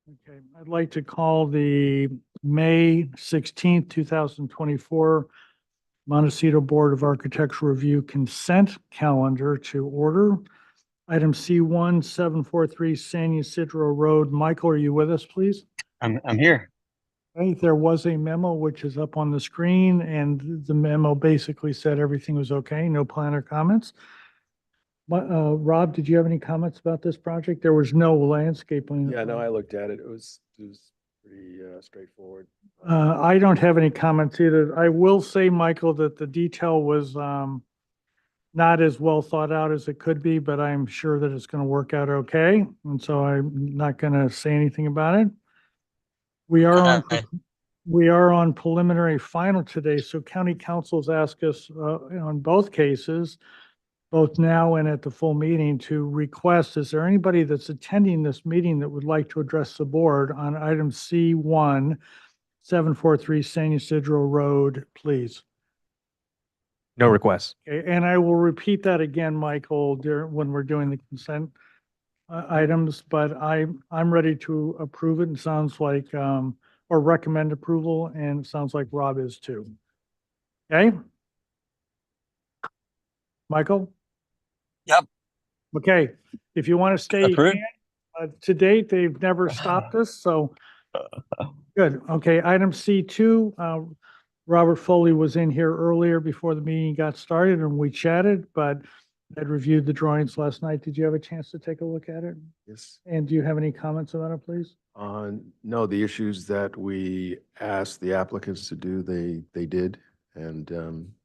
Okay, I'd like to call the May 16th, 2024 Montecito Board of Architectural Review consent calendar to order. Item C1, 743 San Ysidro Road. Michael, are you with us, please? I'm here. Okay, there was a memo which is up on the screen, and the memo basically said everything was okay, no planner comments. Rob, did you have any comments about this project? There was no landscaping. Yeah, no, I looked at it. It was pretty straightforward. I don't have any comments either. I will say, Michael, that the detail was not as well thought out as it could be, but I'm sure that it's going to work out okay. And so I'm not going to say anything about it. We are on, I- we are on preliminary final today, so county councils ask us on both cases, both now and at the full meeting, to request, is there anybody that's attending this meeting that would like to address the board on item C1, 743 San Ysidro Road, please? No requests. Okay, and I will repeat that again, Michael, when we're doing the consent items, but I'm ready to approve it. It sounds like, or recommend approval, and it sounds like Rob is too. Okay? Michael? Yep. Okay, if you want to stay, you Approved. can. To date, they've never stopped us, so good. Okay, item C2, Robert Foley was in here earlier before the meeting got started and we chatted, but I'd reviewed the drawings last night. Did you have a chance to take a look at it? Yes. And do you have any comments about it, please? No, the issues that we asked the applicants to do, they did. And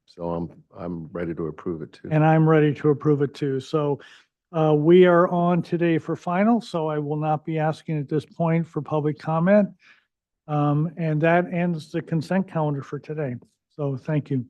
so I'm ready to approve it too. And I'm ready to approve it too. So we are on today for final, so I will not be asking at this point for public comment. And that ends the consent calendar for today. So thank you.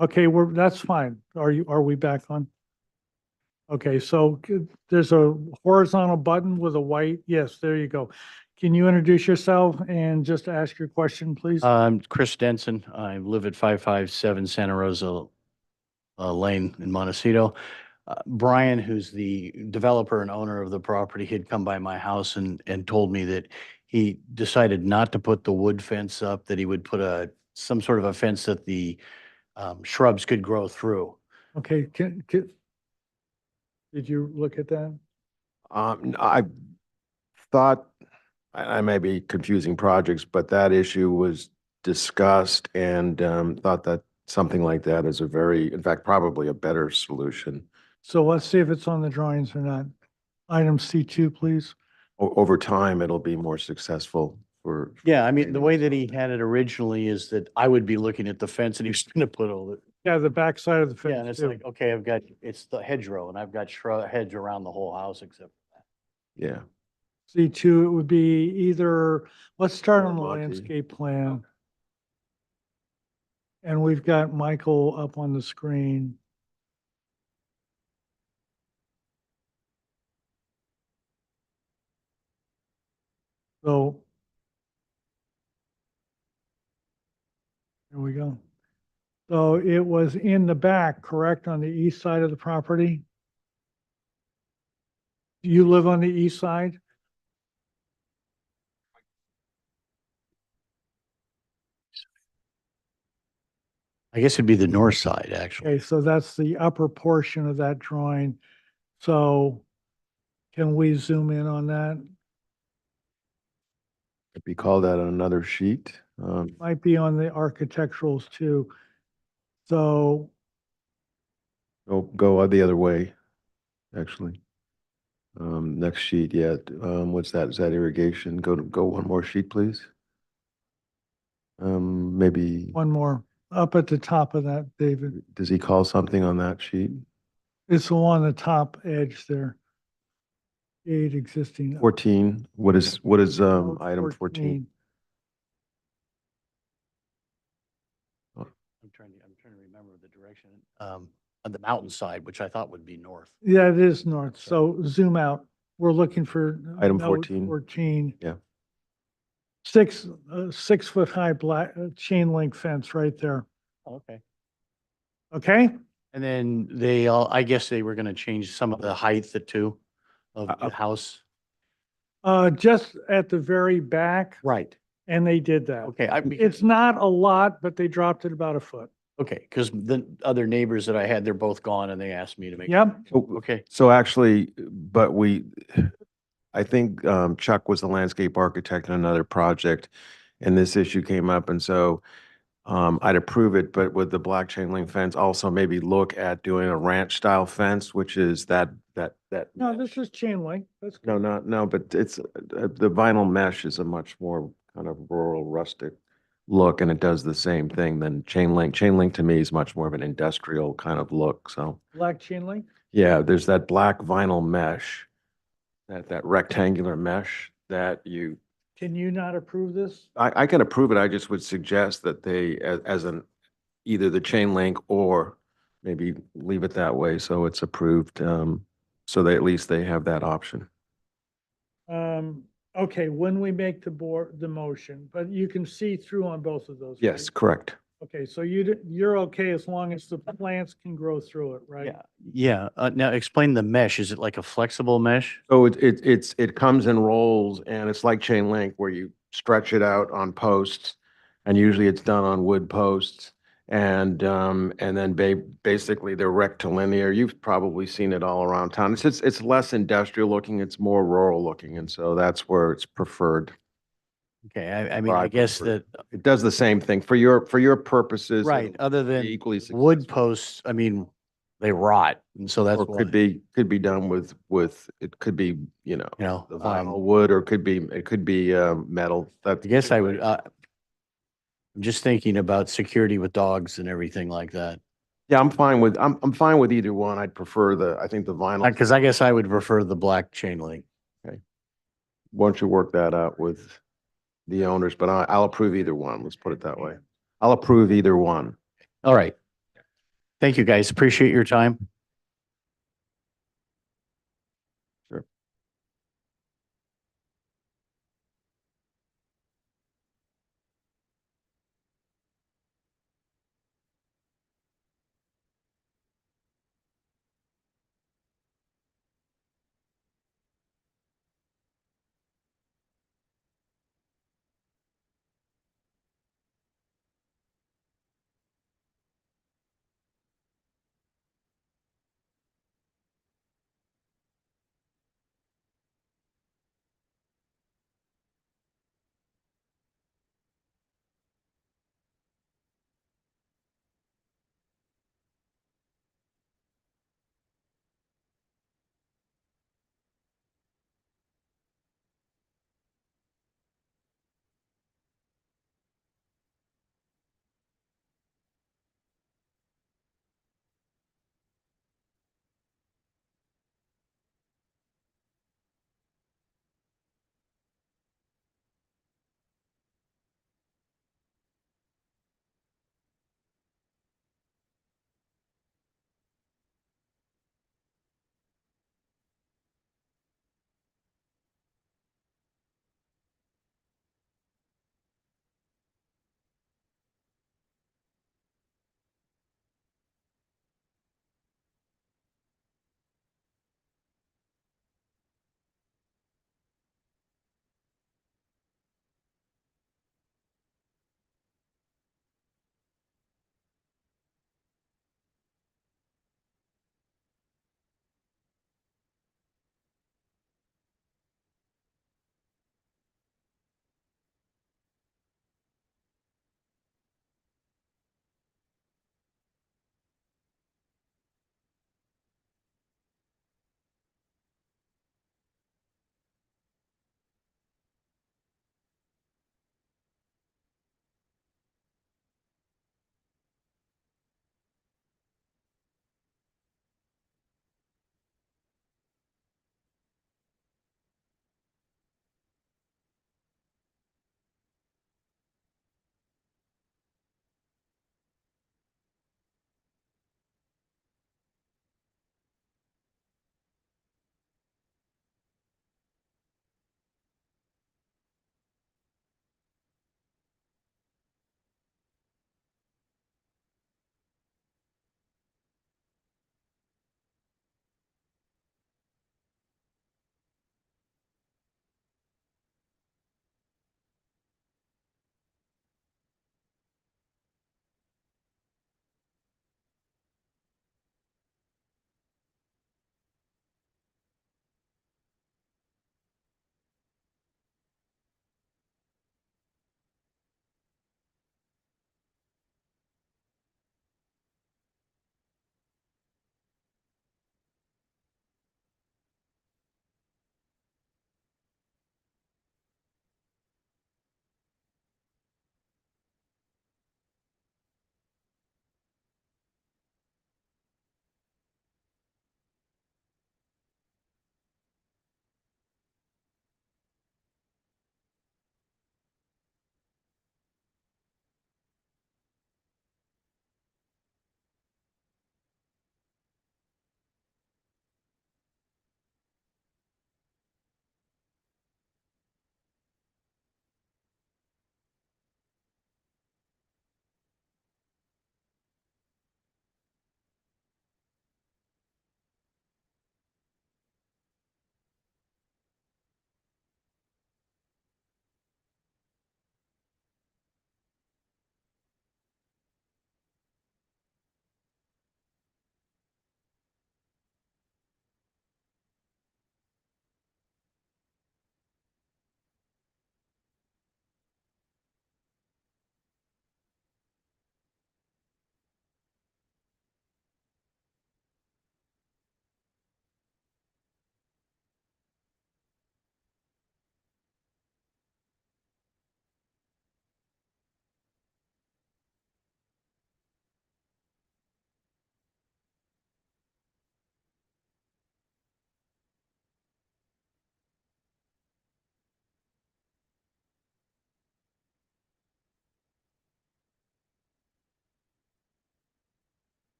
Okay, that's fine. Are we back on? Okay, so there's a horizontal button with a white, yes, there you go. Can you introduce yourself and just ask your question, please? I'm Chris Denson. I live at 557 Santa Rosa Lane in Montecito. Brian, who's the developer and owner of the property, had come by my house and told me that he decided not to put the wood fence up, that he would put some sort of a fence that the shrubs could grow through. Okay, did you look at that? I thought, I may be confusing projects, but that issue was discussed and thought that something like that is in fact, probably a better solution. So let's see if it's on the drawings or not. Item C2, please. Over time, it'll be more successful for. Yeah, I mean, the way that he had it originally is that I would be looking at the fence and he was going to put all the, Yeah, the back side of the yeah, and fence it's too. like, okay, it's the hedgerow and I've got hedge around the whole house except for that. Yeah. C2, it would be either, let's start on the Monty. landscape plan. And we've got Michael up on the screen. So there we go. So it was in the back, correct, on the east side of the property? Do you live on the east side? I guess it'd be the north side, actually. Okay, so that's the upper portion of that drawing. So can we zoom in on that? If you call that on another sheet. Might be on the architecturals too. So, Go the other way, actually. Next sheet, yeah. What's that? Is that irrigation? Go one more sheet, please. Maybe, one more, up at the top of that, David. does he call something on that sheet? It's along the top edge there. 8 existing. 14, what is, Oh, item 14? I'm trying to remember the direction, on the mountainside, which I thought would be north. Yeah, it is north. So zoom out. We're looking for. Item note 14. 14. Yeah. 6 foot high black chain link fence right there. Okay. Okay? And then I guess they were gonna change some of the height too of the house. Just at the very back, Right. and they did that. Okay, It's not a lot, but they dropped it about a foot. okay, because the other neighbors that I had, they're both gone and they asked me to make. Yep. Okay, So actually, but I think Chuck was the landscape architect on another project, and this issue came up, and so I'd approve it, but with the black chain link fence, also maybe look at doing a ranch style fence, which is that. No, this is chain link. That's No, good. no, but it's, the vinyl mesh is a much more kind of rural rustic look, and it does the same thing than chain link. Chain link to me is much more of an industrial kind of look, so. Black chain link? Yeah, there's that black vinyl mesh, that rectangular mesh that Can you not approve this? I can approve it. I just would suggest that they, as an, either the chain link or maybe leave it that way so it's approved, so they, at least they have that option. Okay, when we make the motion, but you can see through on both of those. Yes, right? correct. Okay, so you're okay as long as the plants can grow through it, right? yeah. Now explain the mesh. Is it like a flexible mesh? So it comes in rolls, and it's like chain link where you stretch it out on posts, and usually it's done on wood posts. And then basically they're rectilinear. You've probably seen it all around town. It's less industrial looking, it's more rural looking, and so that's where it's preferred. Okay, I mean, Or I guess prefer. that, It does the same thing for your purposes. right, it'll other be than equally wood successful. posts, I mean, they rot, and so that's Or why, could be done with, it could be, you know, the vinyl wood, or it could be metal. That's. I guess I would, I'm just thinking about security with dogs and everything like that. Yeah, I'm fine with either one. I'd prefer I think the vinyl. Because I guess I would prefer the black chain link. Why don't you work that out with the owners, but I'll approve either one. Let's put it that way. I'll approve either one. All right. Thank you, guys. Appreciate your time. Sure.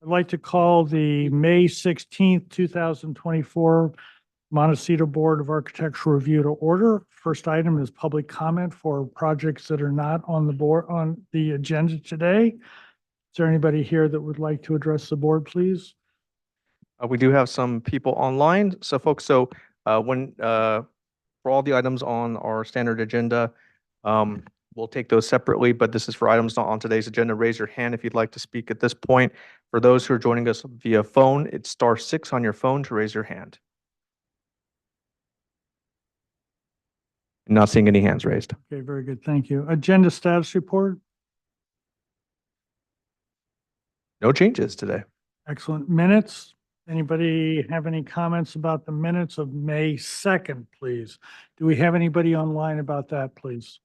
I'd like to call the May 16th, 2024 Montecito Board of Architectural Review to order. First item is public comment for projects that are not on the board, on the agenda today. Is there anybody here that would like to address the board, please? We do have some people online. So folks, for all the items on our standard agenda, we'll take those separately, but this is for items not on today's agenda. Raise your hand if you'd like to speak at this point. For those who are joining us via phone, it's *6 on your phone to raise your hand. Not seeing any hands raised. Okay, very good. Thank you. Agenda status report. No changes today. Excellent. Minutes. Anybody have any comments about the minutes of May 2nd, please? Do we have anybody online about that, please?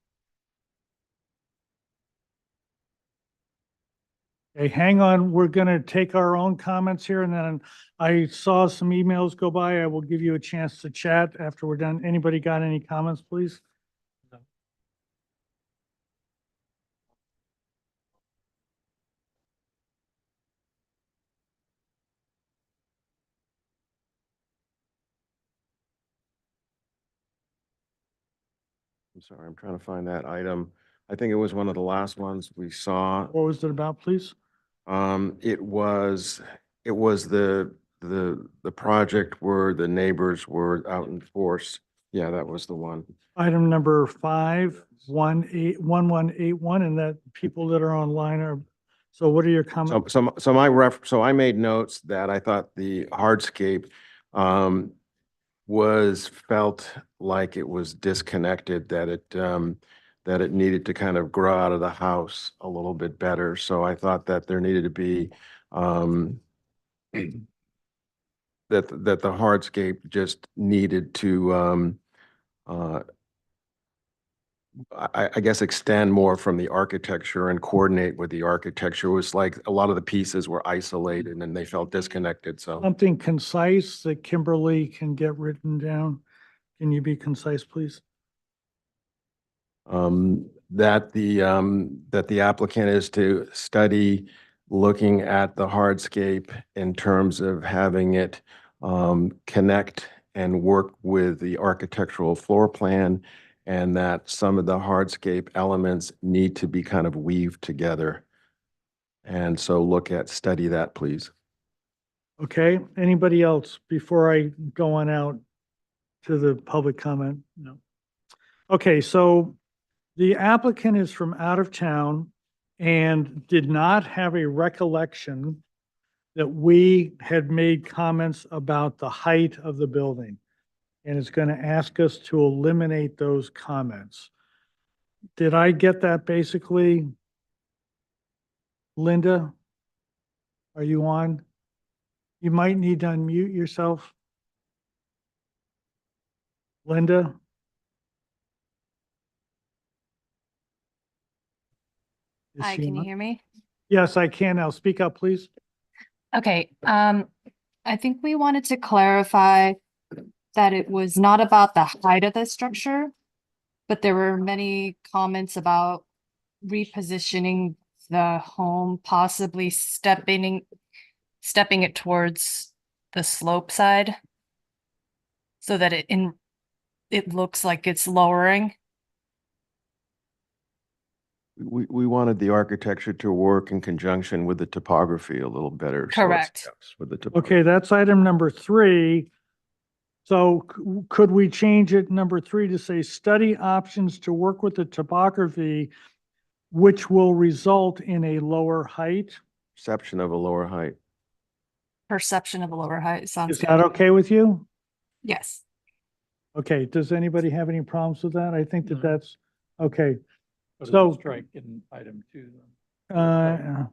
Okay, hang on. We're going to take our own comments here, and then I saw some emails go by. I will give you a chance to chat after we're done. Anybody got any comments, please? I'm sorry, I'm trying to find that item. I think it was one of the last ones we saw. What was it about, please? It was the project where the neighbors were out in force. Yeah, that was the one. Item number 5181181, and that people that are online are, so what are your comments? So I made notes that I thought the hardscape was felt like it was disconnected, that it needed to kind of grow out of the house a little bit better. So I thought that there needed to be that the hardscape just needed to I guess extend more from the architecture and coordinate with the architecture. It was like a lot of the pieces were isolated and they felt disconnected. So Something concise that Kimberly can get written down. Can you be concise, please? that the applicant is to study looking at the hardscape in terms of having it connect and work with the architectural floor plan, and that some of the hardscape elements need to be kind of weaved together. And so study that, please. Okay, anybody else before I go on out to the public comment? No. Okay, so the applicant is from out of town and did not have a recollection that we had made comments about the height of the building, and is going to ask us to eliminate those comments. Did I get that basically? Linda, are you on? You might need to unmute yourself. Linda? Is Hi, she can you on? hear me? Yes, I can now. Speak up, please. Okay, I think we wanted to clarify that it was not about the height of the structure, but there were many comments about repositioning the home, possibly stepping it towards the slope side so that it looks like it's lowering. We wanted the architecture to work in conjunction with the topography a little better. So it's- Correct. yes, with the topography. Okay, that's item number 3. So could we change it, number 3, to say study options to work with the topography, which will result in a lower height? Perception of a lower height. Perception of a lower height sounds Is that good. okay with you? Yes. Okay, does anybody have any problems with that? I think that that's, okay. But So- it's a strike in item 2. Uh,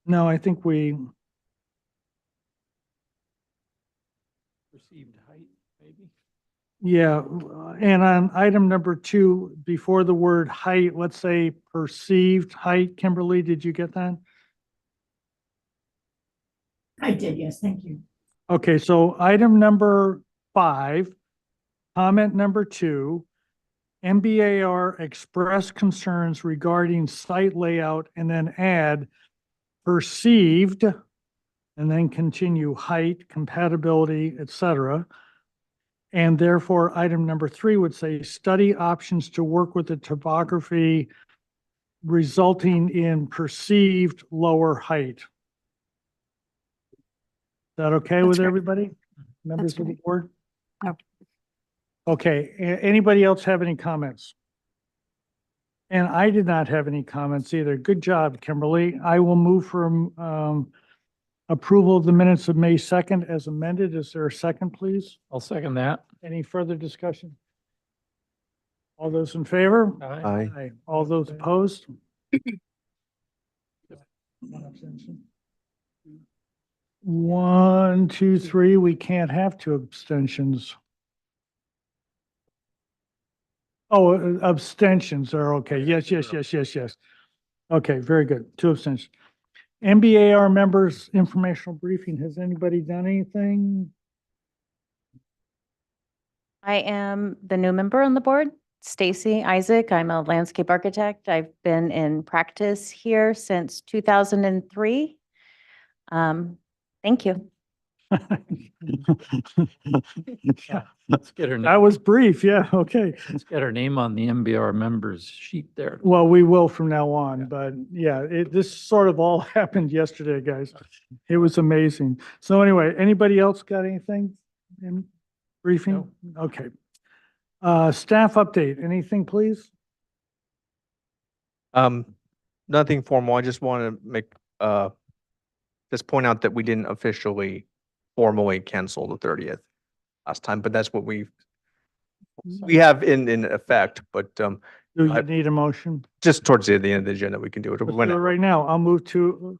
no, I think we, Perceived height, maybe? yeah, and on item number 2, before the word height, let's say perceived height. Kimberly, did you get that? I did, yes, thank you. Okay, so item number 5, comment number 2, MBAR expressed concerns regarding site layout and then add perceived, and then continue height, compatibility, et cetera. And therefore, item number 3 would say, study options to work with the topography resulting in perceived lower height. Is that okay That's with great. everybody? Members of the great. board? No. Okay, anybody else have any comments? And I did not have any comments either. Good job, Kimberly. I will move from approval of the minutes of May 2nd as amended. Is there a second, please? I'll second that. Any further discussion? All those in favor? Aye. Aye. All those opposed? One abstention. 1, 2, 3, we can't have 2 abstentions. Oh, abstentions are okay. Yes, yes, yes, yes, yes. Okay, very good. 2 abstentions. MBAR members informational briefing. Has anybody done anything? I am the new member on the board, Stacy Isaac. I'm a landscape architect. I've been in practice here since 2003. Thank you. Let's get her That name, was brief. Yeah, okay. let's get her name on the MBR members sheet there. Well, we will from now on, but yeah, this sort of all happened yesterday, guys. It was amazing. So anyway, anybody else got anything in briefing? Okay. Staff update, anything, please? Nothing formal. I just want to make, just point out that we didn't officially formally cancel the 30th last time, but that's what we have in effect, but, Do you I- need a motion? just towards the end of the agenda, we can do it Let's do it whenever. right now. I'll move to,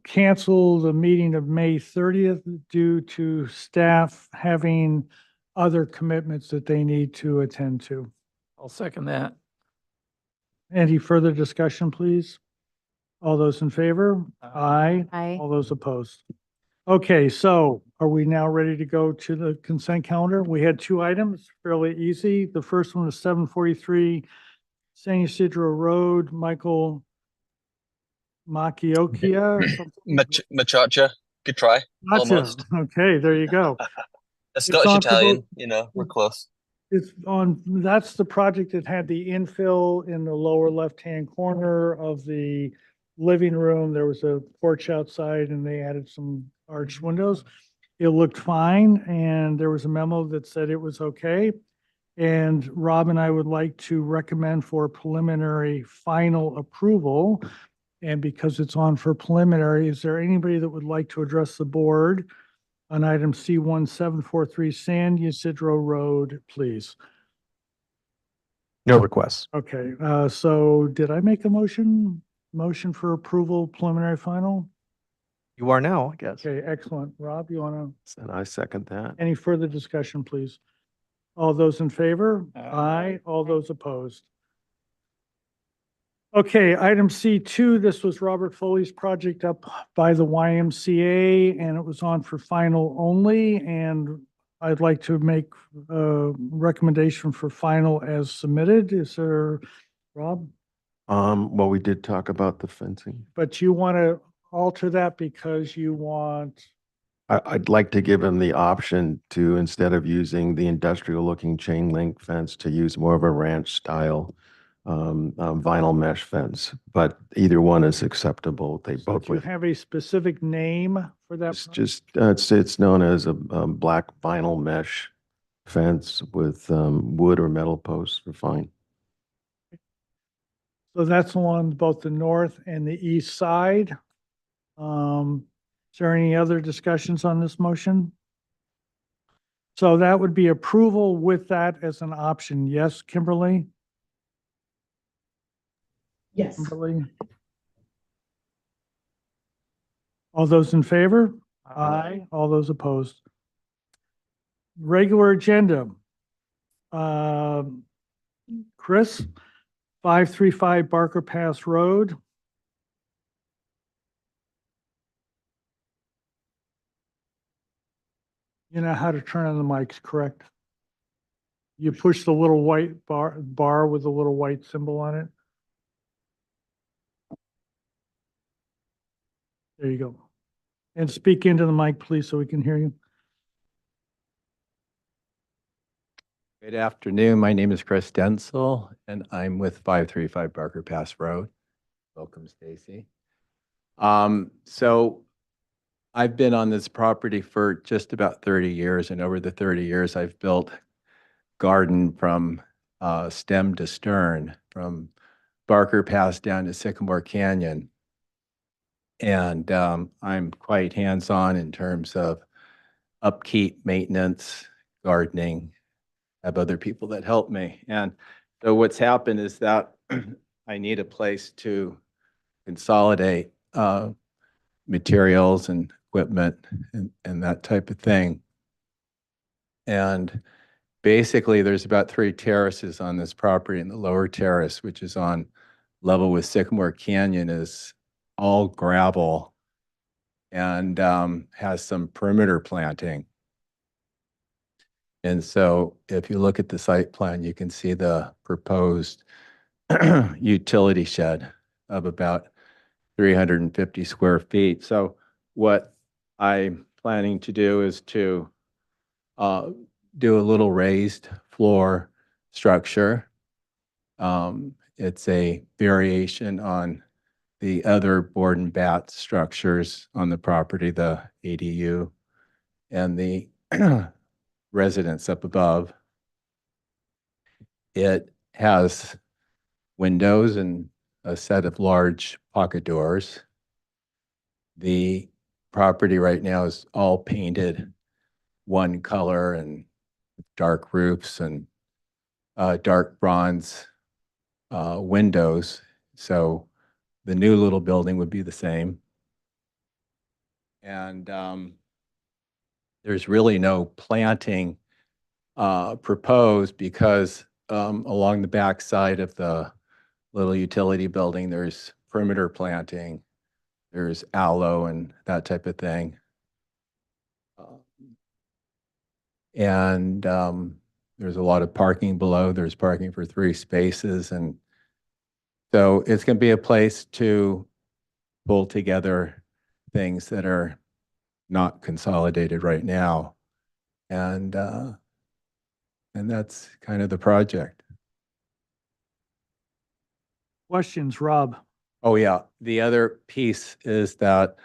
cancel the meeting of May 30th due to staff having other commitments that they need to attend to. I'll second that. Any further discussion, please? All those in favor? Aye. Aye. All those opposed? Okay, so are we now ready to go to the consent calendar? We had 2 items, fairly easy. The first one is 743 San Ysidro Road, Michael Macchiocia. Machacha. Good try. Gotcha. Almost. Okay, there you go. A Scottish on for both- Italian, you know, we're close. It's on, that's the project that had the infill in the lower left-hand corner of the living room. There was a porch outside and they added some arched windows. It looked fine and there was a memo that said it was okay. And Rob and I would like to recommend for preliminary final approval. And because it's on for preliminary, is there anybody that would like to address the board on item C1743 San Ysidro Road, please? No requests. Okay, so did I make a motion? Motion for approval, preliminary final? You are now, I guess. Okay, excellent. Rob, you want to, And I second that. any further discussion, please? All those in favor? Aye. All those opposed? Okay, item C2, this was Robert Foley's project up by the YMCA, and it was on for final only, and I'd like to make a recommendation for final as submitted. Is there, Rob? Well, we did talk about the fencing. But you want to alter that because you want, I'd like to give him the option to, instead of using the industrial looking chain link fence, to use more of a ranch style vinyl mesh fence, but either one is acceptable. They so both do you with, have a specific name for that? it's just, it's known as a black vinyl mesh fence with wood or metal posts are fine. So that's along both the north and the east side. Is there any other discussions on this motion? So that would be approval with that as an option. Yes, Kimberly? Yes. Kimberly? All those in favor? Aye. All those opposed? Regular agenda. Chris, 535 Barker Pass Road. You know how to turn on the mics, correct? You push the little white bar with the little white symbol on it. There you go. And speak into the mic, please, so we can hear you. Good afternoon. My name is Chris Densel, and I'm with 535 Barker Pass Road. Welcome, Stacy. So I've been on this property for just about 30 years, and over the 30 years, I've built garden from stem to stern, from Barker Pass down to Sycamore Canyon. And I'm quite hands-on in terms of upkeep, maintenance, gardening. I have other people that help me. And so what's happened is that I need a place to consolidate materials and equipment and that type of thing. And basically, there's about 3 terraces on this property, and the lower terrace, which is on level with Sycamore Canyon, is all gravel and has some perimeter planting. And so if you look at the site plan, you can see the proposed utility shed of about 350 square feet. So what I'm planning to do is to do a little raised floor structure. It's a variation on the other board and bat structures on the property, the ADU and the residence up above. It has windows and a set of large pocket doors. The property right now is all painted one color and dark roofs and dark bronze windows. So the new little building would be the same. And there's really no planting proposed because along the back side of the little utility building, there's perimeter planting, there's aloe and that type of thing. And there's a lot of parking below. There's parking for 3 spaces. And so it's going to be a place to pull together things that are not consolidated right now. And that's kind of the project. Questions, Rob? Oh, yeah. The other piece is that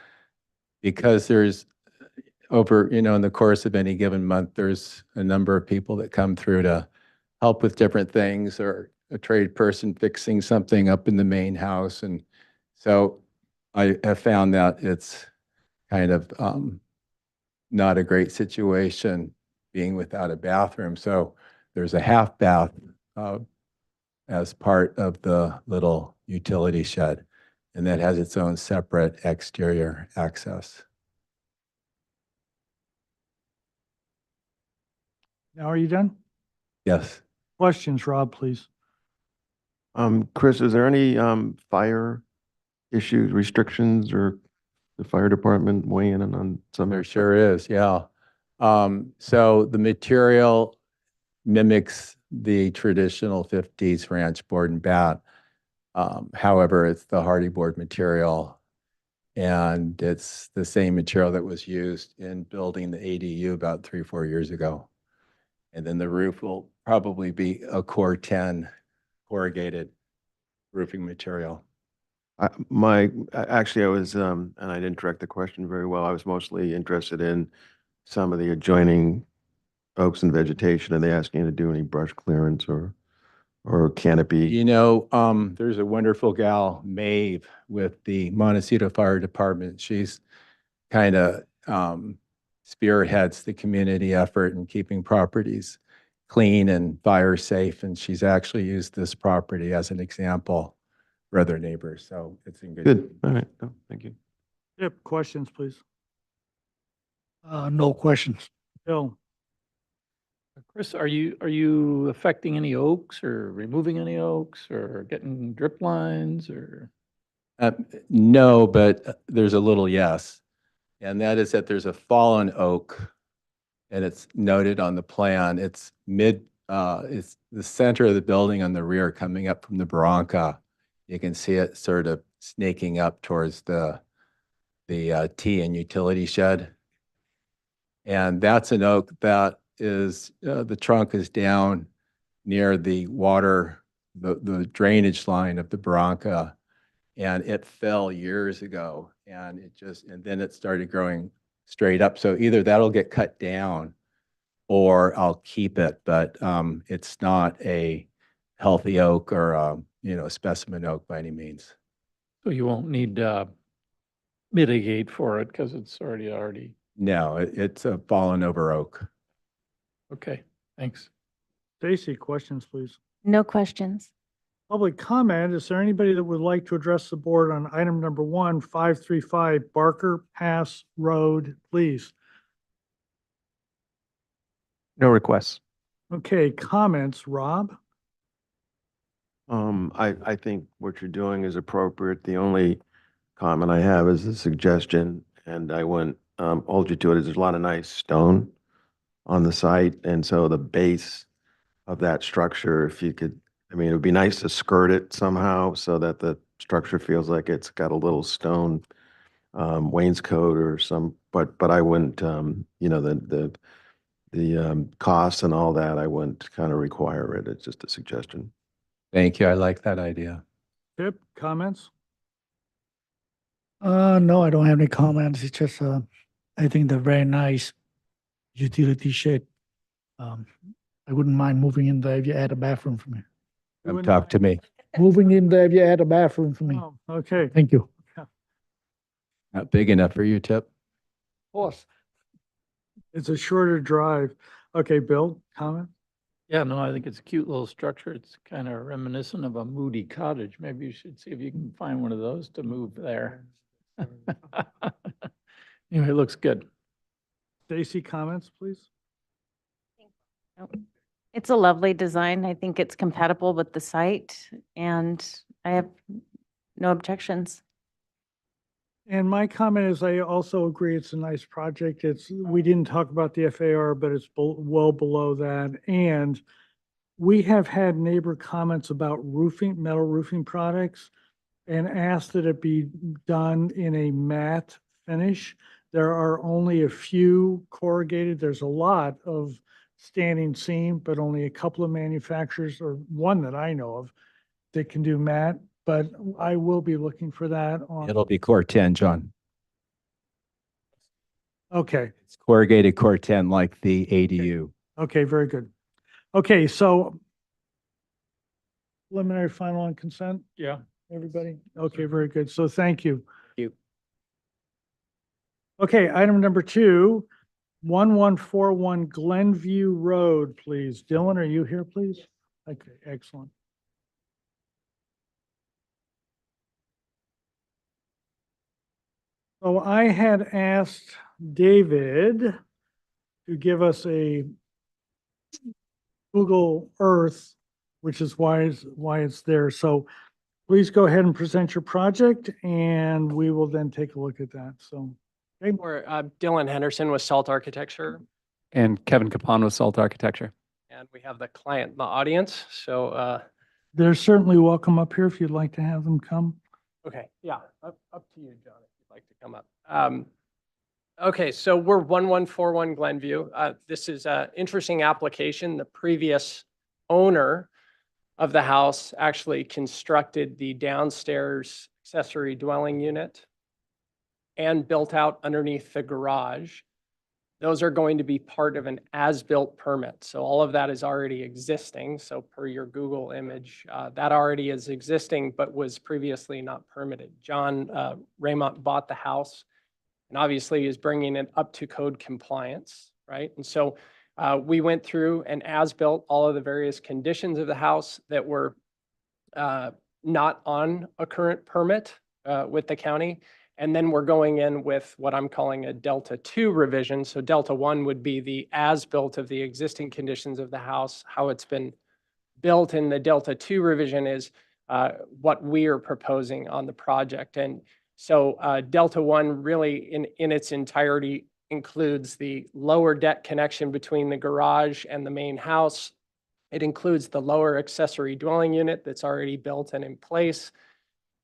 because there's over, in the course of any given month, there's a number of people that come through to help with different things, or a trade person fixing something up in the main house. And so I have found that it's kind of not a great situation being without a bathroom. So there's a half bath as part of the little utility shed, and that has its own separate exterior access. Now, are you done? Yes. Questions, Rob, please. Chris, is there any fire issues, restrictions, or the fire department weighing in on some? There sure is, yeah. So the material mimics the traditional 50s ranch board and bat. However, it's the hardy board material, and it's the same material that was used in building the ADU about 3 or 4 years ago. And then the roof will probably be a Core 10 corrugated roofing material. Actually, I was, and I didn't direct the question very well. I was mostly interested in some of the adjoining oaks and vegetation. Are they asking you to do any brush clearance or canopy? There's a wonderful gal, Maeve, with the Montecito Fire Department. She's kind of spearheads the community effort in keeping properties clean and fire safe. And she's actually used this property as an example for other neighbors. So it's in Good. All right. No, thank you. Yep, questions, please. No questions. Bill? Chris, are you affecting any oaks or removing any oaks or getting drip lines or? No, but there's a little yes. And that is that there's a fallen oak, and it's noted on the plan. It's mid it's the center of the building on the rear coming up from the Barranca. You can see it sort of snaking up towards the T and utility shed. And that's an oak that is, the trunk is down near the water, the drainage line of the Barranca. And it fell years ago and and then it started growing straight up. So either that'll get cut down or I'll keep it, but it's not a healthy oak or a specimen oak by any means. So you won't need mitigate for it because it's already, No, it's a fallen over oak. okay, thanks. Stacy, questions, please. No questions. Public comment, is there anybody that would like to address the board on item number 535 Barker Pass Road, please? No requests. Okay, comments, Rob? I think what you're doing is appropriate. The only comment I have is a suggestion, and I wouldn't hold you to it, is there's a lot of nice stone on the site, and so the base of that structure, if you could, I mean, it would be nice to skirt it somehow so that the structure feels like it's got a little stone wainscot or but I wouldn't, the costs and all that, I wouldn't kind of require it. It's just a suggestion. Thank you. I like that idea. Pip, comments? No, I don't have any comments. It's just, I think they're very nice utility shed. I wouldn't mind moving in there if you add a bathroom for me. Come talk to me. Moving in there if you add a bathroom for me. Oh, okay. Thank you. Not big enough for you, Tip? Of course. It's a shorter drive. Okay, Bill, comment? Yeah, no, I think it's a cute little structure. It's kind of reminiscent of a Moody cottage. Maybe you should see if you can find one of those to move there. Anyway, it looks good. Stacy, comments, please? It's a lovely design. I think it's compatible with the site and I have no objections. And my comment is I also agree it's a nice project. We didn't talk about the FAR, but it's well below that. And we have had neighbor comments about roofing, metal roofing products, and asked that it be done in a matte finish. There are only a few corrugated. There's a lot of standing seam, but only a couple of manufacturers, or one that I know of, that can do matte. But I will be looking for that on. It'll be core 10, John. Okay, It's corrugated core 10 like the ADU. okay, very good. Okay, so preliminary final on consent, Yeah. everybody? Okay, very good. So thank you. You. Okay, item number 2, 1141 Glenview Road, please. Dylan, are you here, please? Okay, excellent. So I had asked David to give us a Google Earth, which is why it's there. So please go ahead and present your project and we will then take a look at that. So, okay. Or Dylan Henderson with Salt Architecture, And Kevin Capon with Salt Architecture. and we have the client in the audience. So, They're certainly welcome up here if you'd like to have them come. okay, yeah, up to you, John, if you'd like to come up. Okay, so we're 1141 Glenview. This is an interesting application. The previous owner of the house actually constructed the downstairs accessory dwelling unit and built out underneath the garage. Those are going to be part of an as-built permit. So all of that is already existing. So per your Google image, that already is existing, but was previously not permitted. John Raymont bought the house and obviously is bringing it up to code compliance, right? And so we went through and as-built all of the various conditions of the house that were not on a current permit with the county. And then we're going in with what I'm calling a Delta 2 revision. So Delta 1 would be the as-built of the existing conditions of the house, how it's been built. And the Delta 2 revision is what we are proposing on the project. And so Delta 1 really in its entirety includes the lower deck connection between the garage and the main house, It includes the lower accessory dwelling unit that's already built and in place,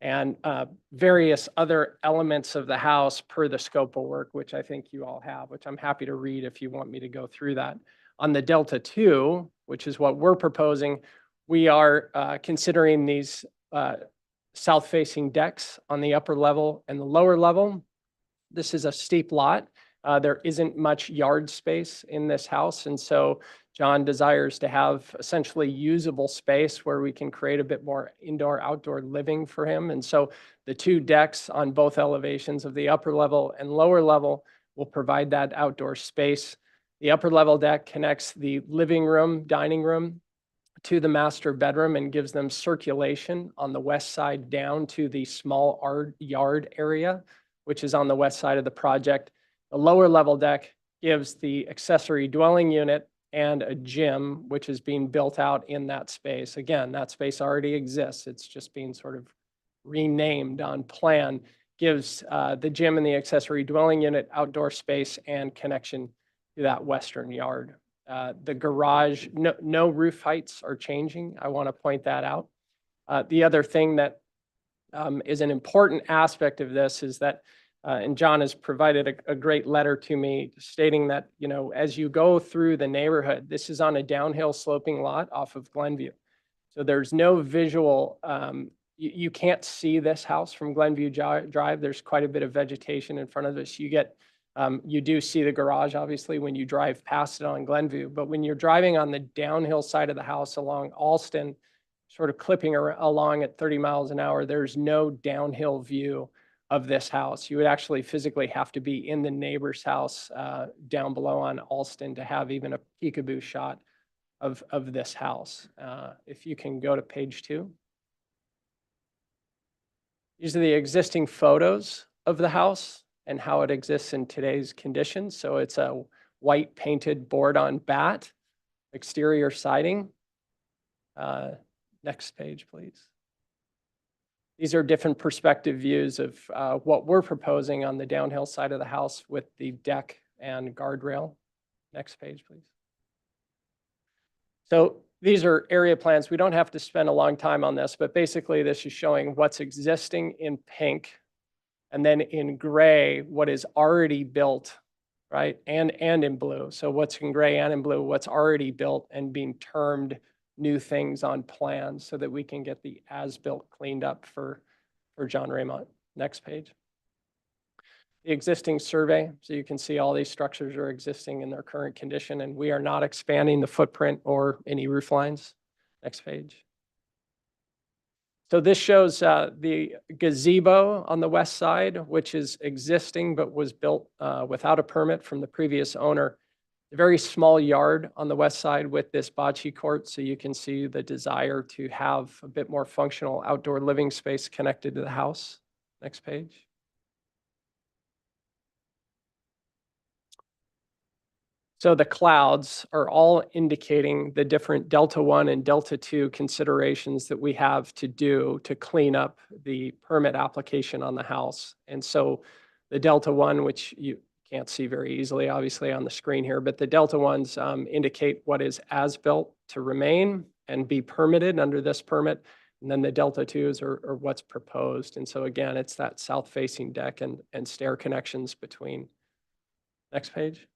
and various other elements of the house per the scope of work, which I think you all have, which I'm happy to read if you want me to go through that. On the Delta 2, which is what we're proposing, we are considering these south-facing decks on the upper level and the lower level. This is a steep lot. There isn't much yard space in this house, and so John desires to have essentially usable space where we can create a bit more indoor-outdoor living for him. And so the two decks on both elevations of the upper level and lower level will provide that outdoor space. The upper level deck connects the living room, dining room to the master bedroom and gives them circulation on the west side down to the small yard area, which is on the west side of the project. The lower level deck gives the accessory dwelling unit and a gym, which is being built out in that space. Again, that space already exists. It's just being sort of renamed on plan, gives the gym and the accessory dwelling unit outdoor space and connection to that western yard. The garage, no roof heights are changing. I want to point that out. The other thing that is an important aspect of this is that and John has provided a great letter to me stating that, you know, as you go through the neighborhood, this is on a downhill sloping lot off of Glenview. So there's no visual, you can't see this house from Glenview Drive. There's quite a bit of vegetation in front of us. You do see the garage, obviously, when you drive past it on Glenview. But when you're driving on the downhill side of the house along Alston, sort of clipping along at 30 miles an hour, there's no downhill view of this house. You would actually physically have to be in the neighbor's house down below on Alston to have even a peekaboo shot of this house. If you can go to page 2. These are the existing photos of the house and how it exists in today's conditions. So it's a white painted board on bat, exterior siding. Next page, please. These are different perspective views of what we're proposing on the downhill side of the house with the deck and guardrail. Next page, please. So these are area plans. We don't have to spend a long time on this, but basically this is showing what's existing in pink, and then in gray, what is already built, right? And in blue. So what's in gray and in blue, what's already built and being termed new things on plans so that we can get the as-built cleaned up for John Raymond. Next page. The existing survey, so you can see all these structures are existing in their current condition, and we are not expanding the footprint or any roof lines. Next page. So this shows the gazebo on the west side, which is existing but was built without a permit from the previous owner. A very small yard on the west side with this bocce court, so you can see the desire to have a bit more functional outdoor living space connected to the house. Next page. So the clouds are all indicating the different Delta 1 and Delta 2 considerations that we have to do to clean up the permit application on the house. And so the Delta 1, which you can't see very easily, obviously, on the screen here, but the Delta 1s indicate what is as-built to remain and be permitted under this permit. And then the Delta 2s are what's proposed. And so again, it's that south-facing deck and stair connections between. Next page.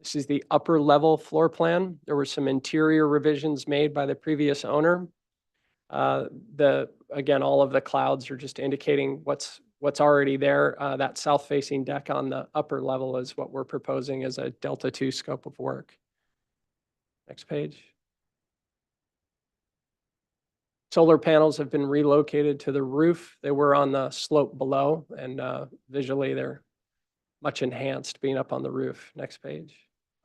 This is the upper level floor plan. There were some interior revisions made by the previous owner. Again, all of the clouds are just indicating what's already there. That south-facing deck on the upper level is what we're proposing as a Delta 2 scope of work. Next page. Solar panels have been relocated to the roof. They were on the slope below, and visually they're much enhanced being up on the roof. Next page.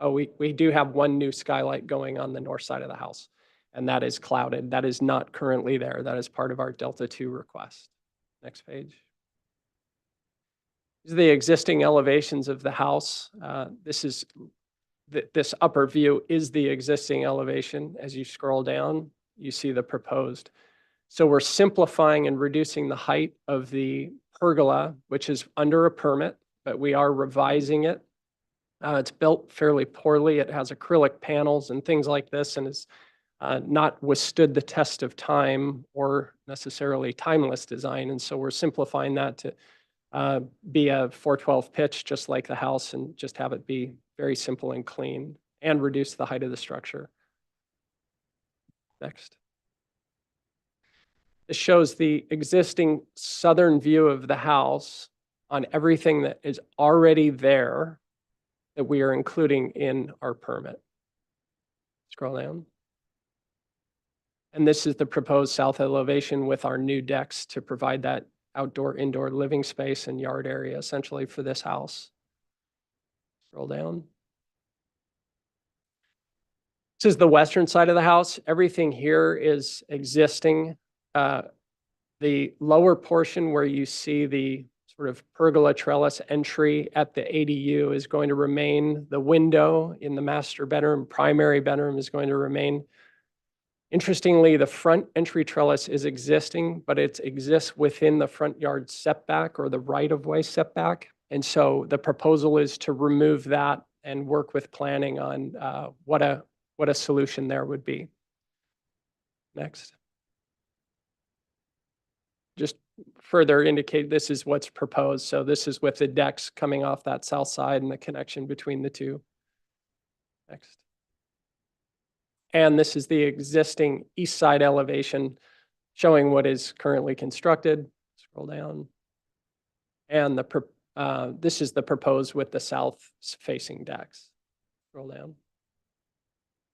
Oh, we do have one new skylight going on the north side of the house, and that is clouded. That is not currently there. That is part of our Delta 2 request. Next page. These are the existing elevations of the house. This upper view is the existing elevation. As you scroll down, you see the proposed. So we're simplifying and reducing the height of the pergola, which is under a permit, but we are revising it It's built fairly poorly. It has acrylic panels and things like this and has not withstood the test of time or necessarily timeless design. And so we're simplifying that to be a 412 pitch, just like the house, and just have it be very simple and clean and reduce the height of the structure. Next. This shows the existing southern view of the house on everything that is already there that we are including in our permit. Scroll down. And this is the proposed south elevation with our new decks to provide that outdoor, indoor living space and yard area essentially for this house. Scroll down. This is the western side of the house. Everything here is existing. The lower portion where you see the sort of pergola trellis entry at the ADU is going to remain. The window in the master bedroom, primary bedroom, is going to remain. Interestingly, the front entry trellis is existing, but it exists within the front yard setback or the right-of-way setback. And so the proposal is to remove that and work with planning on what a solution there would be. Next. Just further indicate this is what's proposed. So this is with the decks coming off that south side and the connection between the two. Next. And this is the existing east side elevation showing what is currently constructed. Scroll down. And this is the proposed with the south facing decks. Scroll down.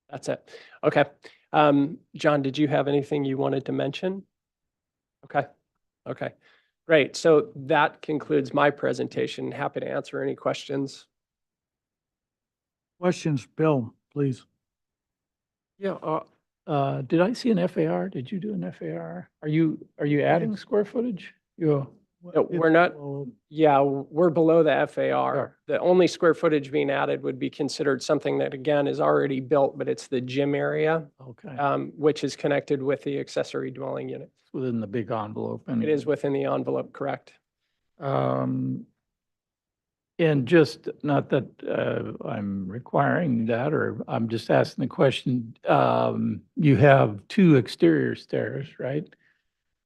That's it. Okay. John, did you have anything you wanted to mention? Okay. Okay. Great. So that concludes my presentation. Happy to answer any questions. Questions, Bill, please. Yeah, did I see an FAR? Did you do an FAR? Are you adding square footage? No, we're not. Yeah, we're below the FAR. Sure. The only square footage being added would be considered something that, again, is already built, but it's the gym area, Okay, which is connected with the accessory dwelling unit. it's within the big envelope. And It is within the envelope, correct? And just, not that I'm requiring that, or I'm just asking the question, you have 2 exterior stairs, right?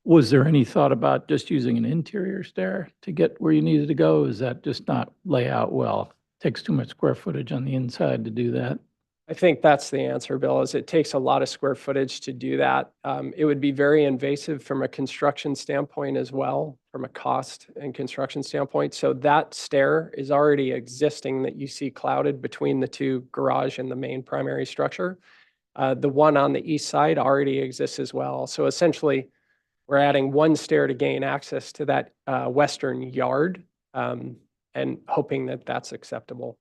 Was there any thought about just using an interior stair to get where you needed to go? Is that just not lay out well? Takes too much square footage on the inside to do that? I think that's the answer, Bill, is it takes a lot of square footage to do that. It would be very invasive from a construction standpoint as well, from a cost and construction standpoint. So that stair is already existing that you see clouded between the 2 garage and the main primary structure. The one on the east side already exists as well. So essentially, we're adding 1 stair to gain access to that western yard and hoping that that's acceptable.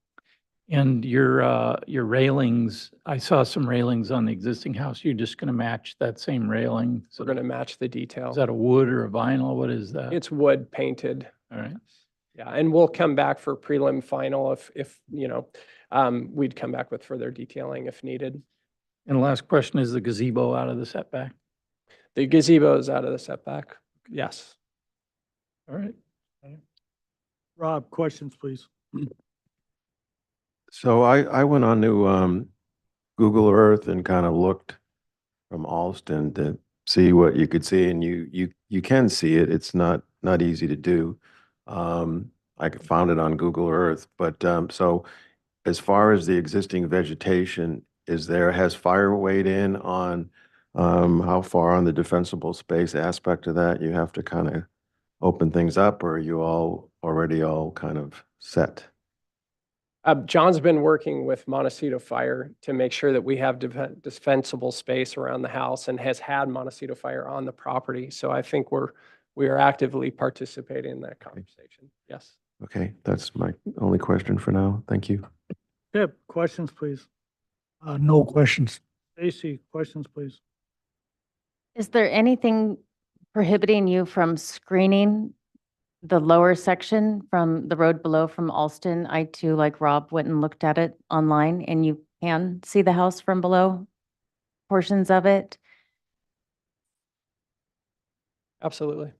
And your railings, I saw some railings on the existing house. You're just going to match that same railing? We're going to match the detail. Is that a wood or a vinyl? What is that? It's wood painted. All right. Yeah, and we'll come back for prelim final if you know, we'd come back with further detailing if needed. And the last question, is the gazebo out of the setback? The gazebo is out of the setback. Yes. All right. Rob, questions, please. So I went on to Google Earth and kind of looked from Alston to see what you could see, and you can see it. It's not easy to do. I found it on Google Earth, but so as far as the existing vegetation, has fire weighed in on how far on the defensible space aspect of that you have to kind of open things up, or are you already all kind of set? John's been working with Montecito Fire to make sure that we have defensible space around the house and has had Montecito Fire on the property. So I think we are actively participating in that conversation. Yes. Okay, that's my only question for now. Thank you. Chip, questions, please. No questions. Stacy, questions, please. Is there anything prohibiting you from screening the lower section from the road below from Alston? I too, like Rob, went and looked at it online, and you can see the house from below, portions of it. Absolutely.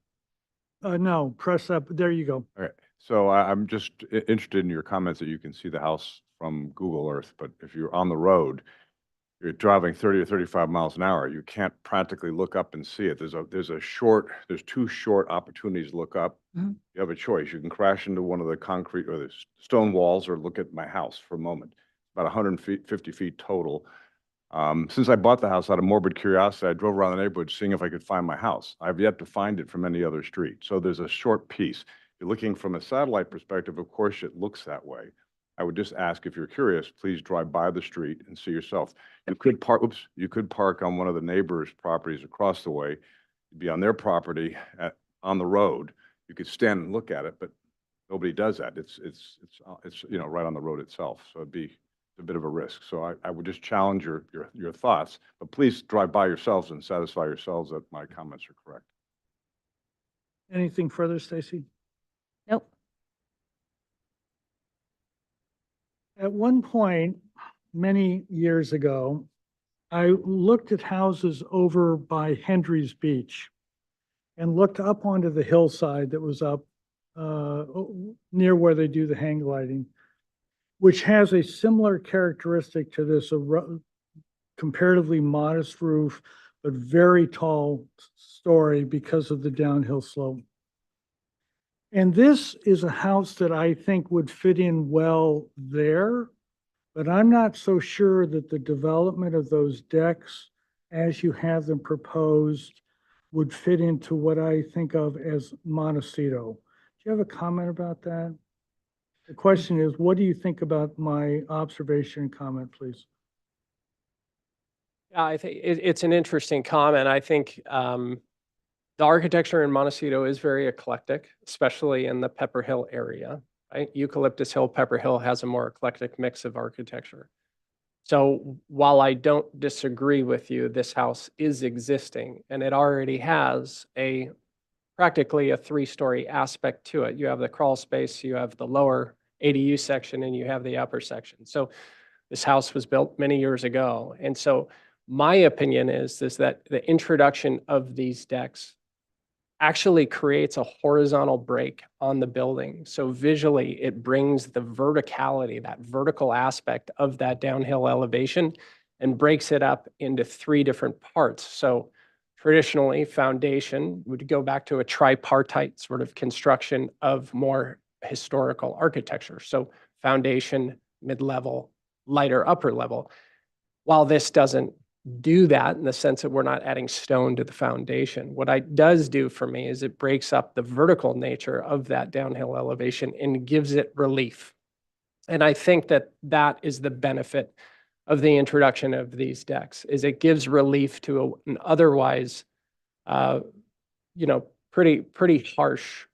No, press up. There you go. All right. So I'm just interested in your comments that you can see the house from Google Earth, but if you're on the road, you're driving 30 or 35 miles an hour, you can't practically look up and see it. There's two short opportunities to look up. Mhm. You have a choice. You can crash into one of the concrete or the stone walls or look at my house for a moment. About 150 feet total. Since I bought the house out of morbid curiosity, I drove around the neighborhood seeing if I could find my house. I've yet to find it from any other street. So there's a short piece. You're looking from a satellite perspective, of course, it looks that way. I would just ask, if you're curious, please drive by the street and see yourself. You could park on one of the neighbors' properties across the way. You'd be on their property on the road. You could stand and look at it, but nobody does that. It's right on the road itself. So it'd be a bit of a risk. So I would just challenge your thoughts, but please drive by yourselves and satisfy yourselves that my comments are correct. Anything further, Stacy? Nope. At one point, many years ago, I looked at houses over by Hendry's Beach and looked up onto the hillside that was up near where they do the hang gliding, which has a similar characteristic to this, comparatively modest roof, but very tall story because of the downhill slope. And this is a house that I think would fit in well there, but I'm not so sure that the development of those decks as you have them proposed would fit into what I think of as Montecito. Do you have a comment about that? The question is, what do you think about my observation and comment, please? Yeah, I think it's an interesting comment. I think the architecture in Montecito is very eclectic, especially in the Pepper Hill area, right? Eucalyptus Hill, Pepper Hill has a more eclectic mix of architecture. So while I don't disagree with you, this house is existing and it already has practically a 3-story aspect to it. You have the crawl space, you have the lower ADU section, and you have the upper section. So this house was built many years ago. And so my opinion is that the introduction of these decks actually creates a horizontal break on the building. So visually, it brings the verticality, that vertical aspect of that downhill elevation, and breaks it up into 3 different parts. So traditionally, foundation would go back to a tripartite sort of construction of more historical architecture. So foundation, mid-level, lighter upper level. While this doesn't do that in the sense that we're not adding stone to the foundation, what it does do for me is it breaks up the vertical nature of that downhill elevation and gives it relief. And I think that that is the benefit of the introduction of these decks, is it gives relief to an otherwise, pretty harsh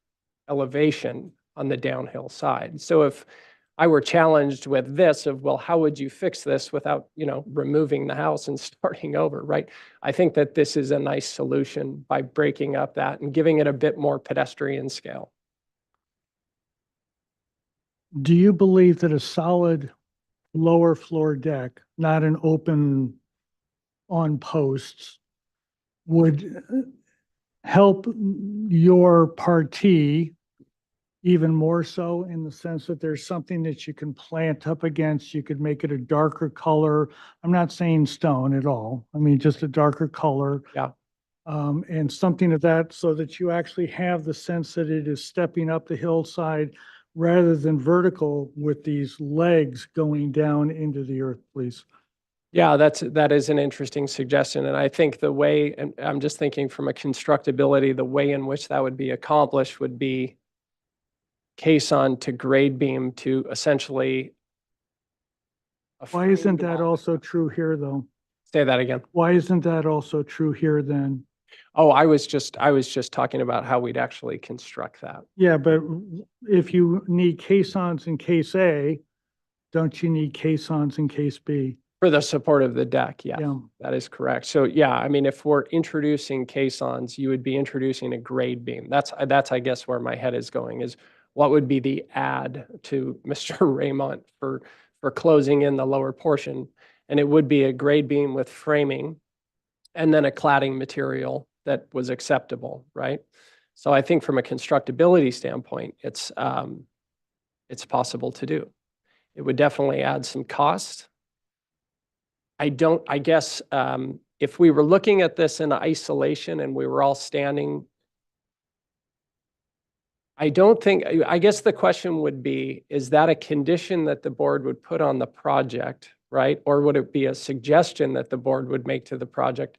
elevation on the downhill side. So if I were challenged with this of, well, how would you fix this without, removing the house and starting over, right? I think that this is a nice solution by breaking up that and giving it a bit more pedestrian scale. Do you believe that a solid lower floor deck, not an open on posts, would help your party even more so, in the sense that there's something that you can plant up against, you could make it a darker color? I'm not saying stone at all. I mean, just a darker color. Yeah. And something of that, so that you actually have the sense that it is stepping up the hillside rather than vertical with these legs going down into the earth, please. Yeah, that is an interesting suggestion. And I think the way, and I'm just thinking from a constructability, the way in which that would be accomplished would be caisson to grade beam to essentially. Why isn't that also true here, though? Say that again. Why isn't that also true here then? Oh, I was just talking about how we'd actually construct that. Yeah, but if you need caissons in case A, don't you need caissons in case B? For the support of the deck, yes, Yeah. that is correct. So yeah, I mean, if we're introducing caissons, you would be introducing a grade beam. That's I guess where my head is going, is what would be the add to Mr. Raymond for closing in the lower portion. And it would be a grade beam with framing and then a cladding material that was acceptable, right? So I think from a constructability standpoint, it's possible to do. It would definitely add some cost. I guess, if we were looking at this in isolation and we were all standing, I guess the question would be, is that a condition that the board would put on the project, right? Or would it be a suggestion that the board would make to the project,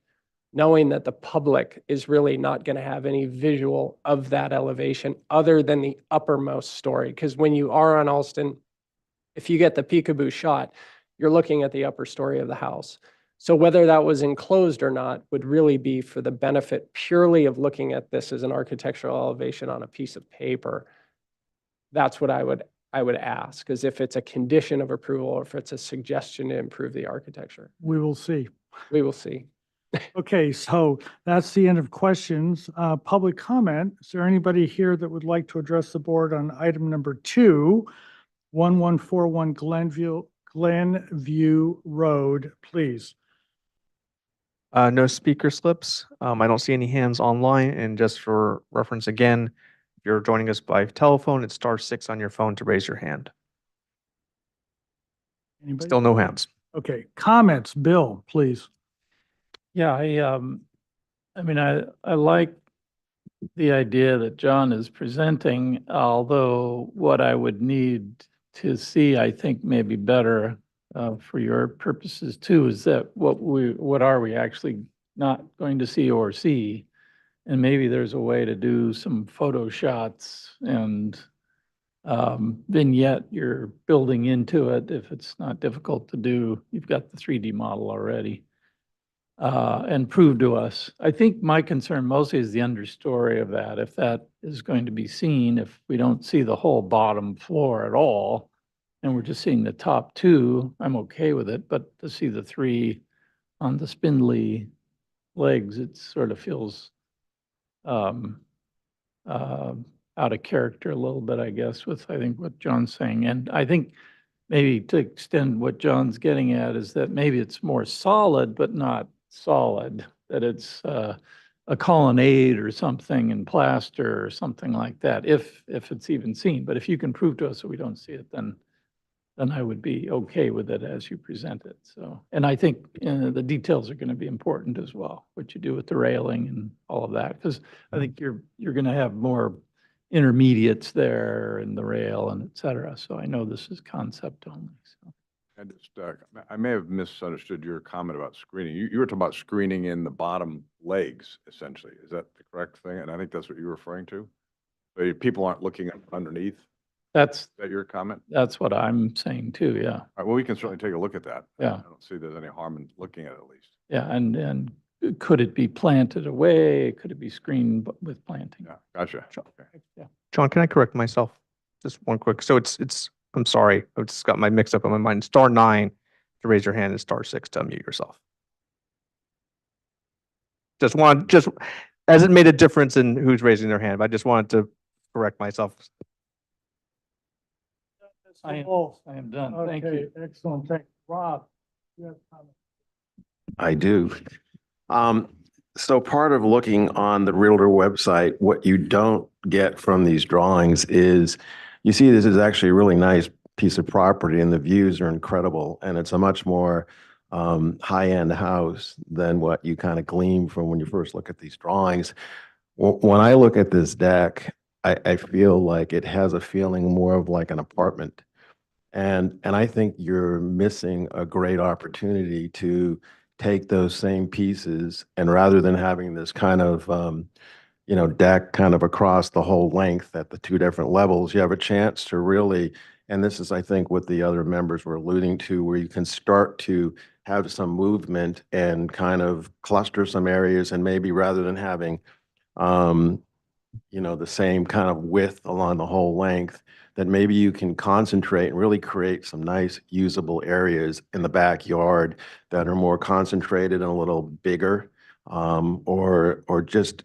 knowing that the public is really not going to have any visual of that elevation other than the uppermost story? Because when you are on Alston, if you get the peekaboo shot, you're looking at the upper story of the house. So whether that was enclosed or not would really be for the benefit purely of looking at this as an architectural elevation on a piece of paper. That's what I would ask, is if it's a condition of approval or if it's a suggestion to improve the architecture. We will see. We will see. Okay, so that's the end of questions. Public comment. Is there anybody here that would like to address the board on item number 2, 1141 Glenview Road, please? No speaker slips. I don't see any hands online. And just for reference again, if you're joining us by telephone, it's *6 on your phone to raise your hand. Anybody? Still no hands. Okay, comments. Bill, please. Yeah, I mean, I like the idea that John is presenting, although what I would need to see, I think maybe better for your purposes too, is that what are we actually not going to see or see? And maybe there's a way to do some photo shots and vignette you're building into it if it's not difficult to do. You've got the 3D model already. And prove to us. I think my concern mostly is the understory of that. If that is going to be seen, if we don't see the whole bottom floor at all, and we're just seeing the top 2, I'm okay with it. But to see the 3 on the spindly legs, it sort of feels out of character a little bit, I guess, with I think what John's saying. And I think maybe to extend what John's getting at is that maybe it's more solid, but not solid, that it's a colonnade or something in plaster or something like that, if it's even seen. But if you can prove to us that we don't see it, then I would be okay with it as you present it. So, and I think the details are going to be important as well, what you do with the railing and all of that, because I think you're going to have more intermediates there and the rail and et cetera. So I know this is concept only. So. And just, I may have misunderstood your comment about screening. You were talking about screening in the bottom legs, essentially. Is that the correct thing? And I think that's what you're referring to. So people aren't looking underneath. Is that your comment? That's what I'm saying too. Yeah. All right, well, we can certainly take a look at that. Yeah. I don't see there's any harm in looking at it at least. Yeah. And could it be planted away? Could it be screened with planting? Yeah, gotcha. Okay. Yeah. John, can I correct myself? Just one quick. So it's I'm sorry. I just got my mix up in my mind. *9 to raise your hand and *6 to unmute yourself. Just hasn't made a difference in who's raising their hand, but I just wanted to correct myself. I am done. Thank you. Okay, excellent. Thank you. Rob, you have comments? I do. So part of looking on the Realtor website, what you don't get from these drawings is you see this is actually a really nice piece of property and the views are incredible. And it's a much more high-end house than what you kind of glean from when you first look at these drawings. When I look at this deck, I feel like it has a feeling more of like an apartment. And I think you're missing a great opportunity to take those same pieces and rather than having this kind of, deck kind of across the whole length at the 2 different levels, you have a chance to really, and this is, I think, what the other members were alluding to, where you can start to have some movement and kind of cluster some areas and maybe rather than having, the same kind of width along the whole length, that maybe you can concentrate and really create some nice usable areas in the backyard that are more concentrated and a little bigger, or just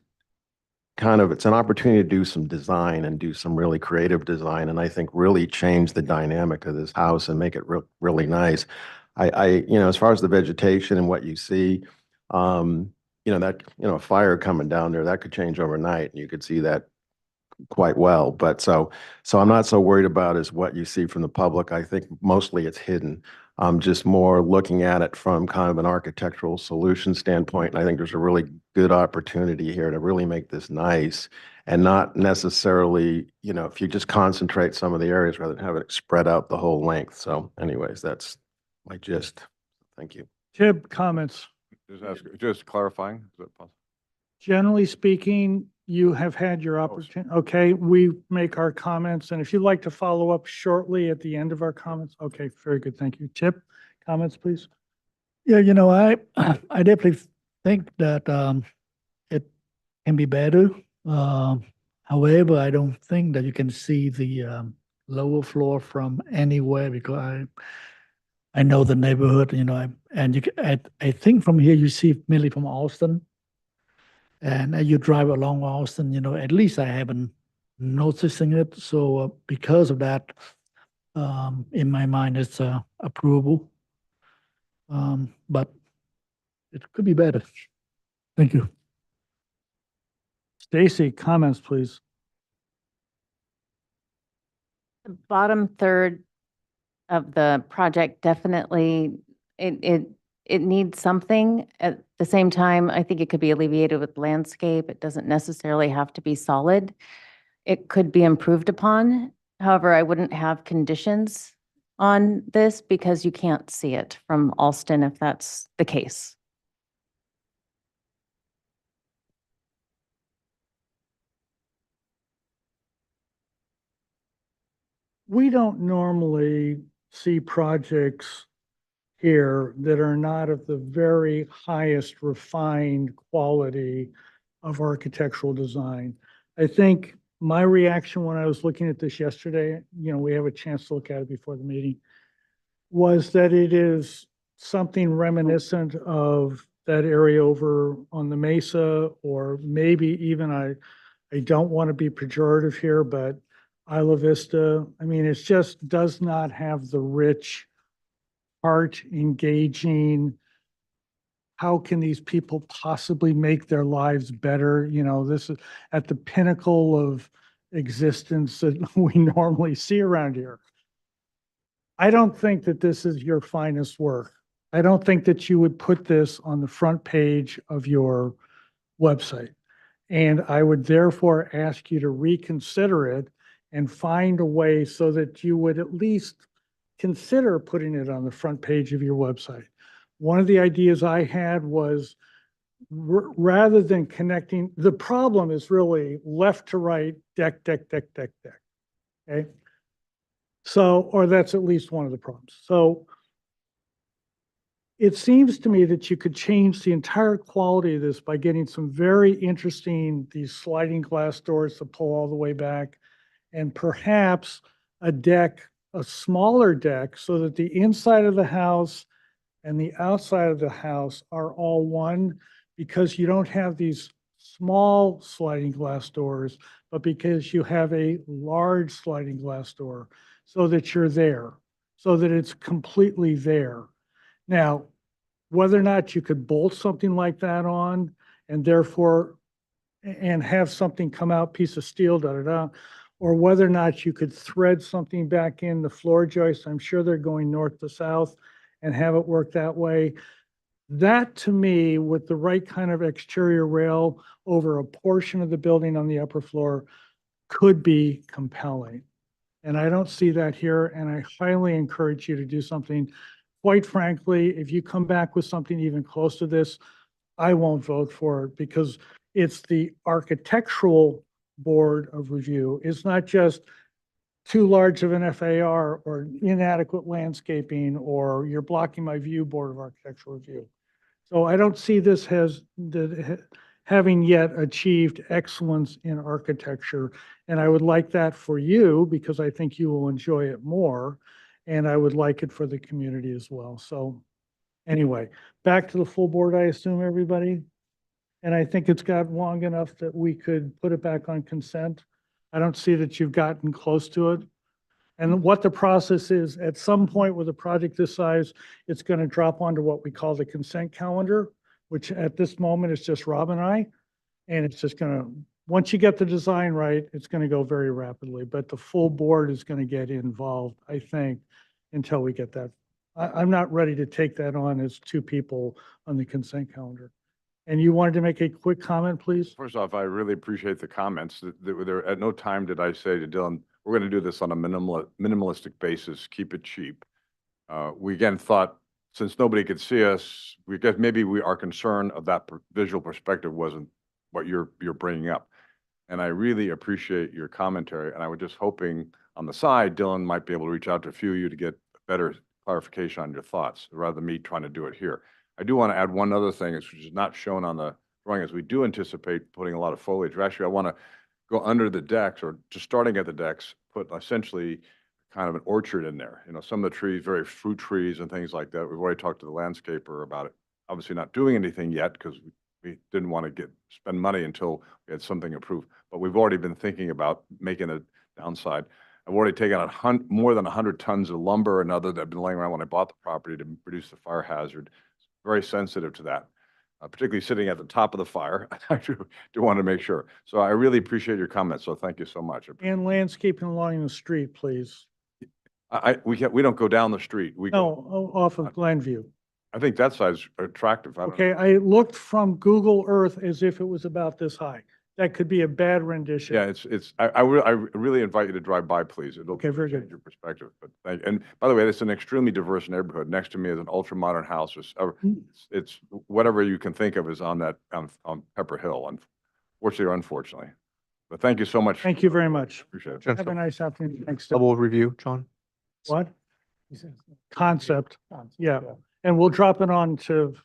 kind of, it's an opportunity to do some design and do some really creative design. And I think really change the dynamic of this house and make it really nice. As far as the vegetation and what you see, a fire coming down there, that could change overnight. And you could see that quite well. But so I'm not so worried about is what you see from the public. I think mostly it's hidden. I'm just more looking at it from kind of an architectural solution standpoint. And I think there's a really good opportunity here to really make this nice and not necessarily, you know, if you just concentrate some of the areas rather than have it spread out the whole length. So anyways, that's my gist. Thank you. Tib, comments? Just clarifying, is that possible? Generally speaking, you have had your opportunity. Okay, we make our comments, and if you'd like to follow up shortly at the end of our comments. Okay, very good. Thank you. Tip, comments, please. Yeah, I definitely think that it can be better. However, I don't think that you can see the lower floor from anywhere because I know the neighborhood, I think from here you see mainly from Austin. And as you drive along Austin, at least I haven't noticing it. So because of that, in my mind, it's approval. But it could be better. Thank you. Stacy, comments, please. The bottom third of the project definitely, it needs something. At the same time, I think it could be alleviated with landscape. It doesn't necessarily have to be solid. It could be improved upon. However, I wouldn't have conditions on this because you can't see it from Alston if that's the case. We don't normally see projects here that are not of the very highest refined quality of architectural design. I think my reaction when I was looking at this yesterday, we have a chance to look at it before the meeting, was that it is something reminiscent of that area over on the Mesa, or maybe even, I don't want to be pejorative here, but Isla Vista. I mean, it just does not have the rich, heart engaging, how can these people possibly make their lives better? This is at the pinnacle of existence that we normally see around here. I don't think that this is your finest work. I don't think that you would put this on the front page of your website. And I would therefore ask you to reconsider it and find a way so that you would at least consider putting it on the front page of your website. One of the ideas I had was rather than connecting, the problem is really left to right, deck. Okay. So, or that's at least one of the problems. So it seems to me that you could change the entire quality of this by getting some very interesting, these sliding glass doors to pull all the way back, and perhaps a deck, a smaller deck, so that the inside of the house and the outside of the house are all one, because you don't have these small sliding glass doors, but because you have a large sliding glass door, so that you're there, so that it's completely there. Now, whether or not you could bolt something like that on and therefore, and have something come out, piece of steel, or whether or not you could thread something back in the floor joist, I'm sure they're going north to south, and have it work that way. That, to me, with the right kind of exterior rail over a portion of the building on the upper floor, could be compelling. And I don't see that here, and I highly encourage you to do something. Quite frankly, if you come back with something even close to this, I won't vote for it, because it's the architectural board of review. It's not just too large of an FAR or inadequate landscaping, or you're blocking my view board of architectural review. So I don't see this having yet achieved excellence in architecture. And I would like that for you, because I think you will enjoy it more. And I would like it for the community as well. So anyway, back to the full board, I assume, everybody. And I think it's got long enough that we could put it back on consent. I don't see that you've gotten close to it. And what the process is, at some point with a project this size, it's going to drop onto what we call the consent calendar, which at this moment is just Rob and I. And it's just going to once you get the design right, it's going to go very rapidly, but the full board is going to get involved, I think, until we get that. I'm not ready to take that on as two people on the consent calendar. And you wanted to make a quick comment, please? First off, I really appreciate the comments. There, at no time did I say to Dylan, we're going to do this on a minimalistic basis, keep it cheap. We again thought, since nobody could see us, we guess maybe our concern of that visual perspective wasn't what you're bringing up. And I really appreciate your commentary. And I was just hoping on the side, Dylan might be able to reach out to a few of you to get better clarification on your thoughts, rather than me trying to do it here. I do want to add one other thing, which is not shown on the drawing, is we do anticipate putting a lot of foliage. Actually, I want to go under the decks, or just starting at the decks, put essentially kind of an orchard in there. You know, some of the trees, very fruit trees and things like that. We've already talked to the landscaper about it. Obviously not doing anything yet because we didn't want to spend money until we had something approved. But we've already been thinking about making a downside. I've already taken out more than 100 tons of lumber and other that have been laying around when I bought the property to reduce the fire hazard. Very sensitive to that, particularly sitting at the top of the fire. I do want to make sure. So I really appreciate your comments. So thank you so much. And landscaping along the street, please. We don't go down the street. We go, No, off of Glenview. I think that side's attractive. I don't know. Okay, I looked from Google Earth as if it was about this high. That could be a bad rendition. Yeah, I really invite you to drive by, please. It'll Okay, very change good. your perspective. But and by the way, it's an extremely diverse neighborhood. Next to me is an ultra modern house. It's whatever you can think of is on that on Pepper Hill, unfortunately or unfortunately. But thank you so much. Thank you very much. Appreciate it. Have a nice afternoon. Thanks. Double review, John. What? Concept, yeah. And we'll drop it on to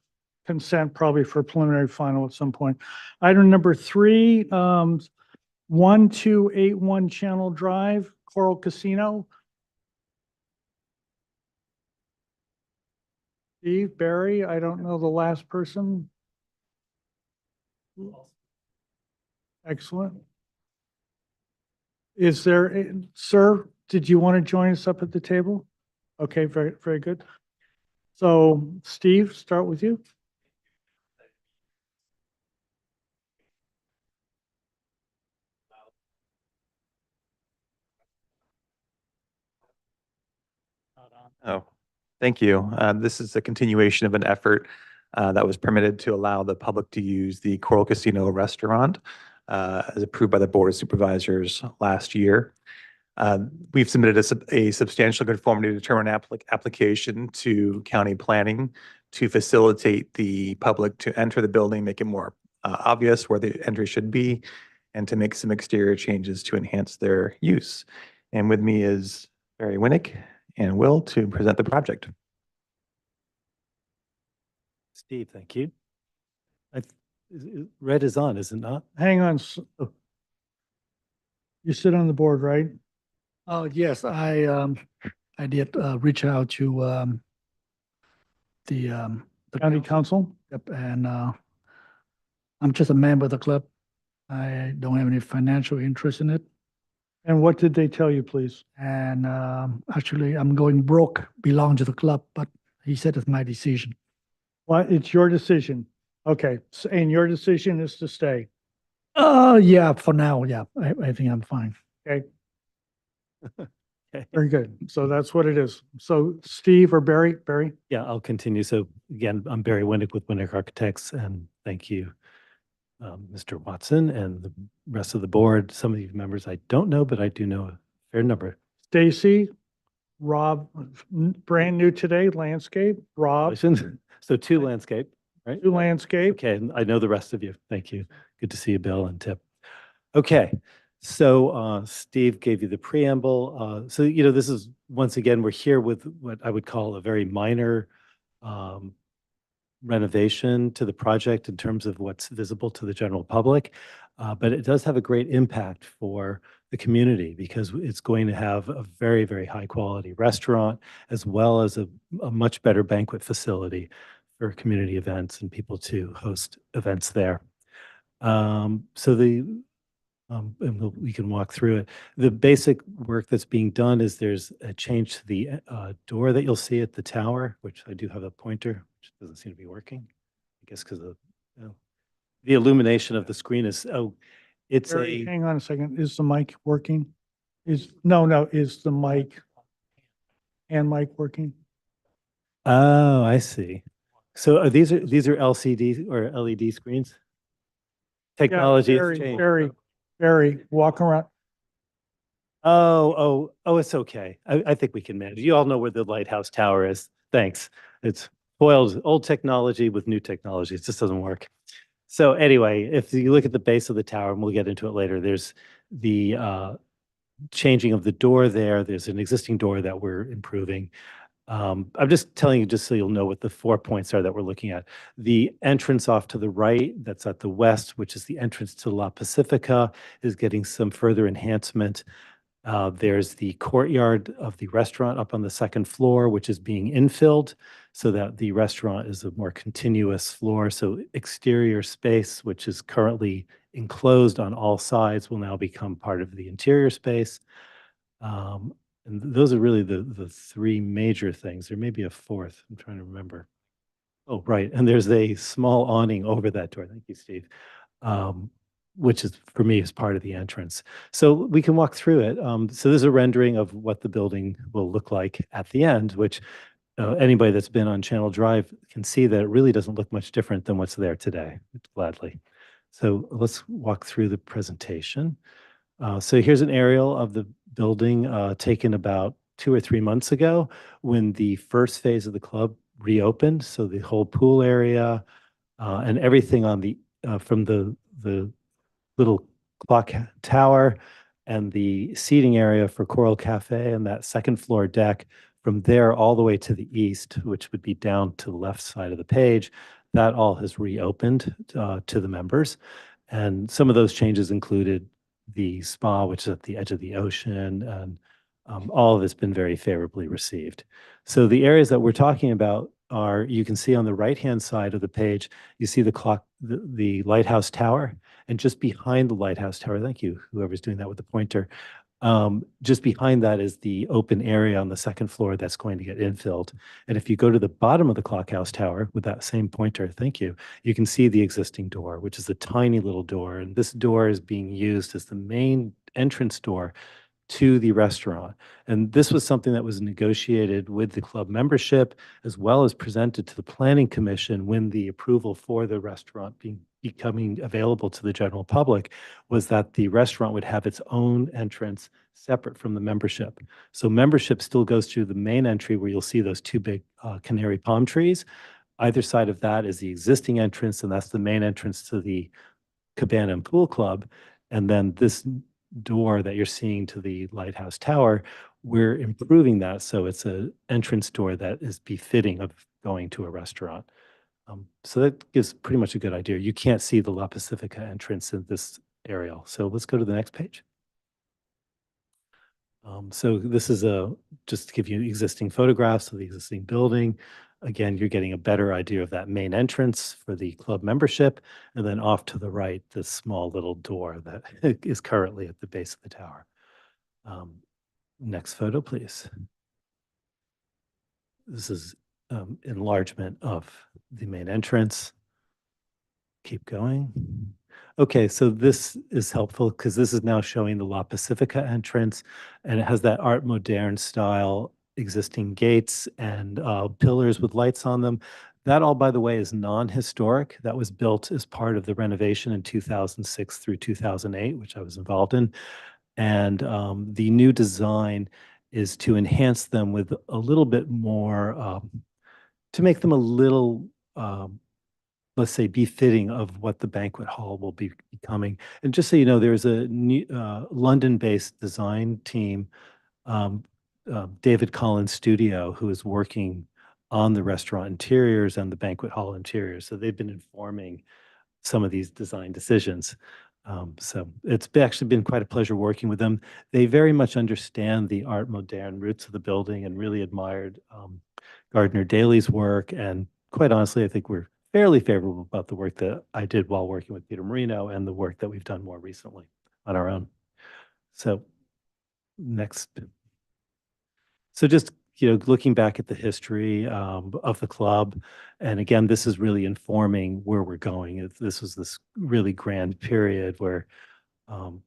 consent probably for preliminary final at some point. Item number 3, 1281 Channel Drive, Coral Casino. Steve, Barry, I don't know the last person. Excellent. Is there, sir, did you want to join us up at the table? Okay, very, very good. So Steve, start with you. Oh, thank you. This is a continuation of an effort that was permitted to allow the public to use the Coral Casino restaurant as approved by the Board of Supervisors last year. We've submitted a substantial conformity determinant application to county planning to facilitate the public to enter the building, make it more obvious where the entry should be, and to make some exterior changes to enhance their use. And with me is Barry Winnick and Will to present the project. Steve, thank you. Red is on, is it not? Hang on. You sit on the board, right? Oh, yes, I did reach out to the County Council? Yep, and I'm just a member of the club. I don't have any financial interest in it. And what did they tell you, please? And actually, I'm going broke, belong to the club, but he said it's my decision. What? It's your decision. Okay. And your decision is to stay. Yeah, for now, yeah, I think I'm fine. Okay. Okay. Very good. So that's what it is. So Steve or Barry? Barry? Yeah, I'll continue. So again, I'm Barry Winnick with Winnick Architects, and thank you, Mr. Watson and the rest of the board. Some of these members I don't know, but I do know a fair number. Stacy, Rob, brand new today, landscape, Rob, So 2 landscape, right? 2 landscape. Okay, and I know the rest of you. Thank you. Good to see you, Bill and Tip. Okay, so Steve gave you the preamble. So, this is, once again, we're here with what I would call a very minor renovation to the project in terms of what's visible to the general public. But it does have a great impact for the community because it's going to have a very, very high quality restaurant as well as a much better banquet facility for community events and people to host events there. And we can walk through it. The basic work that's being done is there's a change to the door that you'll see at the tower, which I do have a pointer, which doesn't seem to be working. I guess because the illumination of the screen is, It's Barry, a, hang on a second. Is the mic working? Is the mic and mic working? oh, I see. So these are LCD or LED screens? Technology has Barry, changed. Barry, walk around. Oh, it's okay. I think we can manage. You all know where the lighthouse tower is. Thanks. It's spoiled old technology with new technology. It just doesn't work. So anyway, if you look at the base of the tower, and we'll get into it later, there's the changing of the door there. There's an existing door that we're improving. I'm just telling you, just so you'll know what the 4 points are that we're looking at. The entrance off to the right, that's at the west, which is the entrance to La Pacifica, is getting some further enhancement. There's the courtyard of the restaurant up on the second floor, which is being infilled so that the restaurant is a more continuous floor. So exterior space, which is currently enclosed on all sides, will now become part of the interior space. And those are really the three major things. There may be a fourth. I'm trying to remember. Oh, right. And there's a small awning over that door. Thank you, Steve. Which is, for me, is part of the entrance. So we can walk through it. So there's a rendering of what the building will look like at the end, which anybody that's been on Channel Drive can see that it really doesn't look much different than what's there today, gladly. So let's walk through the presentation. So here's an aerial of the building taken about 2 or 3 months ago when the first phase of the club reopened. So the whole pool area and everything on the from the little clock tower and the seating area for Coral Cafe and that second floor deck from there all the way to the east, which would be down to the left side of the page. That all has reopened to the members. And some of those changes included the spa, which is at the edge of the ocean, and all of it's been very favorably received. So the areas that we're talking about are, you can see on the right-hand side of the page, you see the clock, the lighthouse tower, and just behind the lighthouse tower, thank you, whoever's doing that with the pointer, just behind that is the open area on the second floor that's going to get infilled. And if you go to the bottom of the clockhouse tower with that same pointer, thank you, you can see the existing door, which is a tiny little door. And this door is being used as the main entrance door to the restaurant. And this was something that was negotiated with the club membership as well as presented to the planning commission when the approval for the restaurant becoming available to the general public was that the restaurant would have its own entrance separate from the membership. So membership still goes through the main entry where you'll see those two big canary palm trees. Either side of that is the existing entrance, and that's the main entrance to the Cabana and Pool Club. And then this door that you're seeing to the Lighthouse Tower, we're improving that so it's an entrance door that is befitting of going to a restaurant. So that gives pretty much a good idea. You can't see the La Pacifica entrance in this aerial. So let's go to the next page. So this is just to give you existing photographs of the existing building. Again, you're getting a better idea of that main entrance for the club membership. And then off to the right, this small little door that is currently at the base of the tower. Next photo, please. This is enlargement of the main entrance. Keep going. Okay, so this is helpful because this is now showing the La Pacifica entrance, and it has that Art Moderne style existing gates and pillars with lights on them. That all, by the way, is non-historic. That was built as part of the renovation in 2006 through 2008, which I was involved in. And the new design is to enhance them with a little bit more, to make them a little, let's say, befitting of what the banquet hall will be becoming. And just so you know, there's a new London-based design team, David Collins Studio, who is working on the restaurant interiors and the banquet hall interiors. So they've been informing some of these design decisions. So it's actually been quite a pleasure working with them. They very much understand the Art Moderne roots of the building and really admired Gardner Daly's work. And quite honestly, I think we're fairly favorable about the work that I did while working with Peter Marino and the work that we've done more recently on our own. So next. So just, looking back at the history of the club, and again, this is really informing where we're going. This was this really grand period where I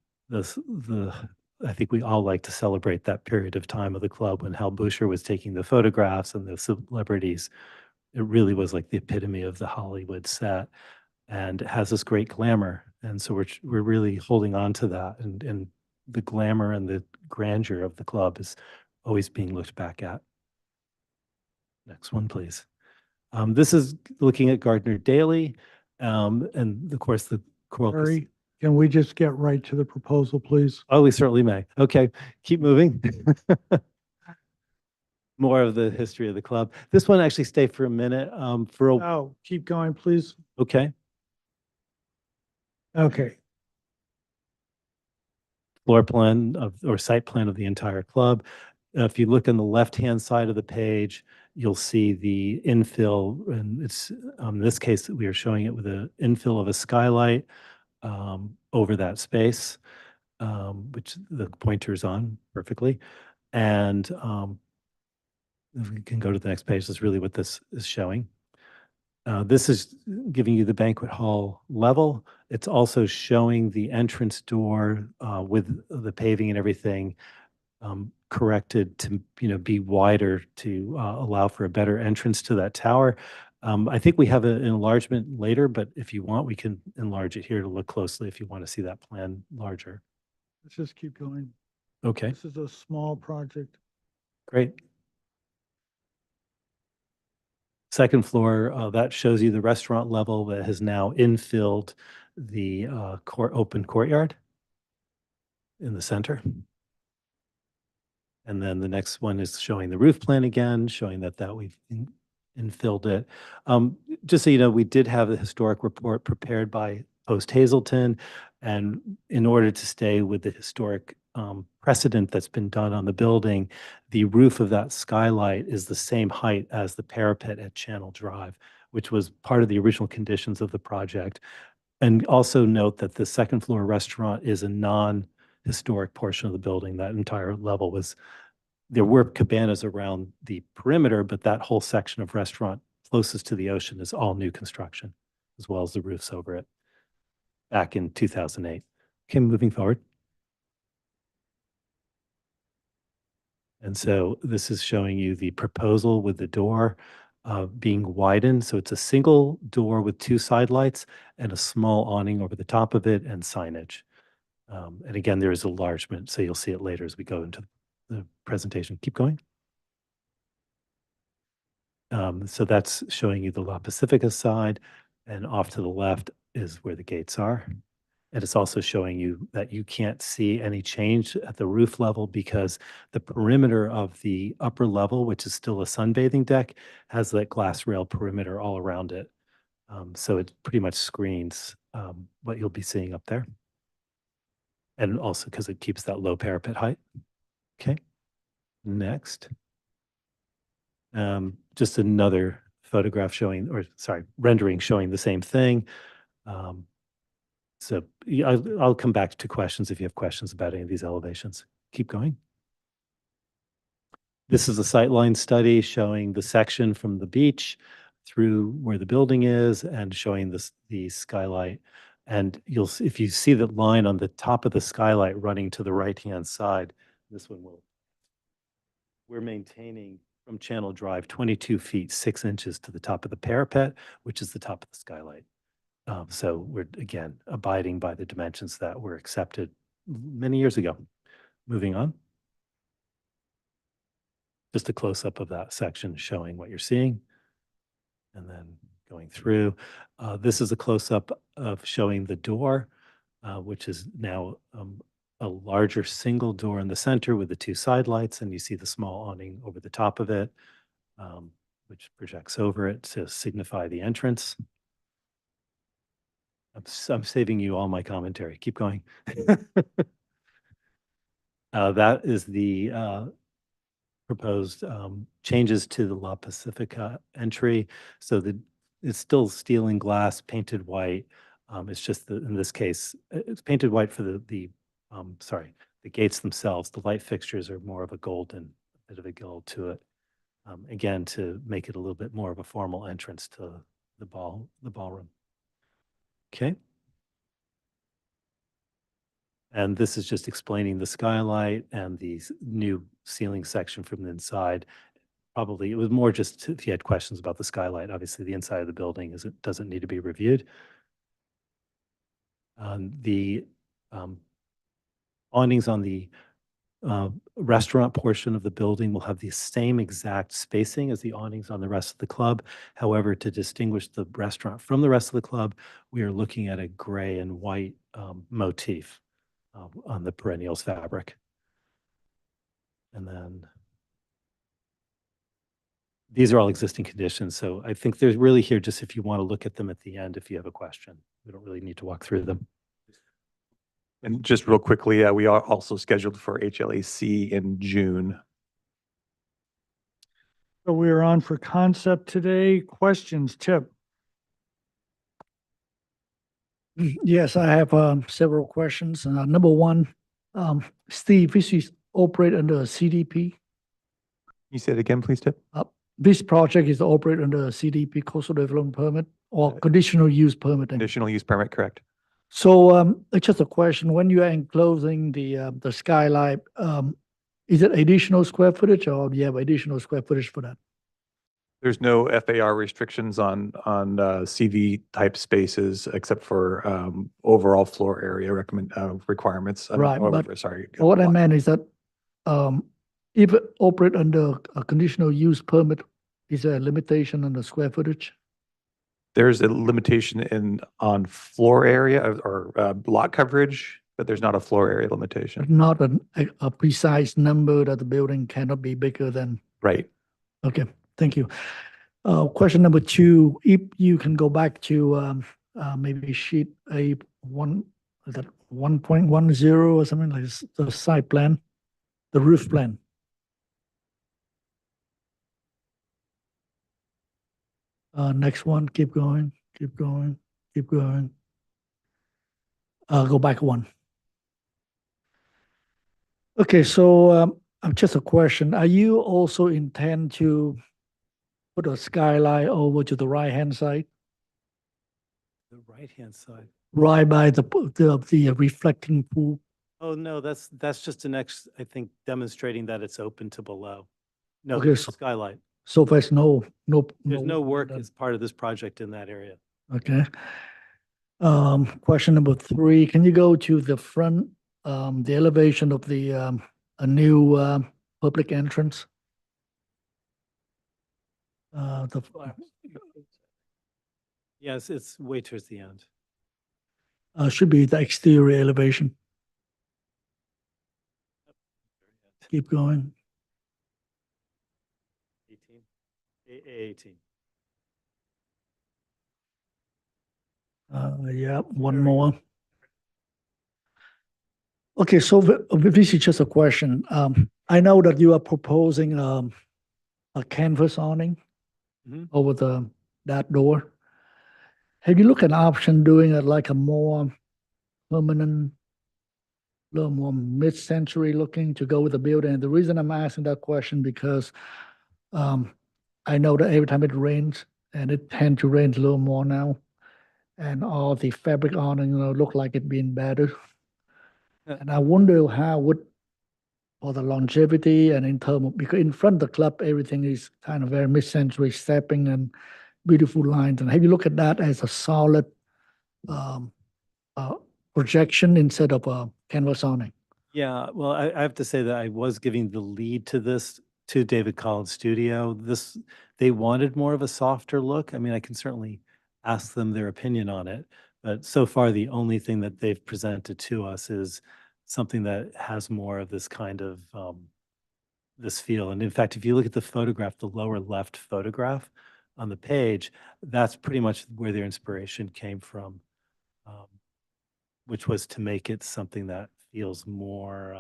think we all like to celebrate that period of time of the club when Hal Buscher was taking the photographs and the celebrities. It really was like the epitome of the Hollywood set, and it has this great glamour. And so we're really holding on to that, and the glamour and the grandeur of the club is always being looked back at. Next one, please. This is looking at Gardner Daily, and of course the Coral. Barry, can we just get right to the proposal, please? Oh, we certainly may. Okay, keep moving. More of the history of the club. This one actually stay for a minute. Oh, keep going, please. Okay. Okay. Floor plan of, or site plan of the entire club. If you look on the left-hand side of the page, you'll see the infill, and it's, in this case, we are showing it with an infill of a skylight over that space, which the pointer's on perfectly. And if we can go to the next page, that's really what this is showing. This is giving you the banquet hall level. It's also showing the entrance door with the paving and everything corrected to, be wider to allow for a better entrance to that tower. I think we have an enlargement later, but if you want, we can enlarge it here to look closely if you want to see that plan larger. Let's just keep going. Okay, This is a small project. great. Second floor, that shows you the restaurant level that has now infilled the open courtyard in the center. And then the next one is showing the roof plan again, showing that we've infilled it. Just so you know, we did have a historic report prepared by Post Hazelton, and in order to stay with the historic precedent that's been done on the building, the roof of that skylight is the same height as the parapet at Channel Drive, which was part of the original conditions of the project. And also note that the second floor restaurant is a non-historic portion of the building. That entire level there were cabanas around the perimeter, but that whole section of restaurant closest to the ocean is all new construction, as well as the roofs over it back in 2008. Okay, moving forward. And so this is showing you the proposal with the door being widened. So it's a single door with two side lights and a small awning over the top of it and signage. And again, there is enlargement, so you'll see it later as we go into the presentation. Keep going. So that's showing you the La Pacifica side, and off to the left is where the gates are. And it's also showing you that you can't see any change at the roof level because the perimeter of the upper level, which is still a sunbathing deck, has that glass rail perimeter all around it. So it pretty much screens what you'll be seeing up there. And also because it keeps that low parapet height. Okay, next. Just another photograph showing, or sorry, rendering showing the same thing. So yeah, I'll come back to questions if you have questions about any of these elevations. Keep going. This is a sightline study showing the section from the beach through where the building is and showing the skylight. And if you see the line on the top of the skylight running to the right-hand side, this one we're maintaining from Channel Drive 22 feet, 6 inches to the top of the parapet, which is the top of the skylight. So we're, again, abiding by the dimensions that were accepted many years ago. Moving on. Just a close-up of that section showing what you're seeing. And then going through. This is a close-up of showing the door, which is now a larger single door in the center with the two side lights, and you see the small awning over the top of it, which projects over it to signify the entrance. I'm saving you all my commentary. Keep going. That is the proposed changes to the La Pacifica entry. So it's still steel and glass painted white. It's just in this case, it's painted white for the gates themselves. The light fixtures are more of a golden, a bit of a gold to it. Again, to make it a little bit more of a formal entrance to the ballroom. Okay. And this is just explaining the skylight and the new ceiling section from the inside. Probably, it was more just if you had questions about the skylight. Obviously, the inside of the building doesn't need to be reviewed. The awnings on the restaurant portion of the building will have the same exact spacing as the awnings on the rest of the club. However, to distinguish the restaurant from the rest of the club, we are looking at a gray and white motif on the perennials fabric. And then these are all existing conditions. So I think they're really here just if you want to look at them at the end, if you have a question. We don't really need to walk through them. And just real quickly, we are also scheduled for HLAC in June. So we are on for concept today. Questions, Tip? Yes, I have several questions. Number one, Steve, this is operate under a CDP. You say it again, please, Tip? This project is operate under a CDP, coastal development permit, or conditional use permit. Conditional use permit, correct? So it's just a question, when you are enclosing the skylight, is it additional square footage or do you have additional square footage for that? There's no FAR restrictions on CV type spaces except for overall floor area requirements. Right, but sorry. what I meant is that if it operate under a conditional use permit, is there a limitation on the square footage? There's a limitation on floor area or lot coverage, but there's not a floor area limitation. Not a precise number that the building cannot be bigger than. Right. Okay, thank you. Question number two, if you can go back to maybe sheet A1, is that 1.10 or something like this, the site plan, the roof plan. Next one, keep going, keep going, keep going. Go back one. Okay, so just a question. Are you also intend to put a skylight over to the right-hand side? The right-hand side. Right by the reflecting pool? Oh, no, that's just an I think, demonstrating that it's open to below. No, Okay, there's so- a skylight. So there's There's no work done. as part of this project in that area. Okay. Question number three, can you go to the front, the elevation of the, a new, public entrance? The, Yes, it's way towards the end. should be the exterior elevation. Keep going. 18. A18. Yeah, one more. Okay, so this is just a question. I know that you are proposing, a canvas awning Mhm. over that door. Have you looked at option doing it like a more permanent, little more mid-century looking to go with the building? And the reason I'm asking that question because I know that every time it rains, and it tends to rain a little more now, and all the fabric awning, look like it being battered. Yeah. And I wonder how would, for the longevity and in terms of, because in front of the club, everything is kind of very mid-century stepping and beautiful lines. And have you looked at that as a solid projection instead of a canvas awning? Yeah, well, I have to say that I was giving the lead to this to David Collins' studio. They wanted more of a softer look. I mean, I can certainly ask them their opinion on it, but so far the only thing that they've presented to us is something that has more of this kind of this feel. And in fact, if you look at the photograph, the lower left photograph on the page, that's pretty much where their inspiration came from, which was to make it something that feels more,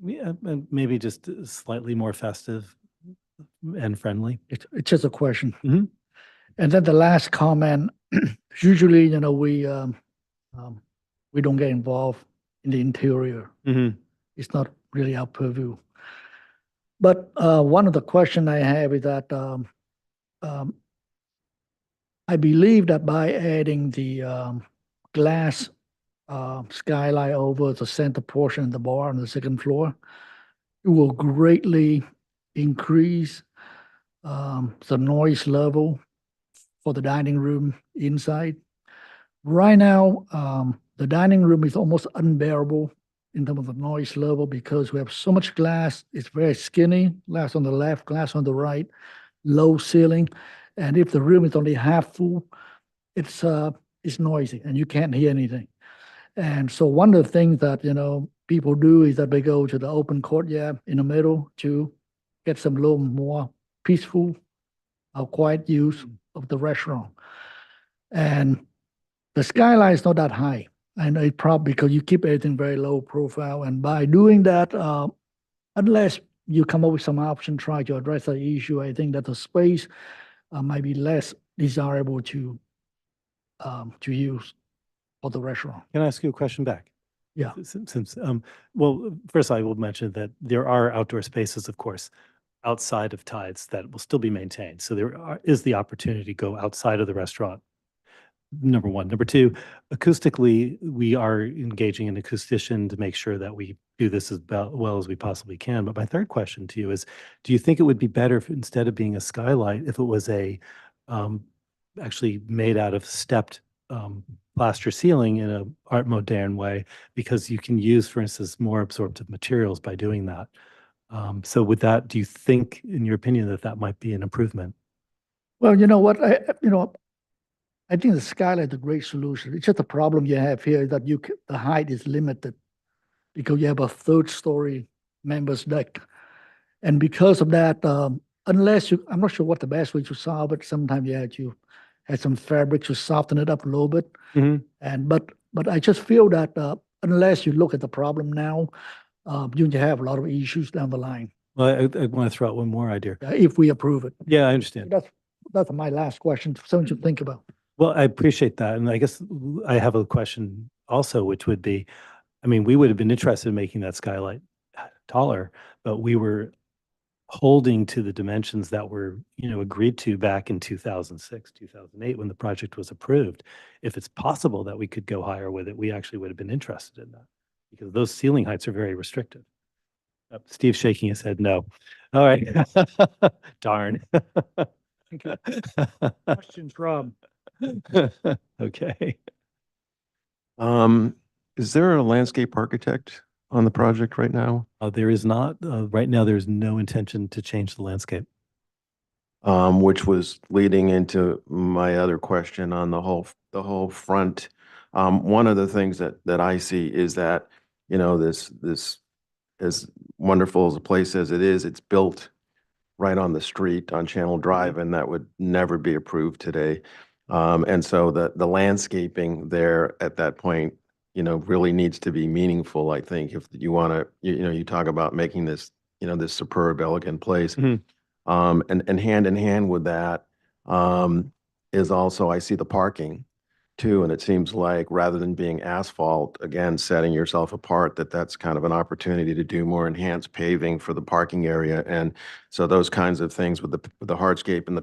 maybe just slightly more festive and friendly. It's just a question. Mhm. And then the last comment, usually, we don't get involved in the interior. It's not really our purview. But one of the questions I have is that I believe that by adding the glass skylight over the center portion of the bar on the second floor. It will greatly increase the noise level for the dining room inside. Right now, the dining room is almost unbearable in terms of the noise level because we have so much glass. It's very skinny, glass on the left, glass on the right, low ceiling. And if the room is only half full, it's noisy and you can't hear anything. And so one of the things that, people do is that they go to the open courtyard in the middle to get some little more peaceful, quiet use of the restaurant. And the skyline is not that high. I know it probably because you keep everything very low profile. And by doing that, unless you come up with some option, try to address the issue, I think that the space might be less desirable to use for the restaurant. Can I ask you a question back? Yeah. Well, first I will mention that there are outdoor spaces, of course, outside of tides that will still be maintained. So is the opportunity to go outside of the restaurant. Number one. Number two, acoustically, we are engaging an acoustician to make sure that we do this as well as we possibly can. But my third question to you is, do you think it would be better if instead of being a skylight, if it was a actually made out of stepped plaster ceiling in a art moderne way, because you can use, for instance, more absorptive materials by doing that. So with that, do you think, in your opinion, that might be an improvement? Well, you know what, I think the skylight is a great solution. It's just the problem you have here that the height is limited because you have a third-story members deck. And because of that, unless I'm not sure what the best way to solve it. Sometimes you have to add some fabric to soften it up a little bit. But I just feel that unless you look at the problem now, you have a lot of issues down the line. Well, I want to throw out one more idea. If we approve it. Yeah, I understand. That's my last question, something to think about. Well, I appreciate that. And I guess I have a question also, which would be, I mean, we would have been interested in making that skylight taller, but we were holding to the dimensions that were, agreed to back in 2006, 2008, when the project was approved. If it's possible that we could go higher with it, we actually would have been interested in that because those ceiling heights are very restrictive. Steve's shaking his head no. All right. Darn. Questions, Rob? Okay. Is there a landscape architect on the project right now? There is not. Right now, there's no intention to change the landscape. Which was leading into my other question on the whole front. One of the things that I see is that, this as wonderful as a place as it is, it's built right on the street on Channel Drive, and that would never be approved today. And so the landscaping there at that point, really needs to be meaningful, I think, if you want to, you talk about making this, this superb, elegant place. And hand in hand with that is also, I see the parking too. And it seems like rather than being asphalt, again, setting yourself apart, that's kind of an opportunity to do more enhanced paving for the parking area. And so those kinds of things with the hardscape and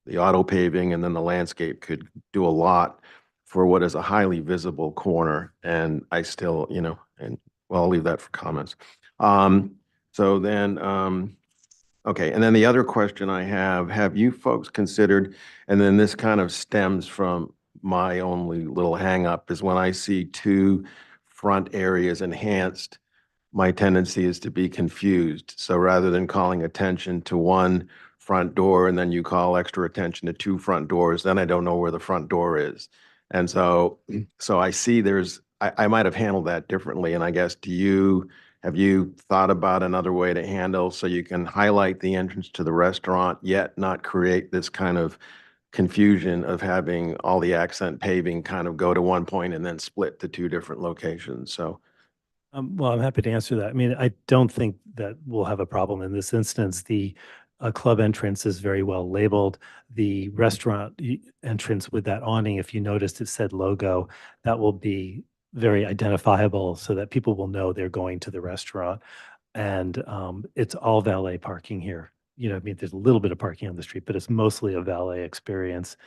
the auto paving and then the landscape could do a lot for what is a highly visible corner. And I still, and well, I'll leave that for comments. So then, okay. And then the other question I have you folks considered, and then this kind of stems from my only little hang up is when I see two front areas enhanced, my tendency is to be confused. So rather than calling attention to one front door and then you call extra attention to two front doors, then I don't know where the front door is. And so I see I might have handled that differently. And I guess have you thought about another way to handle so you can highlight the entrance to the restaurant, yet not create this kind of confusion of having all the accent paving kind of go to one point and then split to two different locations? So. Well, I'm happy to answer that. I mean, I don't think that we'll have a problem in this instance. The club entrance is very well labeled. The restaurant entrance with that awning, if you noticed, it said logo, that will be very identifiable so that people will know they're going to the restaurant. And it's all valet parking here. I mean, there's a little bit of parking on the street, but it's mostly a valet experience.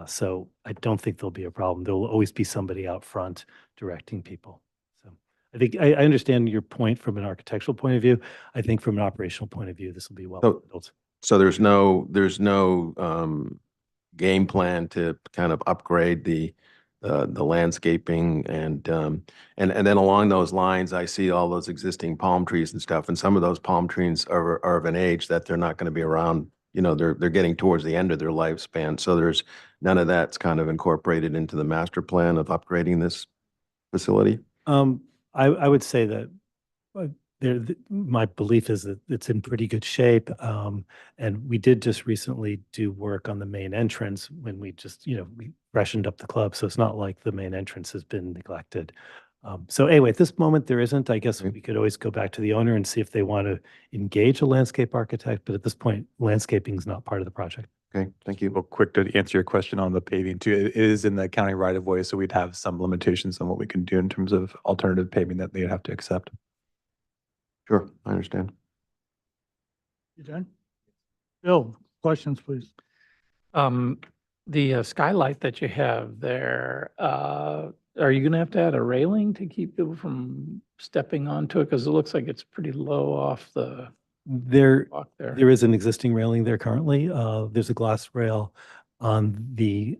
So I don't think there'll be a problem. There will always be somebody out front directing people. So I think I understand your point from an architectural point of view. I think from an operational point of view, this will be well So- built. So there's no game plan to kind of upgrade the landscaping and then along those lines, I see all those existing palm trees and stuff, and some of those palm trees are of an age that they're not going to be around. You know, they're getting towards the end of their lifespan. So there's none of that's kind of incorporated into the master plan of upgrading this facility. I would say that my belief is that it's in pretty good shape. And we did just recently do work on the main entrance when we just, we freshened up the club. So it's not like the main entrance has been neglected. So anyway, at this moment, there isn't. I guess we could always go back to the owner and see if they want to engage a landscape architect. But at this point, landscaping is not part of the project. Okay, thank you. Well, quick to answer your question on the paving too, it is in the county right of way, so we'd have some limitations on what we can do in terms of alternative paving that they'd have to accept. Sure, I understand. You done? Bill, questions, please. The skylight that you have there, are you gonna have to add a railing to keep people from stepping onto it? Because it looks like it's pretty low off the There walk there. There is an existing railing there currently. There's a glass rail on the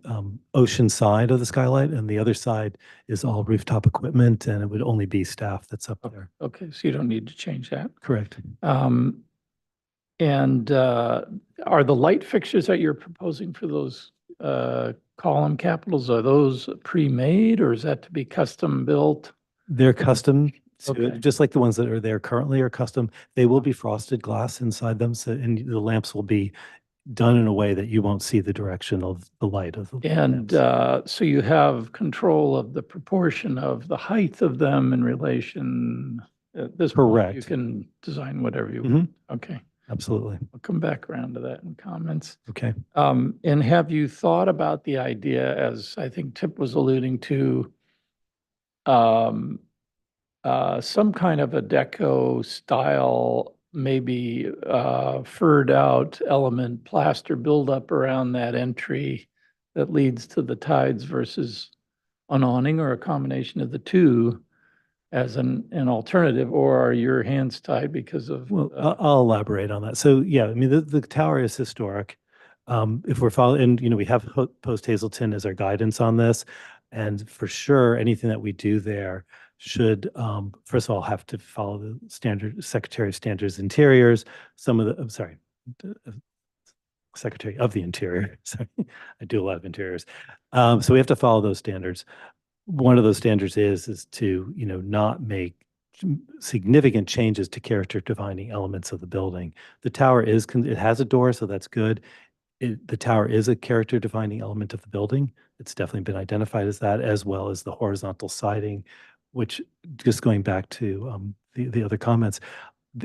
ocean side of the skylight, and the other side is all rooftop equipment, and it would only be staff that's up there. Okay, so you don't need to change that. Correct. And are the light fixtures that you're proposing for those column capitals, are those pre-made or is that to be custom built? They're custom, Okay. just like the ones that are there currently are custom. They will be frosted glass inside them, so and the lamps will be done in a way that you won't see the direction of the light of the And lamps. so you have control of the proportion of the height of them in relation, at this point, you Correct. can design whatever you want. Okay, Absolutely. I'll come back around to that in comments. Okay. And have you thought about the idea, as I think Tip was alluding to, some kind of a deco style, maybe furred out element, plaster buildup around that entry that leads to the tides versus an awning or a combination of the two as an alternative, or are your hands tied because of? Well, I'll elaborate on that. So yeah, I mean, the tower is historic. If we're following, and we have Post Hazelton as our guidance on this, and for sure, anything that we do there should, first of all, have to follow the standard Secretary of Standards Interiors. Some of the, I'm sorry, Secretary of the Interior. Sorry, I do a lot of interiors. So we have to follow those standards. One of those standards is to, not make significant changes to character defining elements of the building. The tower it has a door, so that's good. The tower is a character defining element of the building. It's definitely been identified as that, as well as the horizontal siding, which, just going back to the other comments,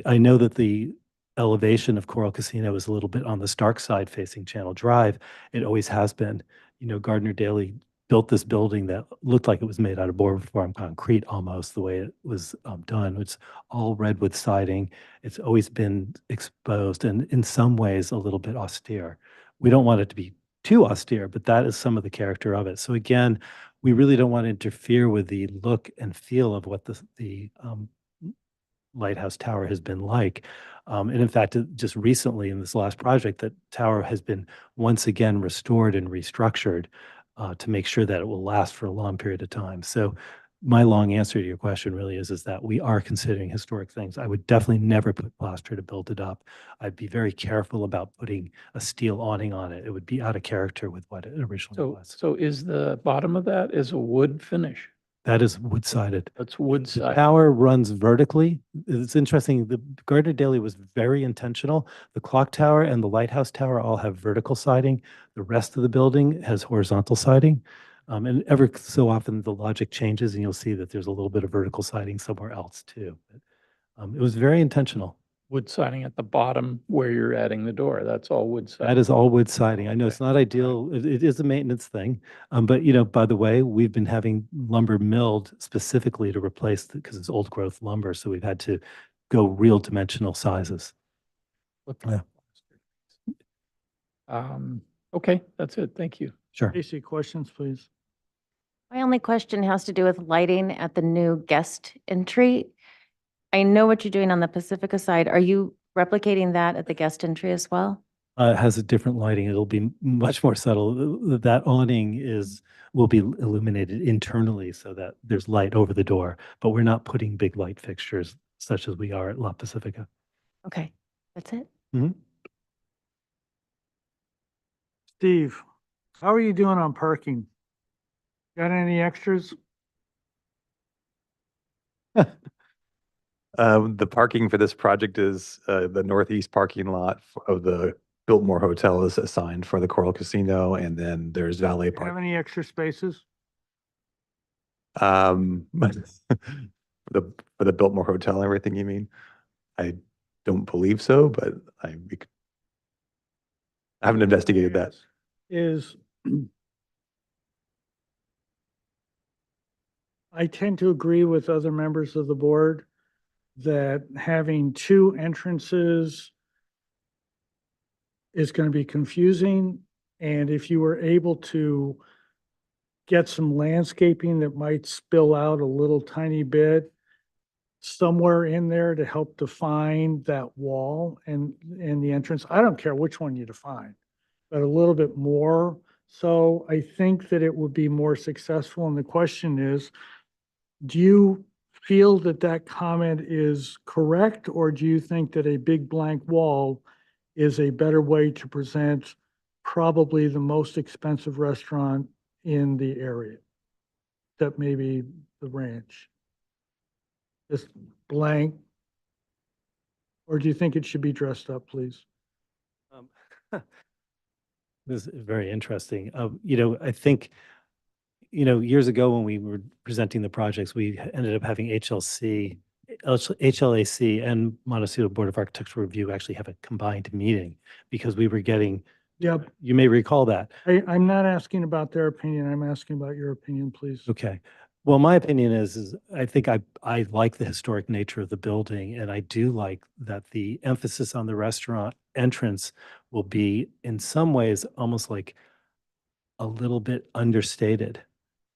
I know that the elevation of Coral Casino is a little bit on the stark side facing Channel Drive. It always has been. Gardner Daly built this building that looked like it was made out of board form concrete almost, the way it was done. It's all redwood siding. It's always been exposed and in some ways a little bit austere. We don't want it to be too austere, but that is some of the character of it. So again, we really don't want to interfere with the look and feel of what the lighthouse tower has been like. And in fact, just recently in this last project, that tower has been once again restored and restructured to make sure that it will last for a long period of time. So my long answer to your question really is that we are considering historic things. I would definitely never put plaster to build it up. I'd be very careful about putting a steel awning on it. It would be out of character with what it originally was. So is the bottom of that is a wood finish? That is wood-sided. That's The wood-sided. tower runs vertically. It's interesting. The Gardner Daly was very intentional. The clock tower and the lighthouse tower all have vertical siding. The rest of the building has horizontal siding. And ever so often the logic changes and you'll see that there's a little bit of vertical siding somewhere else too. But, it was very intentional. Wood siding at the bottom where you're adding the door. That's all wood siding. That is all wood siding. I know it's not ideal. It is a maintenance thing. But by the way, we've been having lumber milled specifically to replace because it's old growth lumber. So we've had to go real dimensional sizes. Yeah. Okay, that's it. Thank you. Sure. Casey, questions, please? My only question has to do with lighting at the new guest entry. I know what you're doing on the Pacifica side. Are you replicating that at the guest entry as well? It has a different lighting. It'll be much more subtle. That awning will be illuminated internally so that there's light over the door, but we're not putting big light fixtures such as we are at La Pacifica. Okay, that's it. Steve, how are you doing on parking? Got any extras? The parking for this project is the northeast parking lot of the Biltmore Hotel is assigned for the Coral Casino, and then there's valet Have parking. any extra spaces? For the Biltmore Hotel and everything, you mean? I don't believe so, but I haven't investigated that. Is I tend to agree with other members of the board that having two entrances is going to be confusing. And if you were able to get some landscaping that might spill out a little tiny bit somewhere in there to help define that wall and the entrance, I don't care which one you define, but a little bit more. So I think that it would be more successful. And the question is, do you feel that that comment is correct, or do you think that a big blank wall is a better way to present probably the most expensive restaurant in the area? That may be the ranch. Just blank? Or do you think it should be dressed up, please? This is very interesting. I think, years ago when we were presenting the projects, we ended up having HLAC and Montecito Board of Architectural Review actually have a combined meeting because we were getting, Yep. you may recall that. I'm not asking about their opinion. I'm asking about your opinion, please. Okay. Well, my opinion is I think I like the historic nature of the building, and I do like that the emphasis on the restaurant entrance will be in some ways almost like a little bit understated.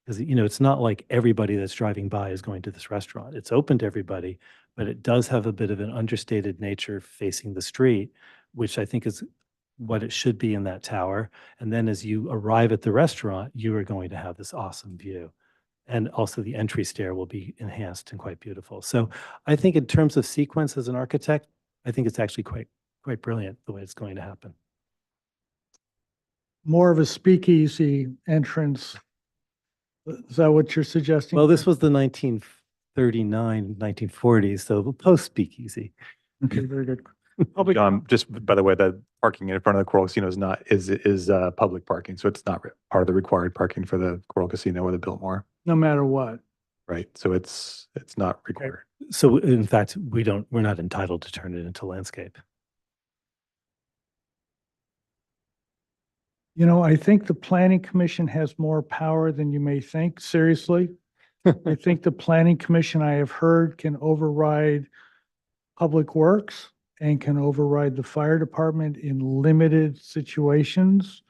Because, it's not like everybody that's driving by is going to this restaurant. It's open to everybody, but it does have a bit of an understated nature facing the street, which I think is what it should be in that tower. And then as you arrive at the restaurant, you are going to have this awesome view. And also the entry stair will be enhanced and quite beautiful. So I think in terms of sequence as an architect, I think it's actually quite brilliant the way it's going to happen. More of a speakeasy entrance. Is that what you're suggesting? Well, this was the 1939, 1940s, so post speakeasy. Okay, very good. Just by the way, the parking in front of the Coral Casino is public parking, so it's not part of the required parking for the Coral Casino or the Biltmore. No matter what. Right, so it's not required. So in fact, we're not entitled to turn it into landscape. I think the planning commission has more power than you may think, seriously. I think the planning commission, I have heard, can override public works and can override the fire department in limited situations.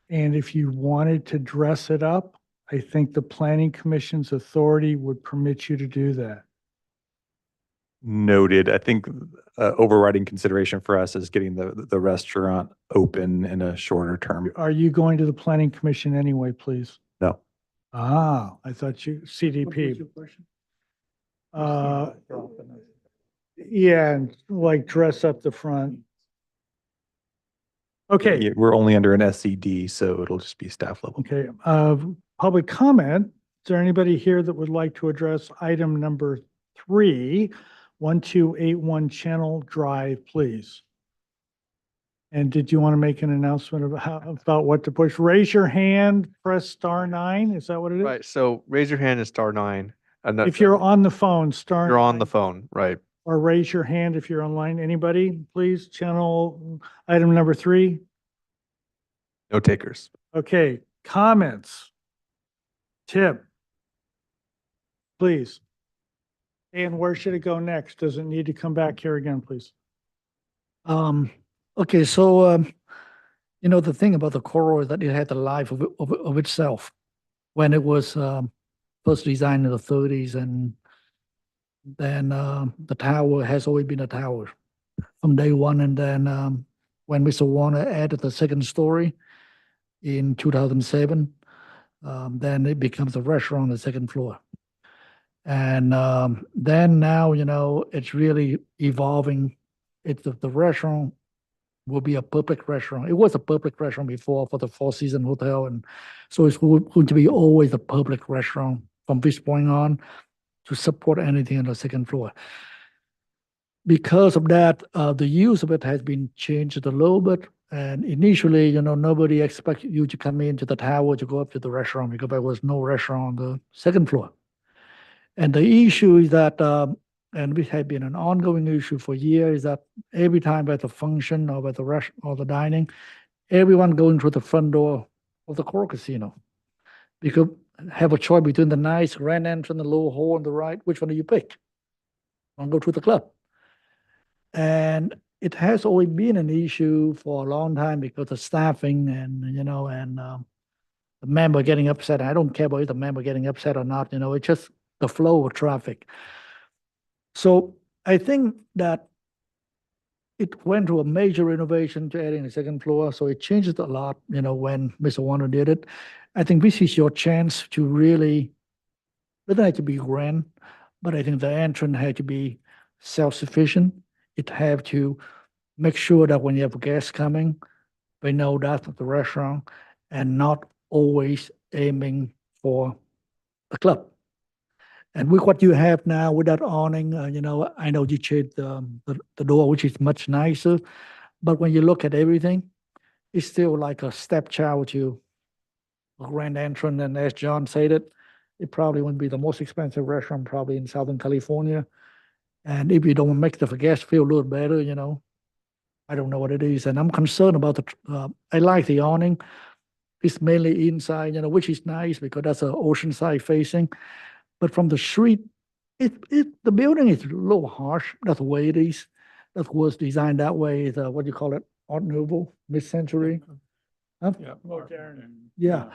And if you wanted to dress it up, I think the planning commission's authority would permit you to do that. Noted. I think overriding consideration for us is getting the restaurant open in a shorter term. Are you going to the planning commission anyway, please? No. Ah, I thought you, CDP. Yeah, and like dress up the front. Okay. Yeah, we're only under an SCD, so it'll just be staff level. Okay, public comment. Is there anybody here that would like to address item number 3, 1281 Channel Drive, please? And did you want to make an announcement about what to push? Raise your hand, press *9. Is that what it is? Right, so raise your hand is *9. And If you're on the phone, you're on the *9, phone, right? or raise your hand if you're online. Anybody, please? Channel item number 3. No takers. Okay, comments. Tip. Please. And where should it go next? Does it need to come back here again, please? Okay, so You know, the thing about the coral is that it had the life of itself. When it was first designed in the 30s, and then the tower has always been a tower from day one. And then when Mr. Warner added the second story in 2007, then it becomes a restaurant on the second floor. And then now, you know, it's really evolving. It's the restaurant will be a public restaurant. It was a public restaurant before for the Four Seasons Hotel, and so it's going to be always a public restaurant from this point on to support anything on the second floor. Because of that, the use of it has been changed a little bit. And initially, you know, nobody expected you to come into the tower to go up to the restaurant because there was no restaurant on the second floor. And the issue is that, and this had been an ongoing issue for years, is that every time at the function or at the restaurant or the dining, everyone going through the front door of the Coral Casino. You could have a choice between the nice grand entrance, the lower hall on the right. Which one do you pick? I'll go to the club. And it has always been an issue for a long time because of staffing and, you know, and the member getting upset. I don't care about the member getting upset or not, you know, it's just the flow of traffic. So I think that it went through a major renovation to adding the second floor. So it changed a lot, you know, when Mr. Warner did it. I think this is your chance to really, it doesn't have to be grand, but I think the entrance had to be self-sufficient. It have to make sure that when you have guests coming, they know that's the restaurant and not always aiming for a club. And with what you have now with that awning, you know, I know you changed the door, which is much nicer, but when you look at everything, it's still like a stepchild to a grand entrance. And as John said it probably wouldn't be the most expensive restaurant probably in Southern California. And if you don't make the guests feel a little better, you know, I don't know what it is. And I'm concerned about I like the awning. It's mainly inside, you know, which is nice because that's an ocean side facing. But from the street, the building is a little harsh. That's the way it is. That was designed that way. Is what do you call it? Art Nouveau, mid-century. Huh? Yeah. Modern. Yeah.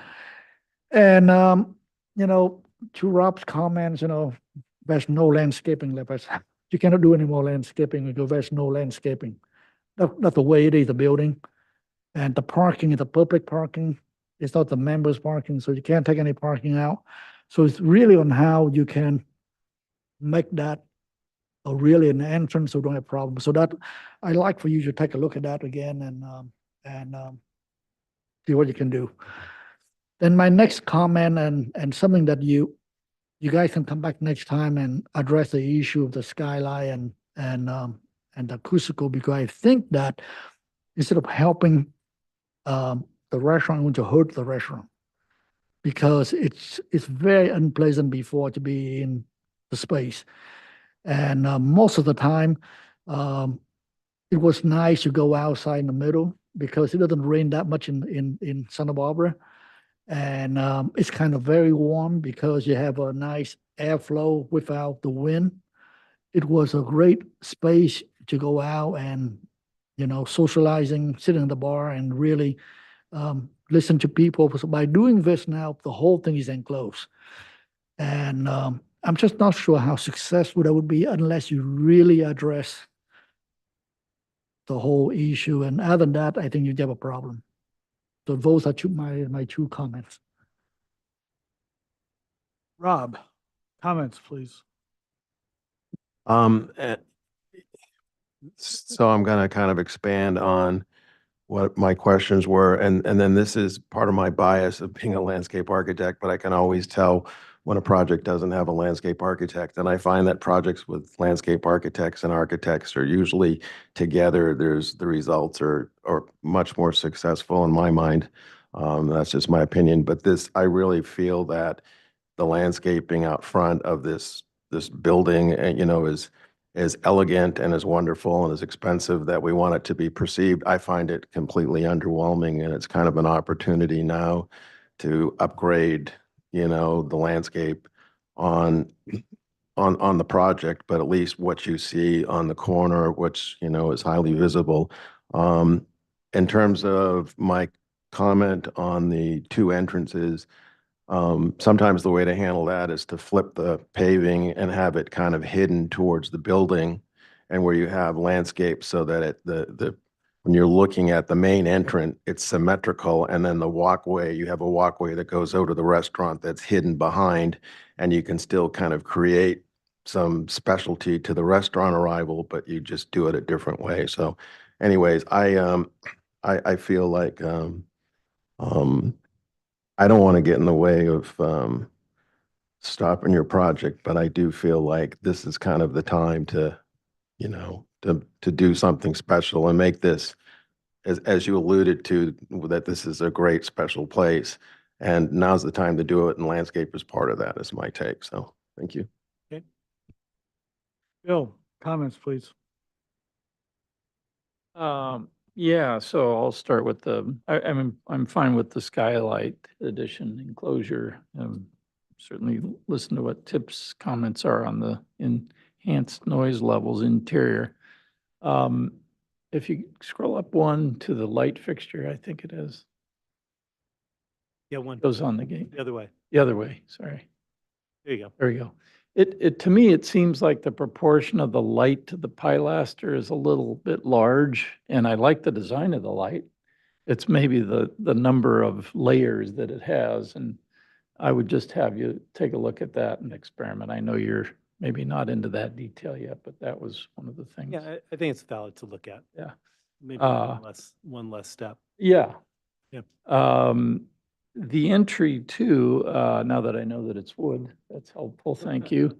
And, you know, to Rob's comments, you know, there's no landscaping left. You cannot do any more landscaping because there's no landscaping. That's the way it is, the building. And the parking is the public parking. It's not the members parking, so you can't take any parking out. So it's really on how you can make that a really an entrance so don't have problems. So that I like for you to take a look at that again and see what you can do. Then my next comment and something that you guys can come back next time and address the issue of the skyline and the acoustical, because I think that instead of helping the restaurant, I want to hurt the restaurant because it's very unpleasant before to be in the space. And most of the time, it was nice to go outside in the middle because it doesn't rain that much in Santa Barbara. And it's kind of very warm because you have a nice airflow without the wind. It was a great space to go out and, you know, socializing, sitting in the bar and really listen to people. So by doing this now, the whole thing is enclosed. And I'm just not sure how successful that would be unless you really address the whole issue. And other than that, I think you have a problem. So those are my two comments. Rob, comments, please. So I'm going to kind of expand on what my questions were. And then this is part of my bias of being a landscape architect, but I can always tell when a project doesn't have a landscape architect. And I find that projects with landscape architects and architects are usually together. The results are much more successful in my mind. That's just my opinion. But I really feel that the landscaping out front of this building, you know, is as elegant and as wonderful and as expensive that we want it to be perceived. I find it completely underwhelming, and it's kind of an opportunity now to upgrade, you know, the landscape on the project, but at least what you see on the corner, which, you know, is highly visible. in terms of my comment on the two entrances, sometimes the way to handle that is to flip the paving and have it kind of hidden towards the building and where you have landscape so that when you're looking at the main entrance, it's symmetrical, and then the walkway, you have a walkway that goes out to the restaurant that's hidden behind, and you can still kind of create some specialty to the restaurant arrival, but you just do it a different way. So anyways, I feel like, I don't want to get in the way of, stopping your project, but I do feel like this is kind of the time to, to do something special and make this, as you alluded to, that this is a great special place. And now's the time to do it, and landscape is part of that, is my take. So, thank you. Bill, comments, please. Yeah, so I'll start with I'm fine with the skylight addition enclosure. Certainly listen to what Tip's comments are on the enhanced noise levels interior. If you scroll up one to the light fixture, I think it is. Yeah, one Goes on the gate. the other way. The other way, sorry. There you go. There you go. To me, it seems like the proportion of the light to the pilaster is a little bit large, and I like the design of the light. It's maybe the number of layers that it has, and I would just have you take a look at that and experiment. I know you're maybe not into that detail yet, but that was one of the things. Yeah, I think it's valid to look at. Yeah. Maybe one less step. Yeah. Yeah. The entry too, now that I know that it's wood, that's helpful, thank you.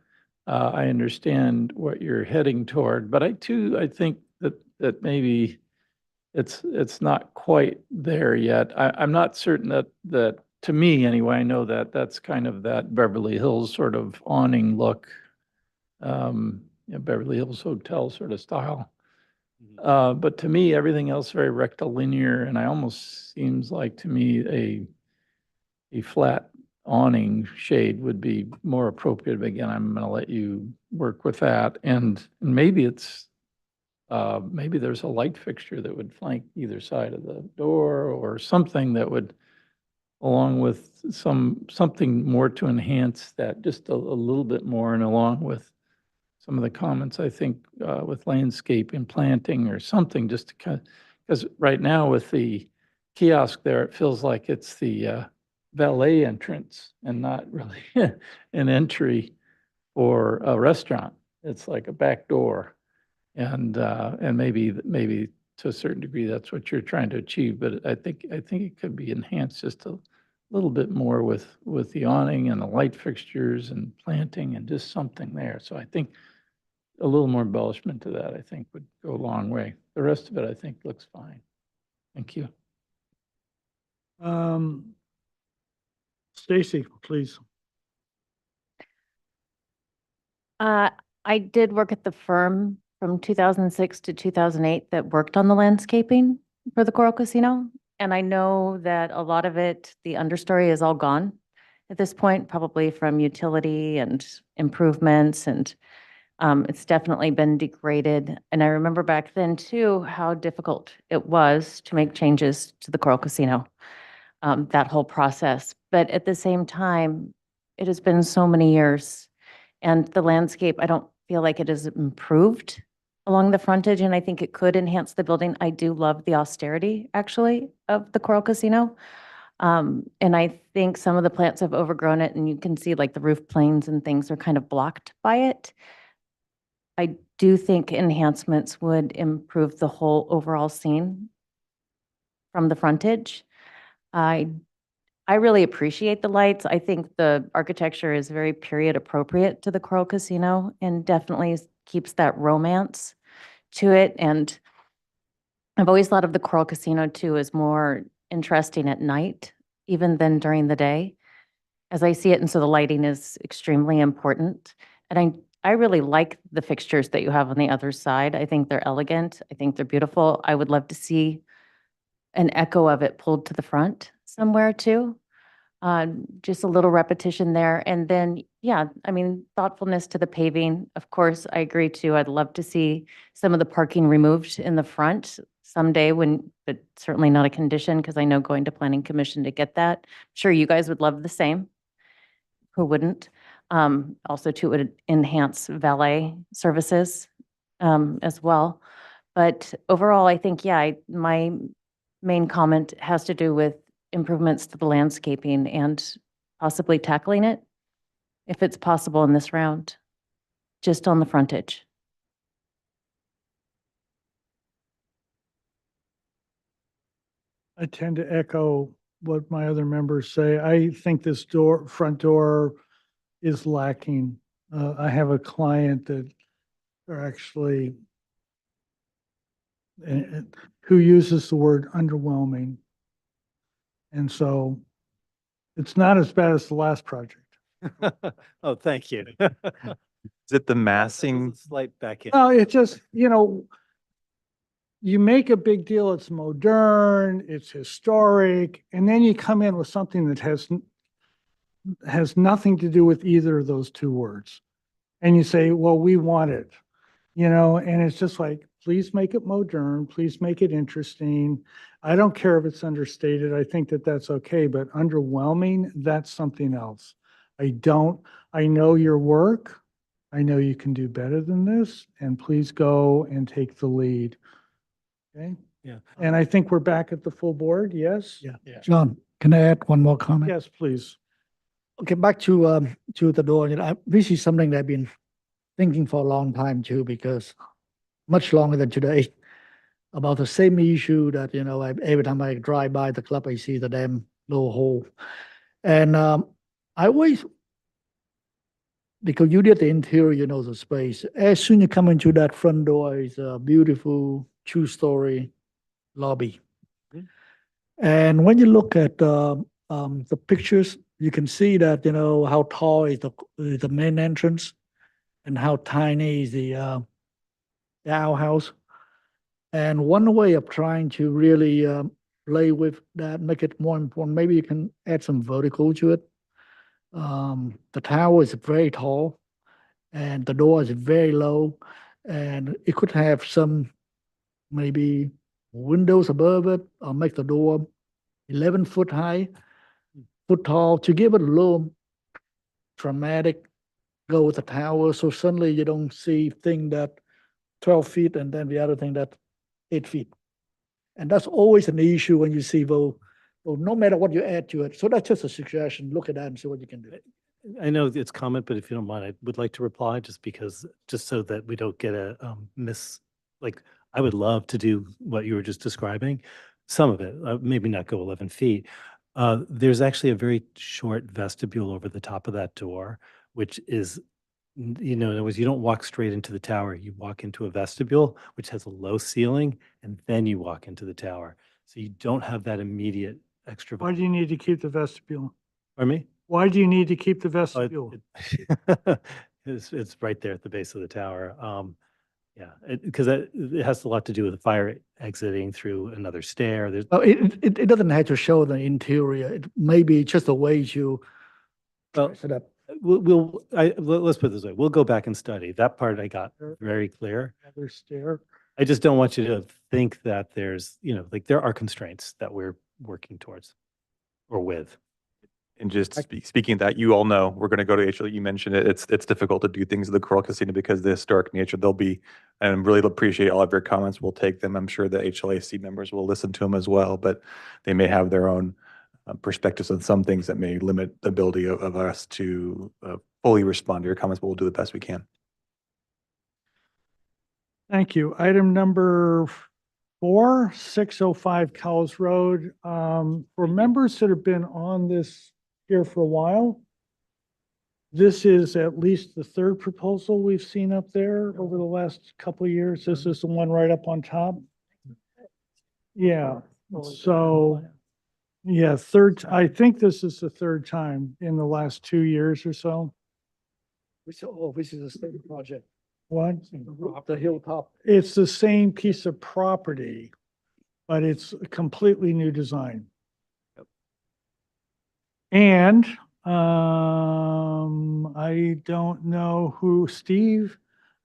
I understand what you're heading toward, but I think that maybe it's not quite there yet. I'm not certain that to me anyway, I know that that's kind of that Beverly Hills sort of awning look, Beverly Hills Hotel sort of style. But to me, everything else very rectilinear, and I almost seems like to me a flat awning shade would be more appropriate. But again, I'm going to let you work with that. And maybe maybe there's a light fixture that would flank either side of the door, or something that would, along with something more to enhance that just a little bit more, and along with some of the comments, I think, with landscape and planting or something, just to kind of, because right now with the kiosk there, it feels like it's the valet entrance and not really an entry for a restaurant. It's like a back door. And maybe to a certain degree, that's what you're trying to achieve. But I think it could be enhanced just a little bit more with the awning and the light fixtures and planting and just something there. So I think a little more embellishment to that, I think, would go a long way. The rest of it, I think, looks fine. Thank you. Stacy, please. I did work at the firm from 2006 to 2008 that worked on the landscaping for the Coral Casino. And I know that a lot of it, the understory is all gone at this point, probably from utility and improvements, and it's definitely been degraded. And I remember back then too, how difficult it was to make changes to the Coral Casino, that whole process. But at the same time, it has been so many years, and the landscape, I don't feel like it has improved along the frontage, and I think it could enhance the building. I do love the austerity, actually, of the Coral Casino. And I think some of the plants have overgrown it, and you can see like the roof planes and things are kind of blocked by it. I do think enhancements would improve the whole overall scene from the frontage. I really appreciate the lights. I think the architecture is very period appropriate to the Coral Casino and definitely keeps that romance to it. And I've always thought of the Coral Casino too as more interesting at night, even than during the day, as I see it. And so the lighting is extremely important. And I really like the fixtures that you have on the other side. I think they're elegant. I think they're beautiful. I would love to see an echo of it pulled to the front somewhere too. Just a little repetition there. And then, yeah, I mean, thoughtfulness to the paving. Of course, I agree too. I'd love to see some of the parking removed in the front someday when, but certainly not a condition, because I know going to planning commission to get that. Sure, you guys would love the same. Who wouldn't? Also to would enhance valet services, as well. But overall, I think, yeah, my main comment has to do with improvements to the landscaping and possibly tackling it, if it's possible in this round, just on the frontage. I tend to echo what my other members say. I think this front door is lacking. I have a client that are actually who uses the word underwhelming. And so it's not as bad as the last project. Oh, thank you. Is it the massing? Slight back in. Oh, it just, you make a big deal, it's modern, it's historic, and then you come in with something that has nothing to do with either of those two words. And you say, well, we want it, and it's just like, please make it modern, please make it interesting. I don't care if it's understated. I think that that's okay, but underwhelming, that's something else. I know your work. I know you can do better than this, and please go and take the lead. Okay? Yeah. And I think we're back at the full board, yes? Yeah. John, can I add one more comment? Yes, please. Okay, back to the door. This is something that I've been thinking for a long time too, because much longer than today, about the same issue that, every time I drive by the club, I see the damn little hole. And I always, because you did the interior, the space, as soon as you come into that front door, it's a beautiful two-story lobby. And when you look at the pictures, you can see that, how tall is the main entrance and how tiny is the outhouse. And one way of trying to really play with that, make it more important, maybe you can add some vertical to it. The tower is very tall and the door is very low, and it could have some maybe windows above it, or make the door 11 foot high, foot tall, to give it a little dramatic go with the tower. So suddenly you don't see thing that 12 feet and then the other thing that 8 feet. And that's always an issue when you see, well, no matter what you add to it. So that's just a suggestion. Look at that and see what you can do. I know it's comment, but if you don't mind, I would like to reply just so that we don't get a like, I would love to do what you were just describing, some of it, maybe not go 11 feet. There's actually a very short vestibule over the top of that door, which is, in other words, you don't walk straight into the tower. You walk into a vestibule, which has a low ceiling, and then you walk into the tower. So you don't have that immediate extra. Why do you need to keep the vestibule? Pardon me? Why do you need to keep the Oh, vestibule? It's right there at the base of the tower. Yeah, because it has a lot to do with the fire exiting through another stair. There's It doesn't have to show the interior. It may be just a way to dress it up. let's put it this way. We'll go back and study. That part I got very clear. Another stair. I just don't want you to think that there's, like there are constraints that we're working towards or with. And just speaking of that, you all know, we're going to go to HLA. You mentioned it. It's difficult to do things at the Coral Casino because of the historic nature. They'll be, and really appreciate all of your comments. We'll take them. I'm sure the HLAC members will listen to them as well, but they may have their own perspectives on some things that may limit the ability of us to fully respond to your comments, but we'll do the best we can. Thank you. Item number 4, 605 Cowles Road. For members that have been on this here for a while, this is at least the third proposal we've seen up there over the last couple of years. This is the one right up on top. Yeah, so, yeah, I think this is the third time in the last 2 years or so. This is a state project. What? The hilltop. It's the same piece of property, but it's a completely new design. And I don't know who, Steve,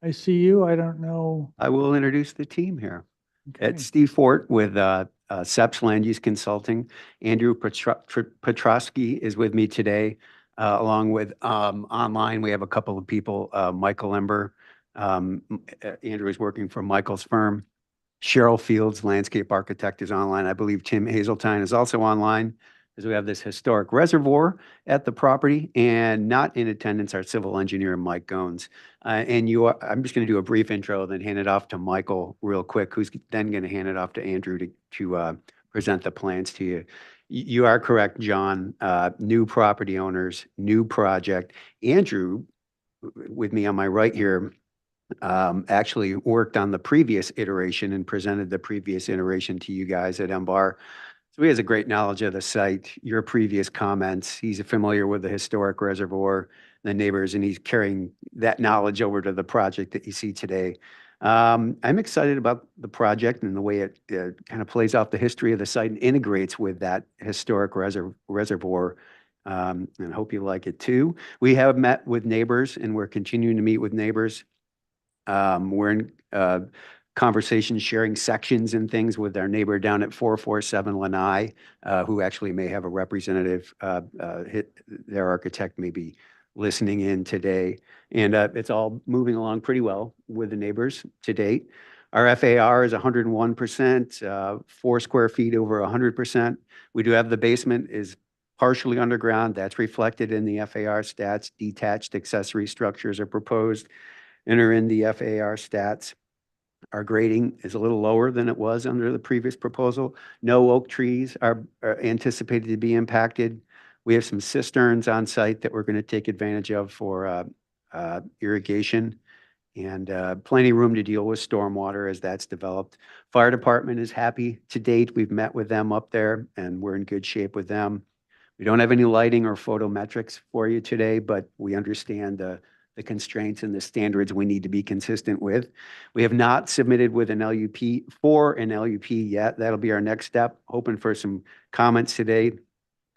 I see you. I don't know. I will introduce the team here. Okay. It's Steve Fort with SEPS Land Use Consulting. Andrew Petrosky is with me today, along with online. We have a couple of people, Michael Ember. Andrew is working for Michael's firm. Cheryl Fields, landscape architect, is online. I believe Tim Hazeltine is also online, as we have this historic reservoir at the property, and not in attendance, our civil engineer, Mike Goins. I'm just going to do a brief intro, then hand it off to Michael real quick, who's then going to hand it off to Andrew to present the plans to you. You are correct, John. New property owners, new project. Andrew, with me on my right here, actually worked on the previous iteration and presented the previous iteration to you guys at MBAR. So he has a great knowledge of the site, your previous comments. He's familiar with the historic reservoir, the neighbors, and he's carrying that knowledge over to the project that you see today. I'm excited about the project and the way it kind of plays out the history of the site and integrates with that historic reservoir. And I hope you like it too. We have met with neighbors and we're continuing to meet with neighbors. We're in conversations, sharing sections and things with our neighbor down at 447 Lanai, who actually may have a representative. Their architect may be listening in today. And it's all moving along pretty well with the neighbors to date. Our FAR is 101%, 4 square feet over 100%. We do have the basement is partially underground. That's reflected in the FAR stats. Detached accessory structures are proposed and are in the FAR stats. Our grading is a little lower than it was under the previous proposal. No oak trees are anticipated to be impacted. We have some cisterns on site that we're going to take advantage of for irrigation, and plenty of room to deal with stormwater as that's developed. Fire department is happy to date. We've met with them up there and we're in good shape with them. We don't have any lighting or photometrics for you today, but we understand the constraints and the standards we need to be consistent with. We have not submitted with an LUP yet. That'll be our next step. Hoping for some comments today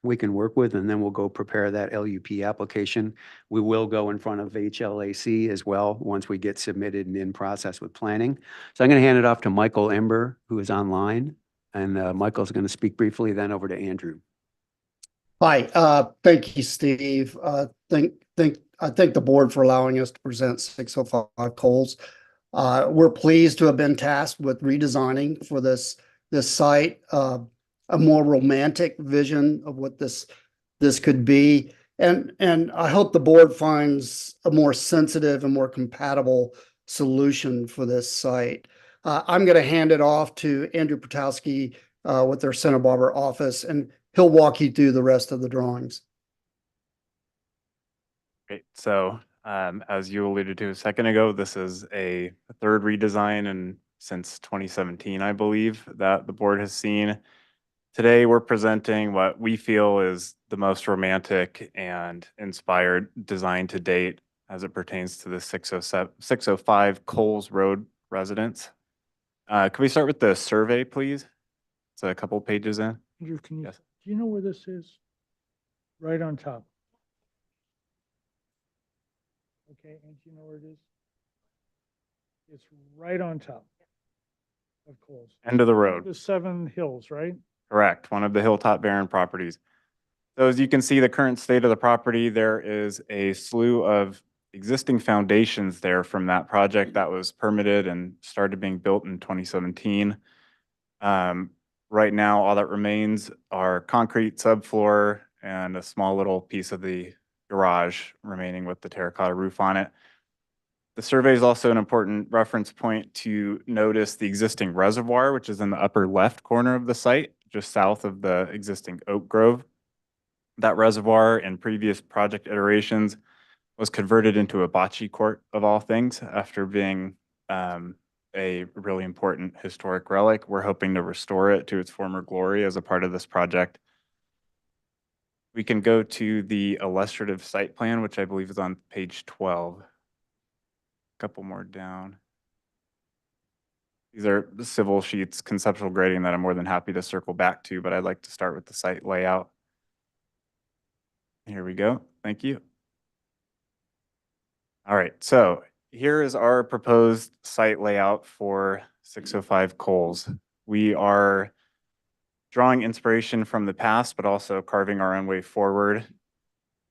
we can work with, and then we'll go prepare that LUP application. We will go in front of HLAC as well once we get submitted and in process with planning. So I'm going to hand it off to Michael Ember, who is online, and Michael's going to speak briefly, then over to Andrew. Hi, thank you, Steve. I thank the board for allowing us to present 605 Coles. We're pleased to have been tasked with redesigning for this site, a more romantic vision of what this could be. And I hope the board finds a more sensitive and more compatible solution for this site. I'm going to hand it off to Andrew Petrosky with their Santa Barbara office, and he'll walk you through the rest of the drawings. Great. So as you alluded to a second ago, this is a third redesign and since 2017, I believe, that the board has seen. Today, we're presenting what we feel is the most romantic and inspired design to date as it pertains to the 605 Coles Road residence. Can we start with the survey, please? It's a couple pages in. Andrew, can you, Yes. do you know where this is? Right on top. Okay, and do you know where it is? It's right on top of Coles. End of the road. The 7 hills, right? Correct, one of the Hilltop Barren properties. So as you can see, the current state of the property, there is a slew of existing foundations there from that project that was permitted and started being built in 2017. Right now, all that remains are concrete subfloor and a small little piece of the garage remaining with the terracotta roof on it. The survey is also an important reference point to notice the existing reservoir, which is in the upper left corner of the site, just south of the existing oak grove. That reservoir in previous project iterations was converted into a bocce court of all things after being a really important historic relic. We're hoping to restore it to its former glory as a part of this project. We can go to the illustrative site plan, which I believe is on page 12. A couple more down. These are the civil sheets, conceptual grading that I'm more than happy to circle back to, but I'd like to start with the site layout. Here we go. Thank you. All right, so here is our proposed site layout for 605 Coles. We are drawing inspiration from the past, but also carving our own way forward.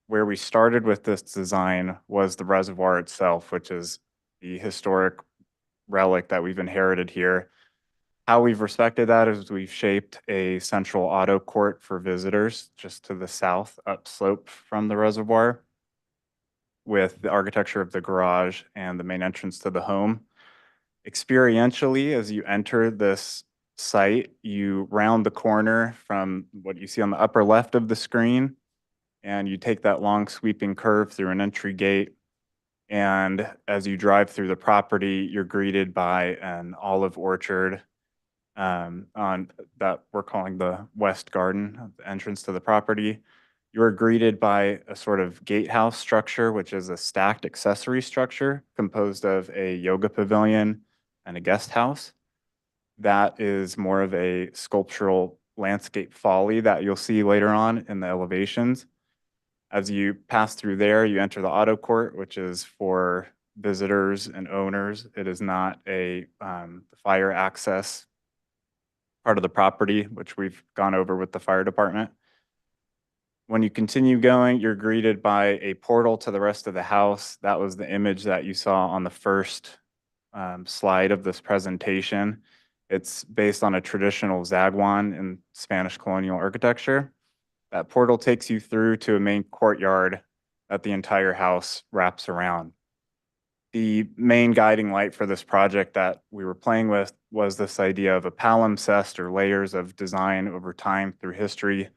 Where we started with this design was the reservoir itself, which is the historic relic that we've inherited here. How we've respected that is we've shaped a central auto court for visitors just to the south upslope from the reservoir, with the architecture of the garage and the main entrance to the home. Experientially, as you enter this site, you round the corner from what you see on the upper left of the screen, and you take that long sweeping curve through an entry gate. And as you drive through the property, you're greeted by an olive orchard on that we're calling the West Garden, the entrance to the property. You are greeted by a sort of gatehouse structure, which is a stacked accessory structure composed of a yoga pavilion and a guest house. That is more of a sculptural landscape folly that you'll see later on in the elevations. As you pass through there, you enter the auto court, which is for visitors and owners. It is not a fire access part of the property, which we've gone over with the fire department. When you continue going, you're greeted by a portal to the rest of the house. That was the image that you saw on the first slide of this presentation. It's based on a traditional zaguan in Spanish colonial architecture. That portal takes you through to a main courtyard that the entire house wraps around. The main guiding light for this project that we were playing with was this idea of a palimpsest, or layers of design over time through history,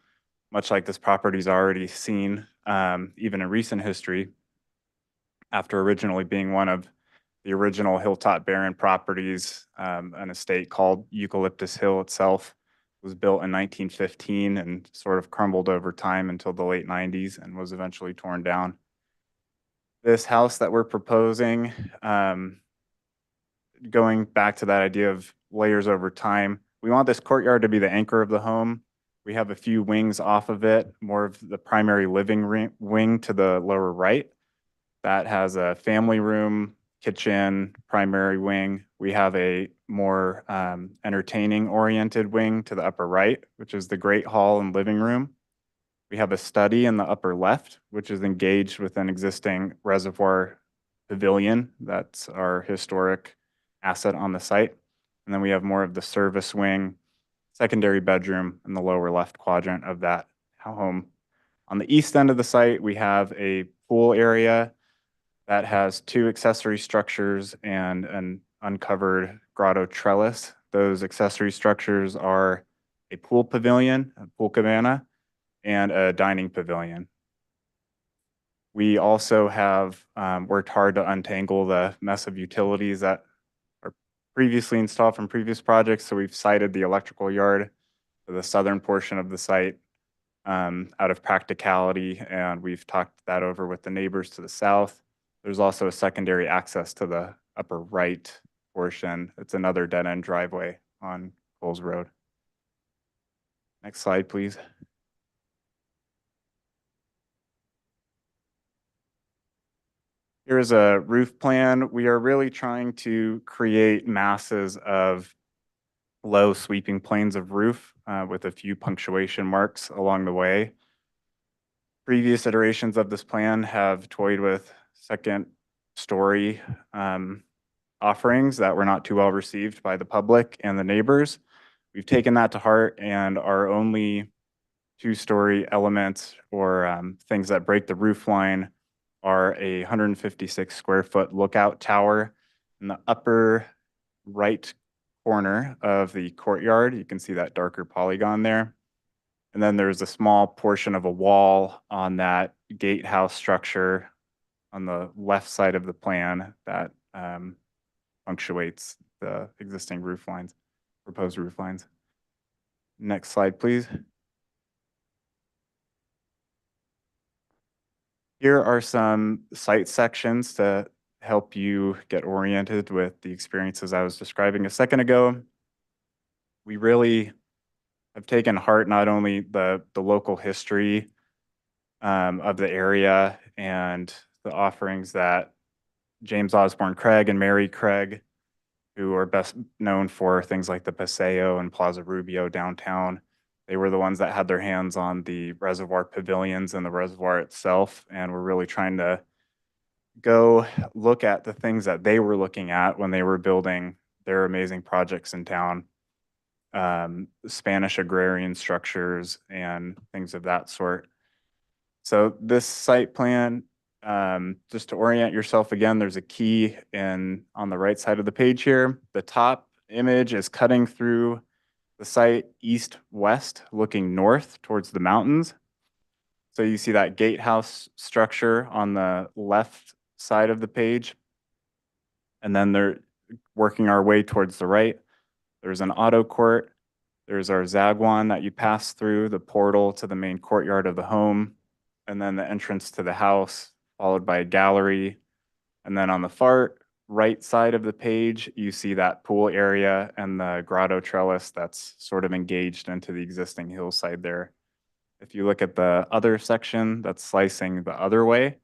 much like this property's already seen, even in recent history, after originally being one of the original Hilltop Barren properties. An estate called Eucalyptus Hill itself was built in 1915 and sort of crumbled over time until the late 90s and was eventually torn down. This house that we're proposing, going back to that idea of layers over time, we want this courtyard to be the anchor of the home. We have a few wings off of it, more of the primary living wing to the lower right. That has a family room, kitchen, primary wing. We have a more entertaining oriented wing to the upper right, which is the great hall and living room. We have a study in the upper left, which is engaged with an existing reservoir pavilion. That's our historic asset on the site. And then we have more of the service wing, secondary bedroom in the lower left quadrant of that home. On the east end of the site, we have a pool area that has 2 accessory structures and an uncovered grotto trellis. Those accessory structures are a pool pavilion, a pool cabana, and a dining pavilion. We also have worked hard to untangle the mess of utilities that are previously installed from previous projects. So we've sited the electrical yard for the southern portion of the site out of practicality, and we've talked that over with the neighbors to the south. There's also a secondary access to the upper right portion. It's another dead-end driveway on Coles Road. Next slide, please. Here's a roof plan. We are really trying to create masses of low sweeping planes of roof with a few punctuation marks along the way. Previous iterations of this plan have toyed with second story offerings that were not too well received by the public and the neighbors. We've taken that to heart, and our only 2-story elements or things that break the roof line are a 156 square foot lookout tower in the upper right corner of the courtyard. You can see that darker polygon there. And then there's a small portion of a wall on that gatehouse structure on the left side of the plan that punctuates the existing roof lines, proposed roof lines. Next slide, please. Here are some site sections to help you get oriented with the experiences I was describing a second ago. We really have taken heart not only the local history of the area and the offerings that James Osborne Craig and Mary Craig, who are best known for things like the Paseo and Plaza Rubio downtown. They were the ones that had their hands on the reservoir pavilions and the reservoir itself, and were really trying to go look at the things that they were looking at when they were building their amazing projects in town. Spanish agrarian structures and things of that sort. So this site plan, just to orient yourself again, there's a key on the right side of the page here. The top image is cutting through the site east-west, looking north towards the mountains. So you see that gatehouse structure on the left side of the page. And then they're working our way towards the right. There's an auto court. There's our Zagwan that you pass through, the portal to the main courtyard of the home, and then the entrance to the house, followed by a gallery. And then on the far right side of the page, you see that pool area and the grotto trellis that's sort of engaged into the existing hillside there. If you look at the other section that's slicing the other way,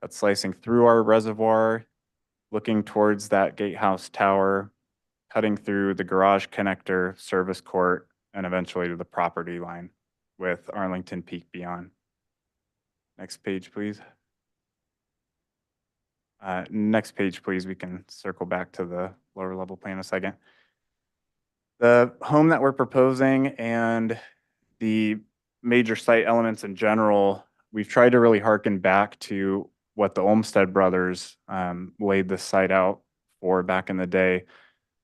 that's slicing through our reservoir, looking towards that gatehouse tower, cutting through the garage connector, service court, and eventually to the property line with Arlington Peak beyond. Next page, please. Next page, please. We can circle back to the lower level plan in a second. The home that we're proposing and the major site elements in general, we've tried to really harken back to what the Olmsted brothers laid this site out for back in the day.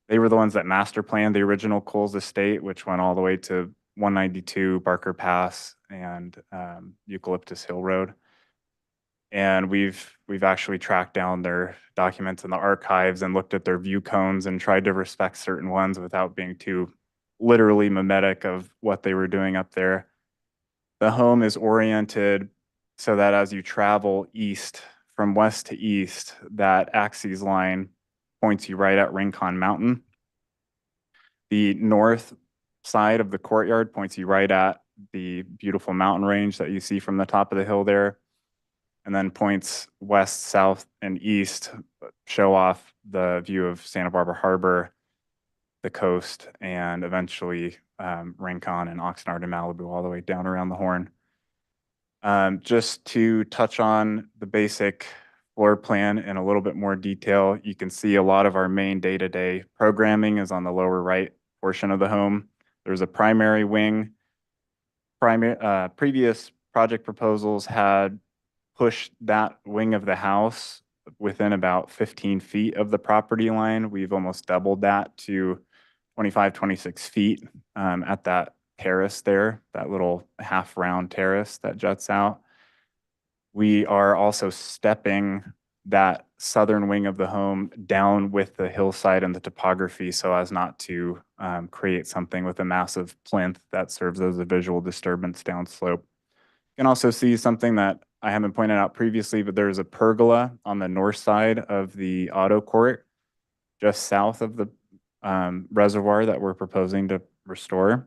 They were the ones that master planned the original Coles Estate, which went all the way to 192 Barker Pass and Eucalyptus Hill Road. And we've actually tracked down their documents in the archives and looked at their view cones and tried to respect certain ones without being too literally mimetic of what they were doing up there. The home is oriented so that as you travel east, from west to east, that axis line points you right at Rincon Mountain. The north side of the courtyard points you right at the beautiful mountain range that you see from the top of the hill there, and then points west, south, and east, show off the view of Santa Barbara Harbor, the coast, and eventually Rincon and Oxnard and Malibu all the way down around the Horn. Just to touch on the basic floor plan in a little bit more detail, you can see a lot of our main day-to-day programming is on the lower right portion of the home. There's a primary wing. Previous project proposals had pushed that wing of the house within about 15 feet of the property line. We've almost doubled that to 25, 26 feet at that terrace there, that little half round terrace that juts out. We are also stepping that southern wing of the home down with the hillside and the topography so as not to create something with a massive plinth that serves as a visual disturbance downslope. You can also see something that I haven't pointed out previously, but there's a pergola on the north side of the auto court, just south of the reservoir that we're proposing to restore.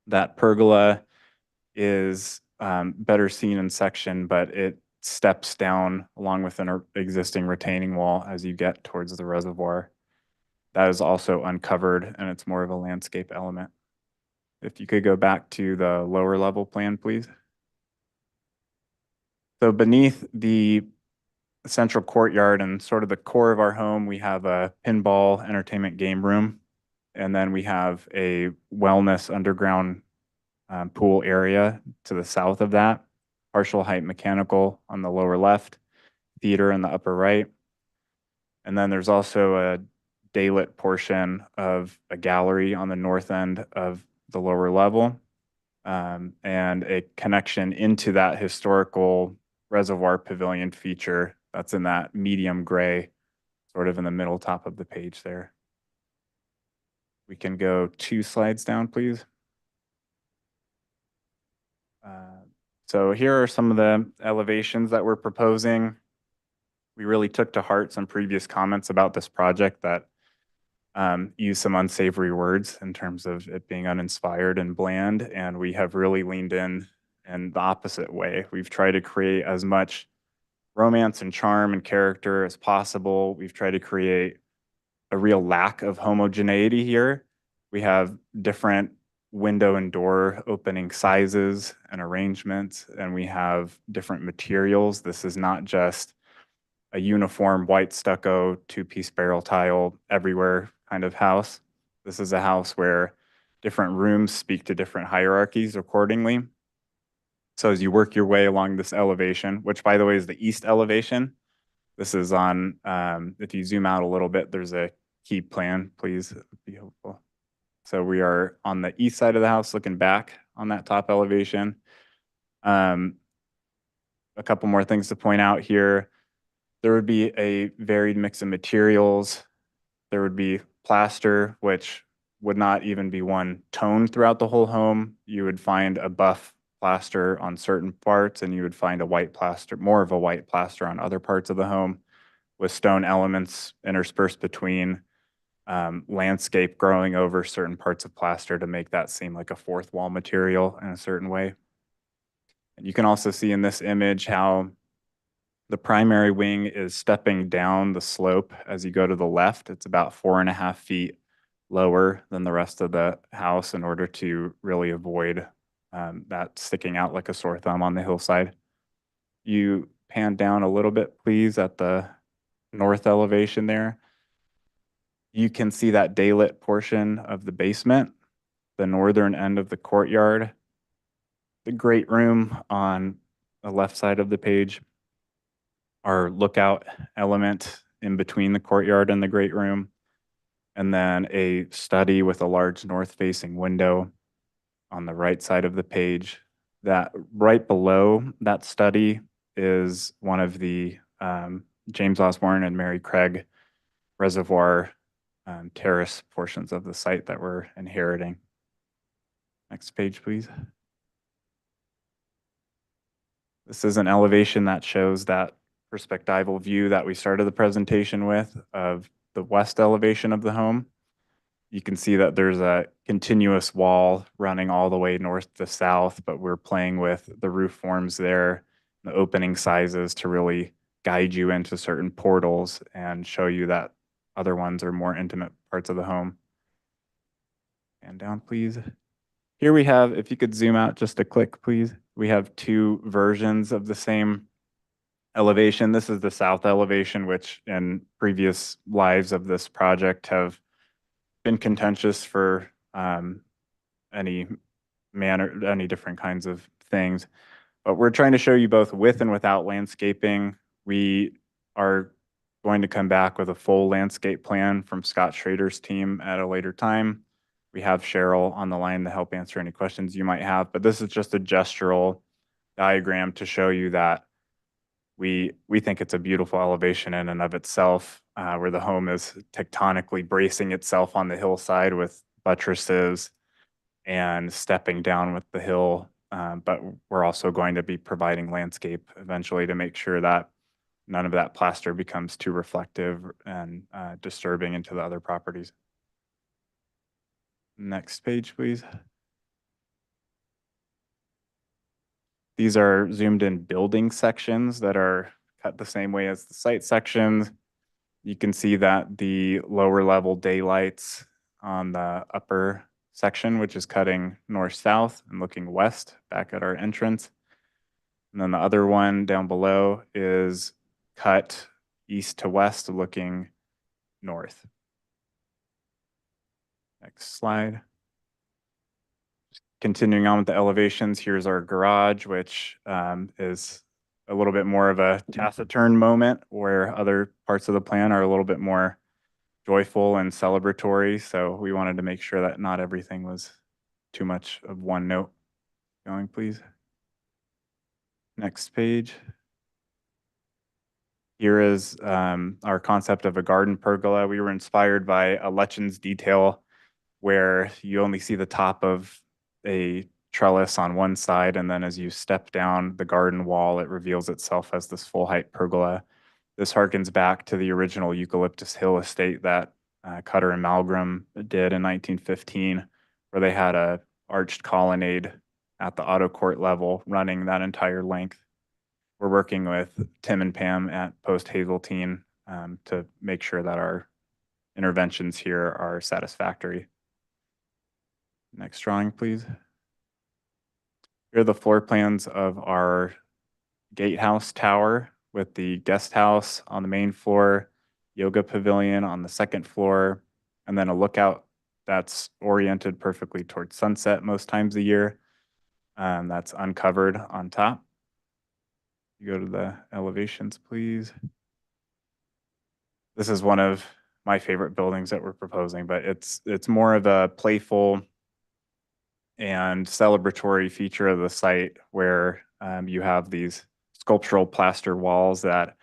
That pergola is better seen in section, but it steps down along with an existing retaining wall as you get towards the reservoir. That is also uncovered, and it's more of a landscape element. If you could go back to the lower level plan, please. So beneath the central courtyard and sort of the core of our home, we have a pinball entertainment game room. And then we have a wellness underground pool area to the south of that, partial height mechanical on the lower left, theater in the upper right. And then there's also a daylit portion of a gallery on the north end of the lower level, and a connection into that historical reservoir pavilion feature that's in that medium gray, sort of in the middle top of the page there. We can go 2 slides down, please. So here are some of the elevations that we're proposing. We really took to heart some previous comments about this project that use some unsavory words in terms of it being uninspired and bland, and we have really leaned in the opposite way. We've tried to create as much romance and charm and character as possible. We've tried to create a real lack of homogeneity here. We have different window and door opening sizes and arrangements, and we have different materials. This is not just a uniform white stucco, two-piece barrel tile everywhere kind of house. This is a house where different rooms speak to different hierarchies accordingly. So as you work your way along this elevation, which by the way is the east elevation, this is on, if you zoom out a little bit, there's a key plan, please, it would be helpful. So we are on the east side of the house looking back on that top elevation. A couple more things to point out here. There would be a varied mix of materials. There would be plaster, which would not even be one tone throughout the whole home. You would find a buff plaster on certain parts, and you would find a white plaster, more of a white plaster on other parts of the home, with stone elements interspersed between, landscape growing over certain parts of plaster to make that seem like a fourth wall material in a certain way. And you can also see in this image how the primary wing is stepping down the slope as you go to the left. It's about 4.5 feet lower than the rest of the house in order to really avoid that sticking out like a sore thumb on the hillside. You pan down a little bit, please, at the north elevation there. You can see that daylit portion of the basement, the northern end of the courtyard, the great room on the left side of the page, our lookout element in between the courtyard and the great room, and then a study with a large north-facing window on the right side of the page. That right below that study is one of the James Osborne and Mary Craig Reservoir terrace portions of the site that we're inheriting. Next page, please. This is an elevation that shows that perspectival view that we started the presentation with of the west elevation of the home. You can see that there's a continuous wall running all the way north to south, but we're playing with the roof forms there, the opening sizes to really guide you into certain portals and show you that other ones are more intimate parts of the home. And down, please. Here we have, if you could zoom out just a click, please. We have two versions of the same elevation. This is the south elevation, which in previous lives of this project have been contentious for any different kinds of things. But we're trying to show you both with and without landscaping. We are going to come back with a full landscape plan from Scott Schrader's team at a later time. We have Cheryl on the line to help answer any questions you might have, but this is just a gestural diagram to show you that we think it's a beautiful elevation in and of itself, where the home is tectonically bracing itself on the hillside with buttresses and stepping down with the hill. But we're also going to be providing landscape eventually to make sure that none of that plaster becomes too reflective and disturbing into the other properties. Next page, please. These are zoomed in building sections that are cut the same way as the site sections. You can see that the lower level daylights on the upper section, which is cutting north-south and looking west back at our entrance. And then the other one down below is cut east to west looking north. Next slide. Continuing on with the elevations, here's our garage, which is a little bit more of a taciturn moment where other parts of the plan are a little bit more joyful and celebratory. So we wanted to make sure that not everything was too much of one note. Going, please. Next page. Here is our concept of a garden pergola. We were inspired by a Lutchens detail where you only see the top of a trellis on one side, and then as you step down the garden wall, it reveals itself as this full height pergola. This harkens back to the original Eucalyptus Hill estate that Cutter and Malgrim did in 1915, where they had a arched colonnade at the auto court level running that entire length. we're working with Tim and Pam at Post Hazeltine to make sure that our interventions here are satisfactory. Next drawing, please. Here are the floor plans of our gatehouse tower with the guest house on the main floor, yoga pavilion on the second floor, and then a lookout that's oriented perfectly towards sunset most times a year. That's uncovered on top. You go to the elevations, please. This is one of my favorite buildings that we're proposing, but it's more of a playful and celebratory feature of the site where you have these sculptural plaster walls that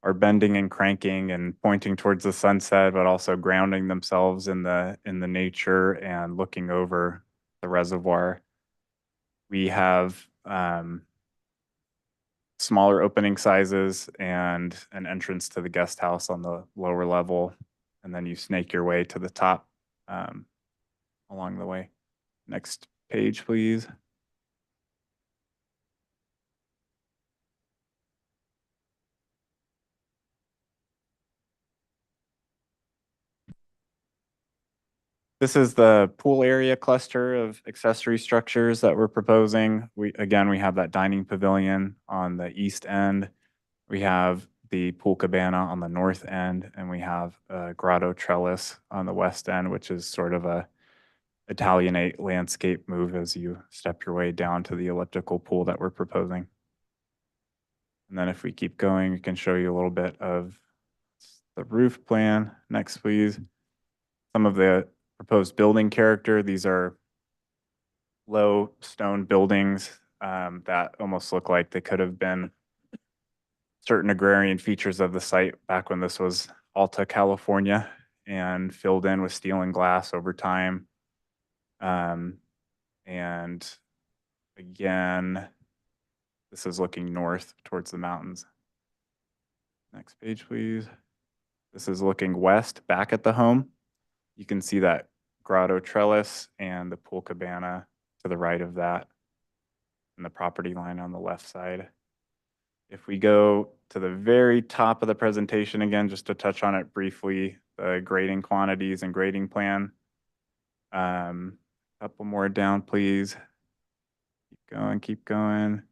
are bending and cranking and pointing towards the sunset, but also grounding themselves in the nature and looking over the reservoir. We have smaller opening sizes and an entrance to the guest house on the lower level, and then you snake your way to the top along the way. Next page, please. This is the pool area cluster of accessory structures that we're proposing. We have that dining pavilion on the east end. We have the pool cabana on the north end, and we have a grotto trellis on the west end, which is sort of a Italianate landscape move as you step your way down to the elliptical pool that we're proposing. And then if we keep going, we can show you a little bit of the roof plan. Next, please. Some of the proposed building character. These are low stone buildings that almost look like they could have been certain agrarian features of the site back when this was Alta, California, and filled in with steel and glass over time. And again, this is looking north towards the mountains. Next page, please. This is looking west back at the home. You can see that grotto trellis and the pool cabana to the right of that, and the property line on the left side. If we go to the very top of the presentation again, just to touch on it briefly, the grading quantities and grading plan. Couple more down, please. Keep going.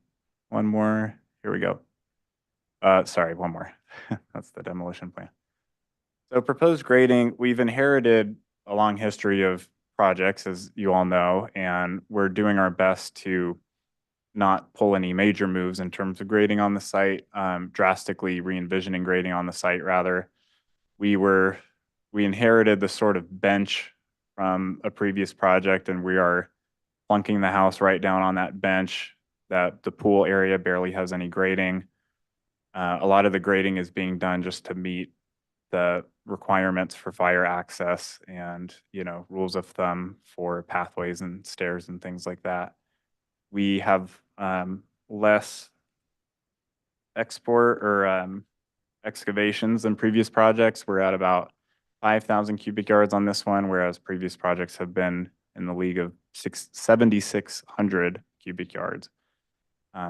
One more. Here we go. Sorry, one more. That's the demolition plan. So proposed grading, we've inherited a long history of projects, as you all know, and we're doing our best to not pull any major moves in terms of grading on the site, drastically re-envisioning grading on the site, rather. We inherited the sort of bench from a previous project, and we are plunking the house right down on that bench. That the pool area barely has any grading. A lot of the grading is being done just to meet the requirements for fire access and, rules of thumb for pathways and stairs and things like that. We have less export or excavations than previous projects. We're at about 5,000 cubic yards on this one, whereas previous projects have been in the league of 7,600 cubic yards.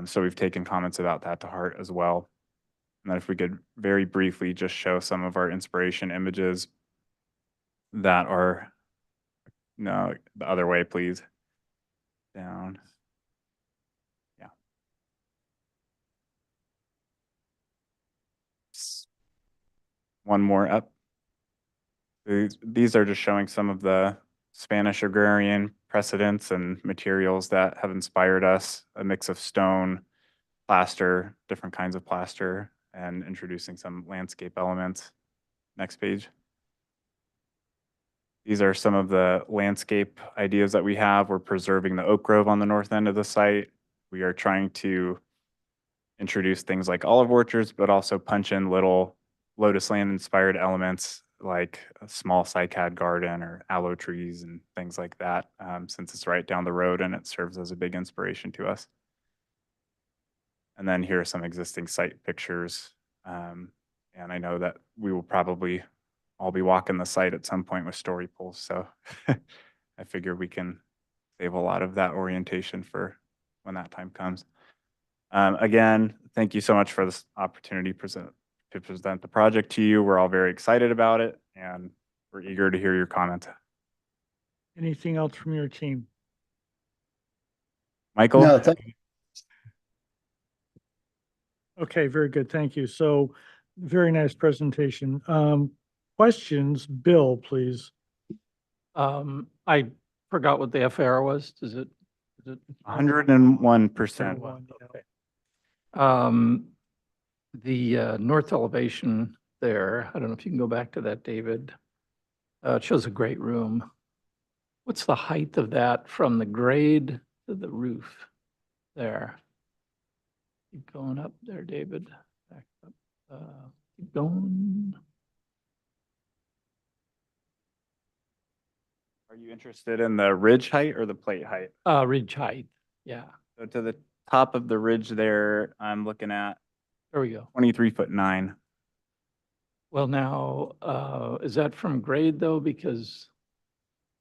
So we've taken comments about that to heart as well. And then if we could very briefly just show some of our inspiration images that are, no, the other way, please. Down. Yeah. One more up. These are just showing some of the Spanish agrarian precedents and materials that have inspired us, a mix of stone, plaster, different kinds of plaster, and introducing some landscape elements. Next page. These are some of the landscape ideas that we have. We're preserving the oak grove on the north end of the site. We are trying to introduce things like olive orchards, but also punch in little lotus land inspired elements like a small cycad garden or aloe trees and things like that, since it's right down the road and it serves as a big inspiration to us. And then here are some existing site pictures. And I know that we will probably all be walking the site at some point with story poles. So I figure we can save a lot of that orientation for when that time comes. Again, thank you so much for this opportunity to present the project to you. We're all very excited about it, and we're eager to hear your comments. Anything else from your team? Michael? No, thank Okay, very good. Thank you. So very nice presentation. Questions, Bill, please. I forgot what the FAR was. Is it? 101%. Okay. The north elevation there, I don't know if you can go back to that, David. It shows a great room. What's the height of that from the grade to the roof there? Keep going up there, David. Back up. Keep going. Are you interested in the ridge height or the plate height? Ridge height. Yeah, So to the top of the ridge there, I'm looking at there we go. 23'9". Well, now, is that from grade though? Because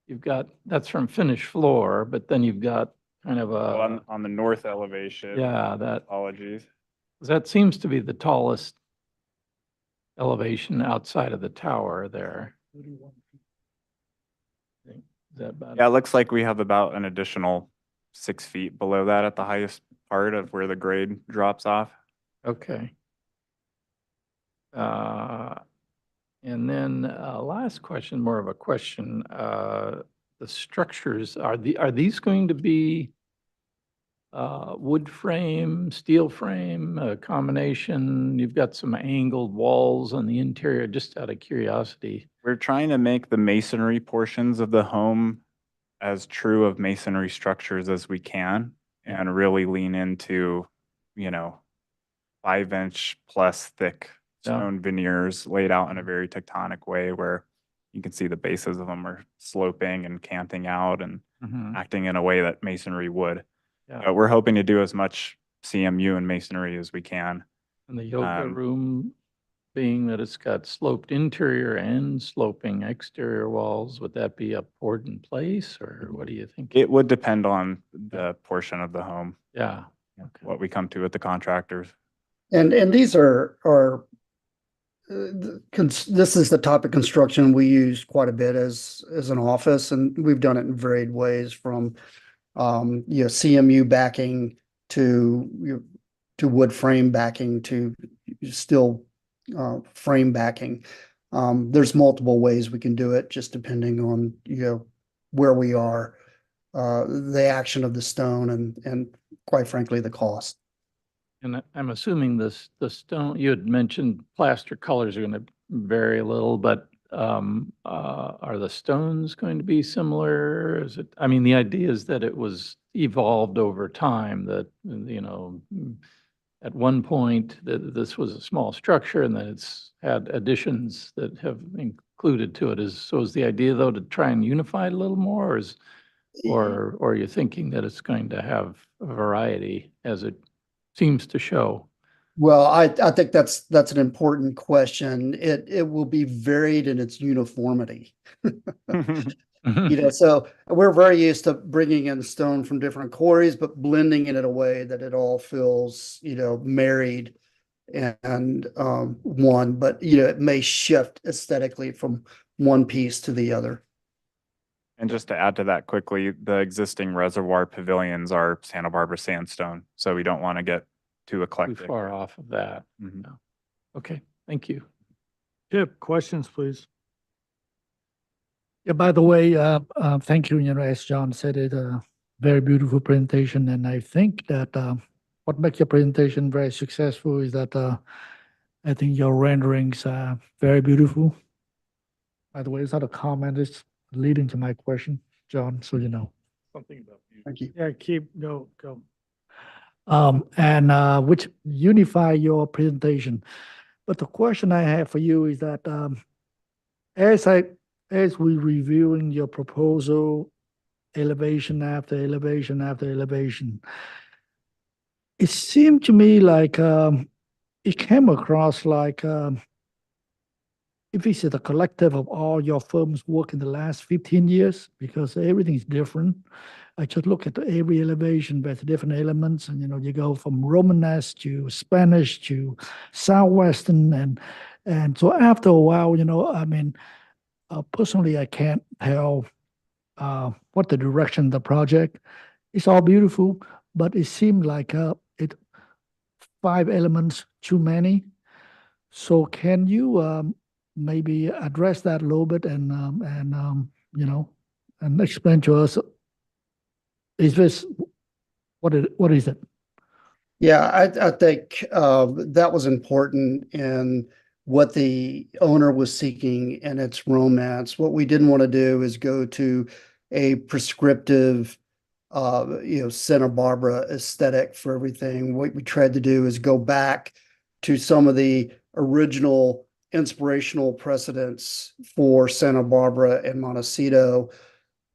you've got, that's from finished floor, but then you've got kind of a, On the north elevation. yeah, that, Apologies. that seems to be the tallest elevation outside of the tower there. Is that about? Yeah, it looks like we have about an additional 6 feet below that at the highest part of where the grade drops off. Okay. And then last question, more of a question. The structures, are these going to be wood frame, steel frame, a combination? You've got some angled walls on the interior, just out of curiosity. We're trying to make the masonry portions of the home as true of masonry structures as we can and really lean into, 5-inch plus thick stone veneers laid out in a very tectonic way where you can see the bases of them are sloping and canting out and acting in a way that masonry would. Yeah. But we're hoping to do as much CMU and masonry as we can. And the yoga room, being that it's got sloped interior and sloping exterior walls, would that be a poured in place, or what do you think? It would depend on the portion of the home, Yeah. what we come to with the contractors. And these this is the type of construction we use quite a bit as an office, and we've done it in varied ways from CMU backing to wood frame backing to steel frame backing. There's multiple ways we can do it, just depending on where we are, the action of the stone, and quite frankly the cost. And I'm assuming the stone, you had mentioned plaster colors are going to vary a little, but are the stones going to be similar? Is it, I mean, the idea is that it was evolved over time, that, at one point this was a small structure and then it's had additions that have included to it. Is the idea though to try and unify it a little more, or are you thinking that it's going to have a variety as it seems to show? Well, I think that's an important question. It will be varied in its uniformity. So we're very used to bringing in stone from different quarries, but blending it in a way that it all feels, married and one. But it may shift aesthetically from one piece to the other. And just to add to that quickly, the existing reservoir pavilions are Santa Barbara sandstone, so we don't want to get too eclectic. Too far off of that. No. Okay, thank you. Chip, questions, please. Yeah, by the way, thank you. As John said, it a very beautiful presentation, and I think that what makes your presentation very successful is that I think your renderings are very beautiful. By the way, it's not a comment; it's leading to my question, John. So you know. Something about you. Thank you. Yeah, go. And which unify your presentation. But the question I have for you is that as we reviewing your proposal, elevation after elevation after elevation, it seemed to me like it came across like if it's the collective of all your firms work in the last 15 years, because everything is different. I just look at every elevation with different elements, and you go from Romanesque to Spanish to Southwestern, and so after a while, I mean, personally, I can't tell what the direction of the project. It's all beautiful, but it seemed like it 5 elements too many. So can you maybe address that a little bit and explain to us, is this, what is it? Yeah, I think that was important in what the owner was seeking in its romance. What we didn't want to do is go to a prescriptive, Santa Barbara aesthetic for everything. What we tried to do is go back to some of the original inspirational precedents for Santa Barbara and Montecito,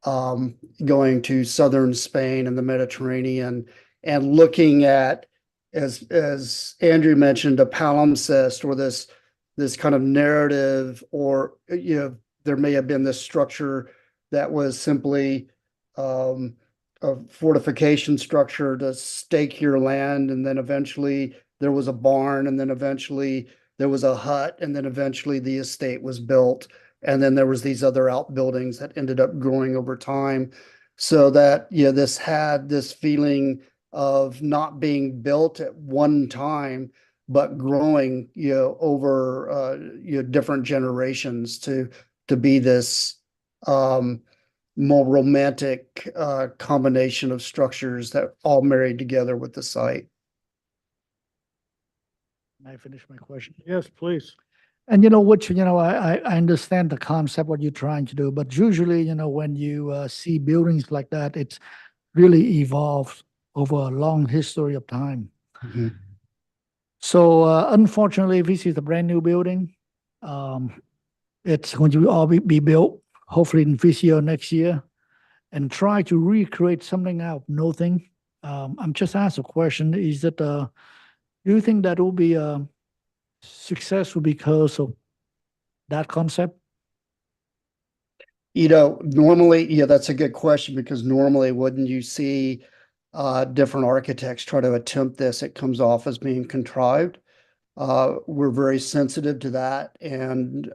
going to southern Spain and the Mediterranean, and looking at, as Andrew mentioned, a palimpsest, or this kind of narrative, or there may have been this structure that was simply a fortification structure to stake your land, and then eventually there was a barn, and then eventually there was a hut, and then eventually the estate was built, and then there was these other outbuildings that ended up growing over time, so that this had this feeling of not being built at one time, but growing over different generations to be this more romantic combination of structures that all married together with the site. Can I finish my question? Yes, please. And I understand the concept, what you're trying to do, but usually, when you see buildings like that, it's really evolved over a long history of time. Mhm. So unfortunately, this is a brand new building. It's going to all be built, hopefully in this year or next year, and try to recreate something out of nothing. I'm just asked a question, is that, do you think that will be successful because of that concept? Normally, that's a good question, because normally wouldn't you see different architects try to attempt this, it comes off as being contrived. We're very sensitive to that, and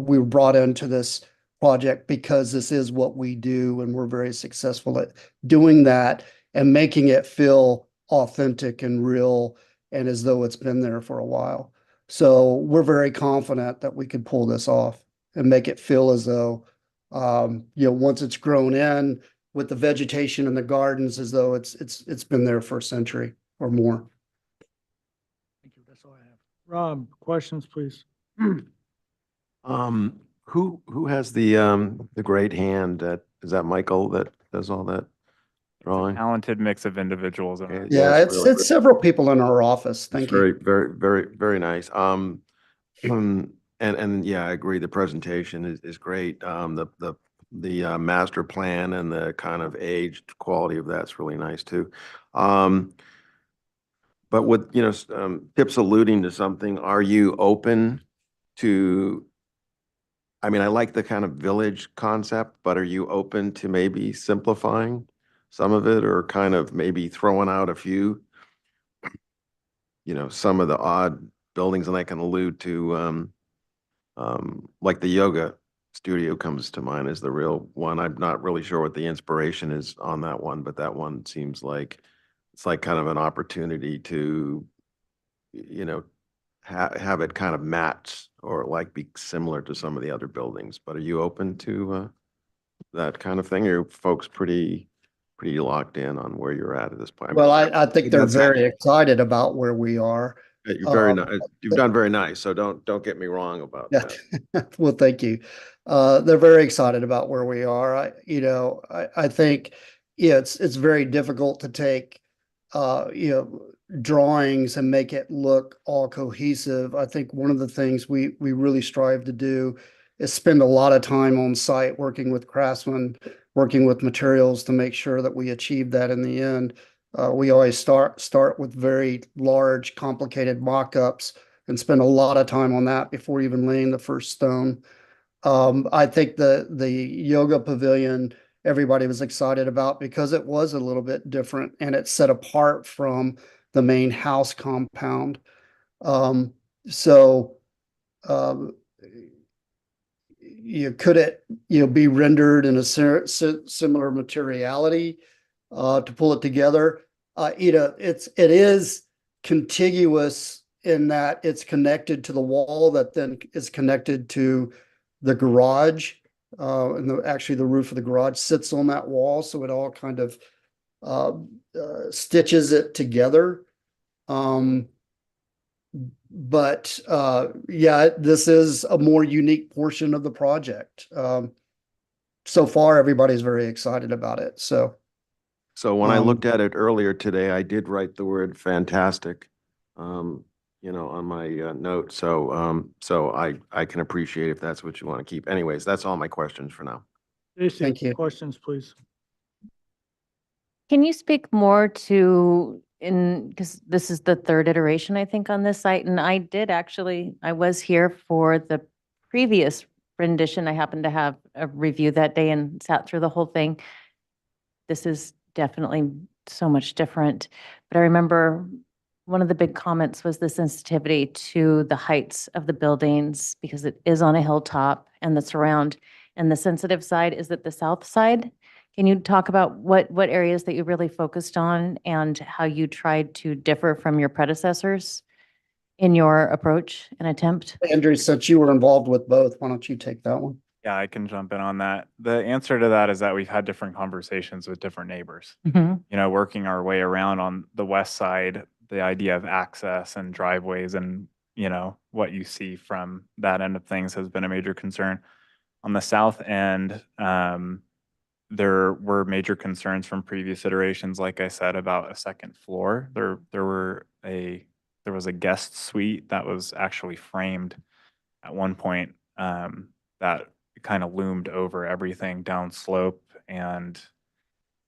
we were brought into this project because this is what we do, and we're very successful at doing that and making it feel authentic and real, and as though it's been there for a while. So we're very confident that we could pull this off and make it feel as though, once it's grown in with the vegetation and the gardens, as though it's been there for a century or more. Thank you, that's all I have. Rob, questions, please. Who has the great hand is that Michael that does all that drawing? Talented mix of individuals. Okay, Yeah, it's really it's several people in our office. Thank you. very nice. And yeah, I agree. The presentation is great. The master plan and the kind of aged quality of that's really nice too. But with, Tip's alluding to something, are you open to, I mean, I like the kind of village concept, but are you open to maybe simplifying some of it, or kind of maybe throwing out a few, some of the odd buildings? And I can allude to, like the yoga studio comes to mind as the real one. I'm not really sure what the inspiration is on that one, but that one seems like it's like kind of an opportunity to, have it kind of match or like be similar to some of the other buildings. But are you open to that kind of thing? Are you folks pretty locked in on where you're at this point? Well, I think they're That's- very excited about where we are. You're very nice. You've done very nice. So don't get me wrong about Yeah. that. Well, thank you. They're very excited about where we are. I think, it's very difficult to take, drawings and make it look all cohesive. I think one of the things we really strive to do is spend a lot of time on site working with craftsmen, working with materials to make sure that we achieve that in the end. We always start with very large, complicated mock-ups and spent a lot of time on that before even laying the first stone. I think the yoga pavilion, everybody was excited about because it was a little bit different and it's set apart from the main house compound. So could it be rendered in a similar materiality to pull it together? It is contiguous in that it's connected to the wall that then is connected to the garage. And actually the roof of the garage sits on that wall, so it all kind of stitches it together. But yeah, this is a more unique portion of the project. So far, everybody's very excited about it. So So when I looked at it earlier today, I did write the word fantastic, on my note. So I can appreciate if that's what you want to keep. Anyways, that's all my questions for now. Stacy, Thank you. questions, please. Can you speak more to, because this is the third iteration, I think, on this site, and I was here for the previous rendition. I happened to have a review that day and sat through the whole thing. This is definitely so much different, but I remember one of the big comments was the sensitivity to the heights of the buildings because it is on a hilltop and the surround. And the sensitive side is at the south side. Can you talk about what areas that you really focused on and how you tried to differ from your predecessors in your approach and attempt? Andrew, since you were involved with both, why don't you take that one? Yeah, I can jump in on that. The answer to that is that we've had different conversations with different neighbors. Working our way around on the west side, the idea of access and driveways and, what you see from that end of things has been a major concern. On the south end, there were major concerns from previous iterations, like I said, about a second floor. There was a guest suite that was actually framed at one point, that kind of loomed over everything down slope, and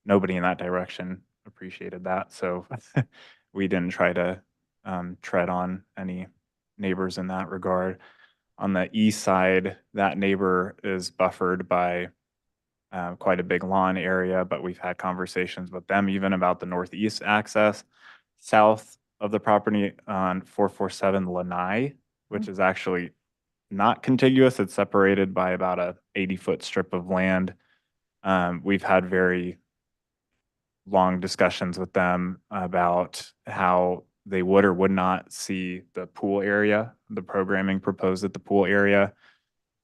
nobody in that direction appreciated that. So we didn't try to tread on any neighbors in that regard. On the east side, that neighbor is buffered by quite a big lawn area, but we've had conversations with them even about the northeast access. South of the property on 447 Lanai, which is actually not contiguous. It's separated by about a 80-foot strip of land. We've had very long discussions with them about how they would or would not see the pool area, the programming proposed at the pool area.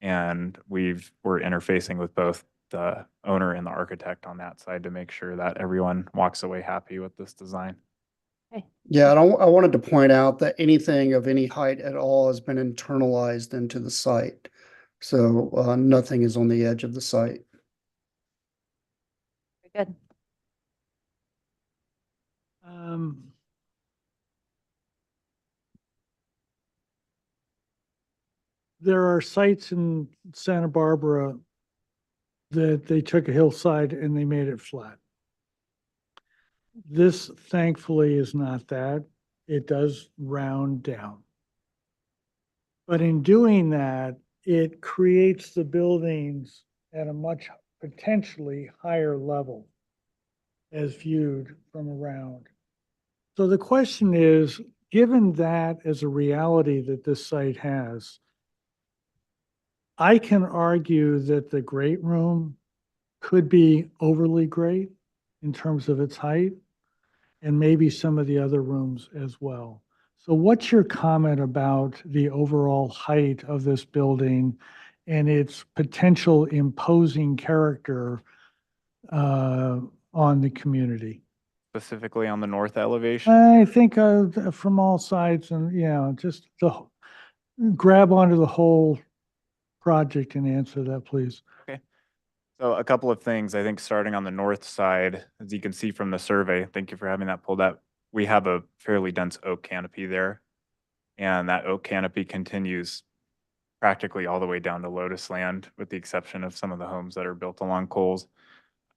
And we're interfacing with both the owner and the architect on that side to make sure that everyone walks away happy with this design. Yeah, and I wanted to point out that anything of any height at all has been internalized into the site. So nothing is on the edge of the site. Very good. There are sites in Santa Barbara that they took a hillside and they made it flat. This thankfully is not that. It does round down. But in doing that, it creates the buildings at a much potentially higher level as viewed from around. So the question is, given that as a reality that this site has, I can argue that the great room could be overly great in terms of its height, and maybe some of the other rooms as well. So what's your comment about the overall height of this building and its potential imposing character on the community? Specifically on the north elevation? I think from all sides, and just grab onto the whole project and answer that, please. Okay. So a couple of things, I think starting on the north side, as you can see from the survey, thank you for having that pulled up. We have a fairly dense oak canopy there. And that oak canopy continues practically all the way down to Lotus Land, with the exception of some of the homes that are built along Coles.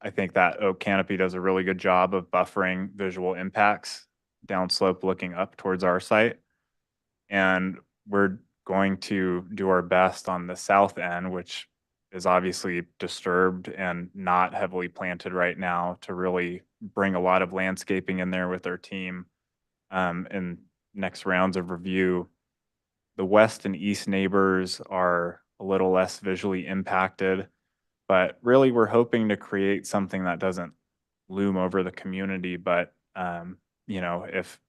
I think that oak canopy does a really good job of buffering visual impacts downslope looking up towards our site. And we're going to do our best on the south end, which is obviously disturbed and not heavily planted right now, to really bring a lot of landscaping in there with our team in next rounds of review. The west and east neighbors are a little less visually impacted, but really we're hoping to create something that doesn't loom over the community. But, you know, if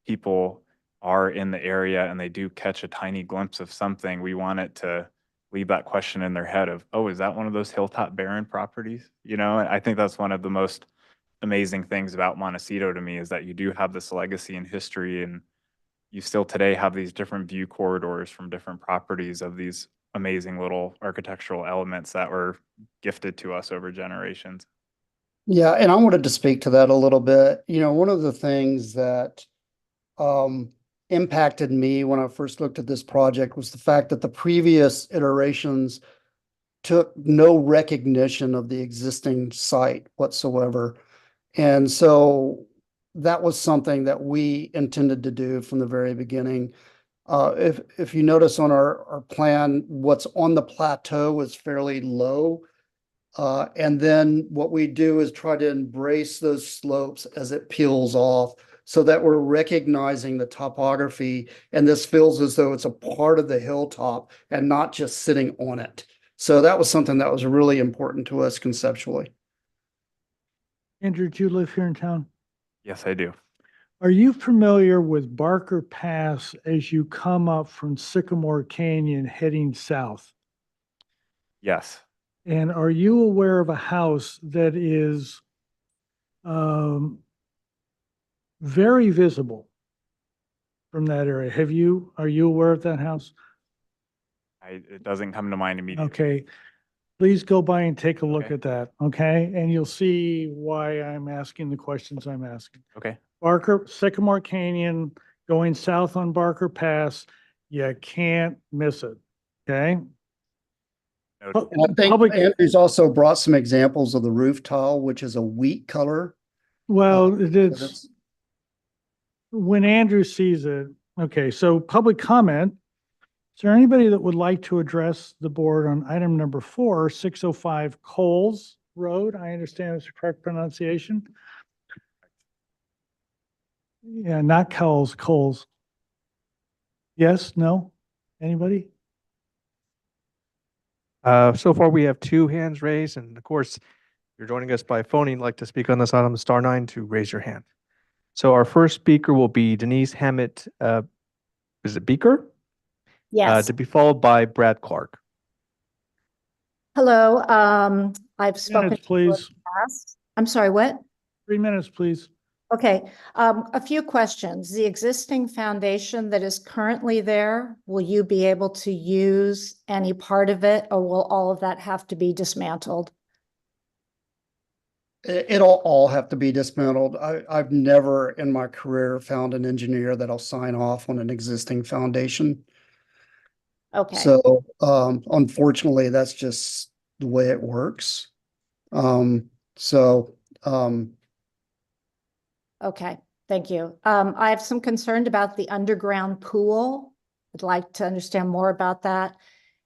people are in the area and they do catch a tiny glimpse of something, we want it to leave that question in their head of, oh, is that one of those Hilltop Barren properties? You know, and I think that's one of the most amazing things about Montecito to me, is that you do have this legacy and history, and you still today have these different view corridors from different properties of these amazing little architectural elements that were gifted to us over generations. Yeah, and I wanted to speak to that a little bit. You know, one of the things that impacted me when I first looked at this project was the fact that the previous iterations took no recognition of the existing site whatsoever. And so that was something that we intended to do from the very beginning. If you notice on our plan, what's on the plateau is fairly low. And then what we do is try to embrace those slopes as it peels off, so that we're recognizing the topography, and this feels as though it's a part of the hilltop and not just sitting on it. So that was something that was really important to us conceptually. Andrew, do you live here in town? Yes, I do. Are you familiar with Barker Pass as you come up from Sycamore Canyon heading south? Yes. And are you aware of a house that is very visible from that area? Are you aware of that house? It doesn't come to mind immediately. Okay, please go by and take a look Okay. at that, okay? And you'll see why I'm asking the questions I'm asking. Okay. Sycamore Canyon, going south on Barker Pass, you can't miss it, okay? Noted. And I think Andrew's also brought some examples of the roof tile, which is a wheat color. Well, That's- when Andrew sees it, okay, so public comment. Is there anybody that would like to address the board on item number 4, 605 Coles Road? I understand it's the correct pronunciation. Yeah, not Coles, Coles. Yes, no? Anybody? So far, we have 2 hands raised, and of course, if you're joining us by phone, and you'd like to speak on this item, *9 to raise your hand. So our first speaker will be Denise Hammett, is it Beaker? Yes. To be followed by Brad Clark. Hello, I've spoken. Minutes, to you in please. the past. I'm sorry, what? 3 minutes, please. Okay, a few questions. The existing foundation that is currently there, will you be able to use any part of it, or will all of that have to be dismantled? It'll all have to be dismantled. I've never in my career found an engineer that'll sign off on an existing foundation. Okay. So, unfortunately, that's just the way it works. So, Okay, thank you. I have some concern about the underground pool. I'd like to understand more about that.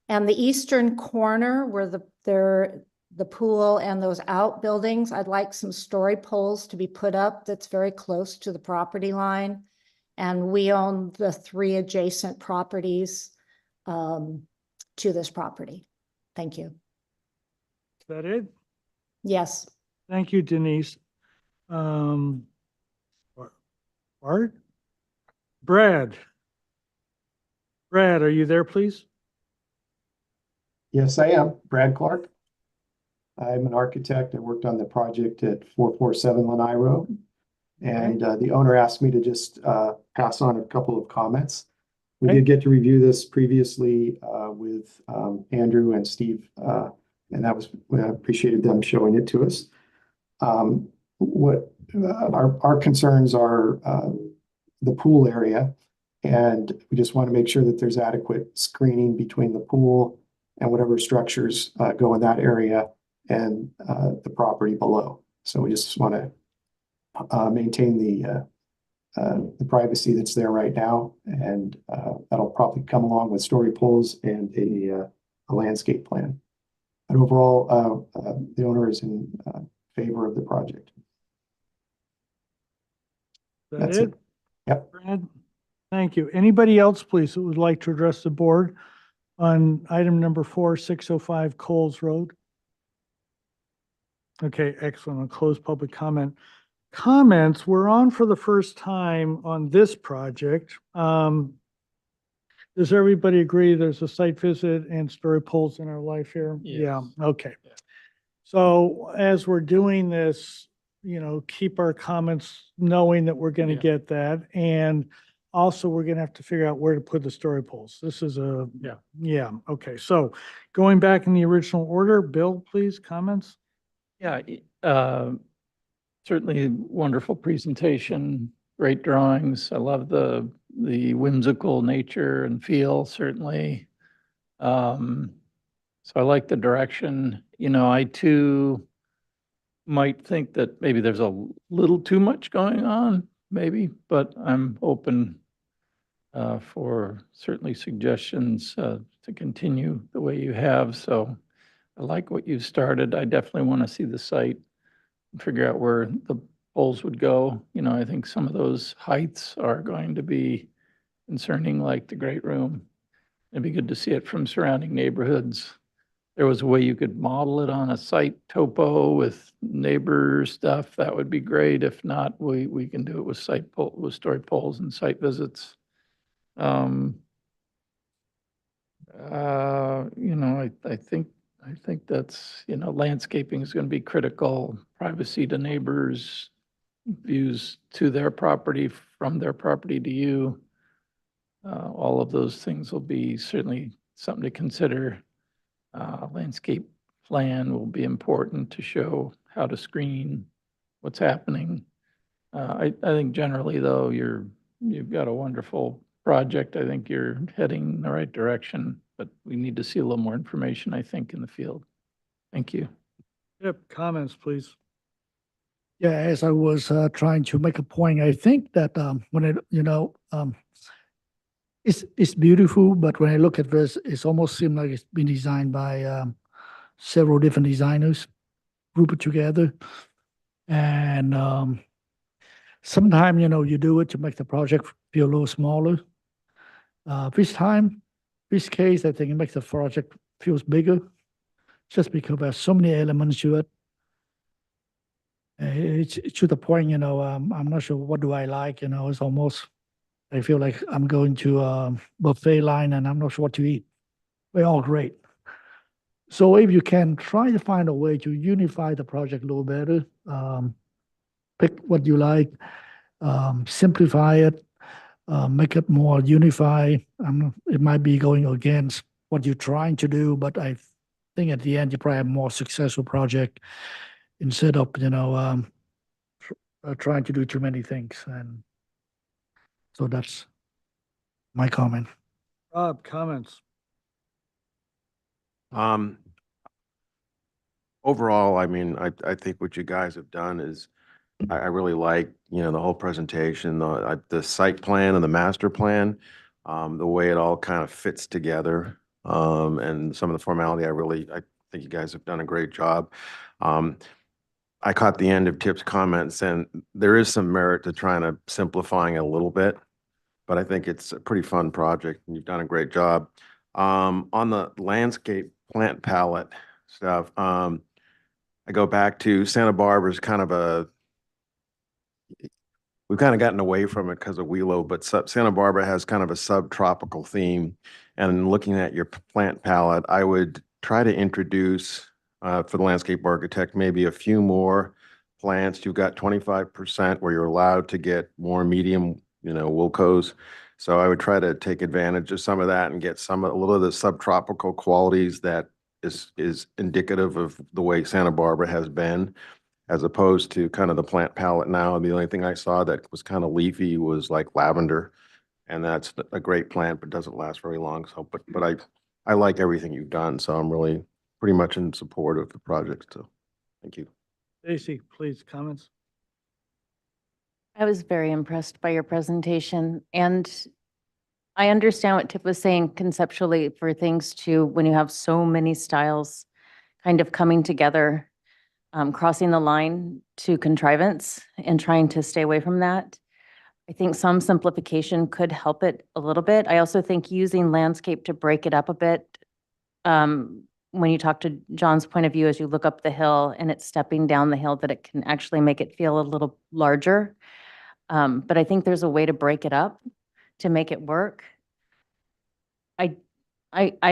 And the eastern corner where the pool and those outbuildings, I'd like some story poles to be put up that's very close to the property line. And we own the 3 adjacent properties to this property. Thank you. Is that it? Yes. Thank you, Denise. Art? Brad, are you there, please? Yes, I am. Brad Clark. I'm an architect. I worked on the project at 447 Lanai Road. And the owner asked me to just pass on a couple of comments. We did get to review this previously with Andrew and Steve, and that was, I appreciated them showing it to us. What our concerns are the pool area, and we just want to make sure that there's adequate screening between the pool and whatever structures go in that area and the property below. So we just want to maintain the privacy that's there right now. And that'll probably come along with story poles and a landscape plan. But overall, the owner is in favor of the project. Is that That's it? it. Yep. Brad? Thank you. Anybody else, please, that would like to address the board on item number 4605 Coles Road? Okay, excellent. I'll close public comment. Comments, we're on for the first time on this project. Does everybody agree there's a site visit and story poles in our life here? Yeah, okay. So as we're doing this, keep our comments knowing that we're gonna get that. And also, we're gonna have to figure out where to put the story poles. This is yeah, okay. So going back in the original order, Bill, please, comments? Yeah, certainly wonderful presentation, great drawings. I love the whimsical nature and feel, certainly. So I like the direction. I too might think that maybe there's a little too much going on, maybe, but I'm open for certainly suggestions to continue the way you have. So I like what you've started. I definitely want to see the site and figure out where the poles would go. I think some of those heights are going to be concerning, like the Great Room. It'd be good to see it from surrounding neighborhoods. There was a way you could model it on a site topo with neighbor stuff. That would be great. If not, we can do it with with story poles and site visits. I think that's, landscaping is going to be critical, privacy to neighbors, views to their property, from their property to you. All of those things will be certainly something to consider. Landscape plan will be important to show how to screen what's happening. I think generally though, you've got a wonderful project. I think you're heading in the right direction, but we need to see a little more information, I think, in the field. Thank you. Yep, comments, please. Yeah, as I was trying to make a point, I think that when it's beautiful, but when I look at this, it's almost seems like it's been designed by several different designers grouped together. And sometimes, you do it to make the project feel a little smaller. This case, I think it makes the project feels bigger, just because there's so many elements to it. It's to the point, I'm not sure what do I like, it's almost, I feel like I'm going to a buffet line and I'm not sure what to eat. They're all great. So if you can try to find a way to unify the project a little better, pick what you like, simplify it, make it more unified. It might be going against what you're trying to do, but I think at the end you probably have a more successful project instead of trying to do too many things. And so that's my comment. Rob, comments? Overall, I mean, I think what you guys have done is, I really like, the whole presentation, the site plan and the master plan, the way it all kind of fits together, and some of the formality, I think you guys have done a great job. I caught the end of Tip's comments, and there is some merit to trying to simplifying it a little bit, but I think it's a pretty fun project, and you've done a great job. On the landscape plant palette stuff, I go back to Santa Barbara's we've kind of gotten away from it because of Wheelo, but Santa Barbara has kind of a subtropical theme. And looking at your plant palette, I would try to introduce, for the landscape architect, maybe a few more plants. You've got 25% where you're allowed to get more medium, wilcos. So I would try to take advantage of some of that and get a little of the subtropical qualities that is indicative of the way Santa Barbara has been, as opposed to kind of the plant palette now. And the only thing I saw that was kind of leafy was like lavender, and that's a great plant, but doesn't last very long. So, but I like everything you've done, so I'm really pretty much in support of the project. So, thank you. Stacy, please, comments? I was very impressed by your presentation, and I understand what Tip was saying conceptually for things to, when you have so many styles kind of coming together, crossing the line to contrivance and trying to stay away from that. I think some simplification could help it a little bit. I also think using landscape to break it up a bit. When you talk to John's point of view, as you look up the hill and it's stepping down the hill, that it can actually make it feel a little larger. But I think there's a way to break it up to make it work. I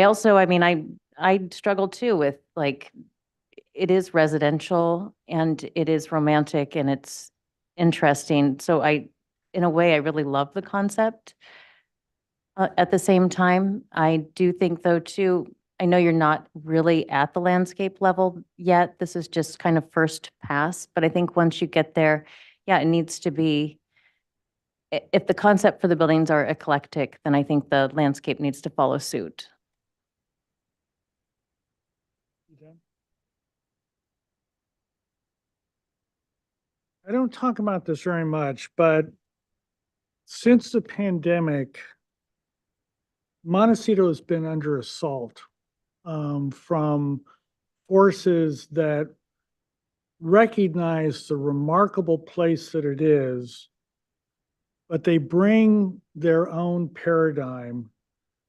also, I mean, I struggle too with, like, it is residential and it is romantic and it's interesting. So in a way, I really love the concept. At the same time, I do think though too, I know you're not really at the landscape level yet. This is just kind of first pass, but I think once you get there, yeah, it needs to be, if the concept for the buildings are eclectic, then I think the landscape needs to follow suit. I don't talk about this very much, but since the pandemic, Montecito has been under assault from forces that recognize the remarkable place that it is, but they bring their own paradigm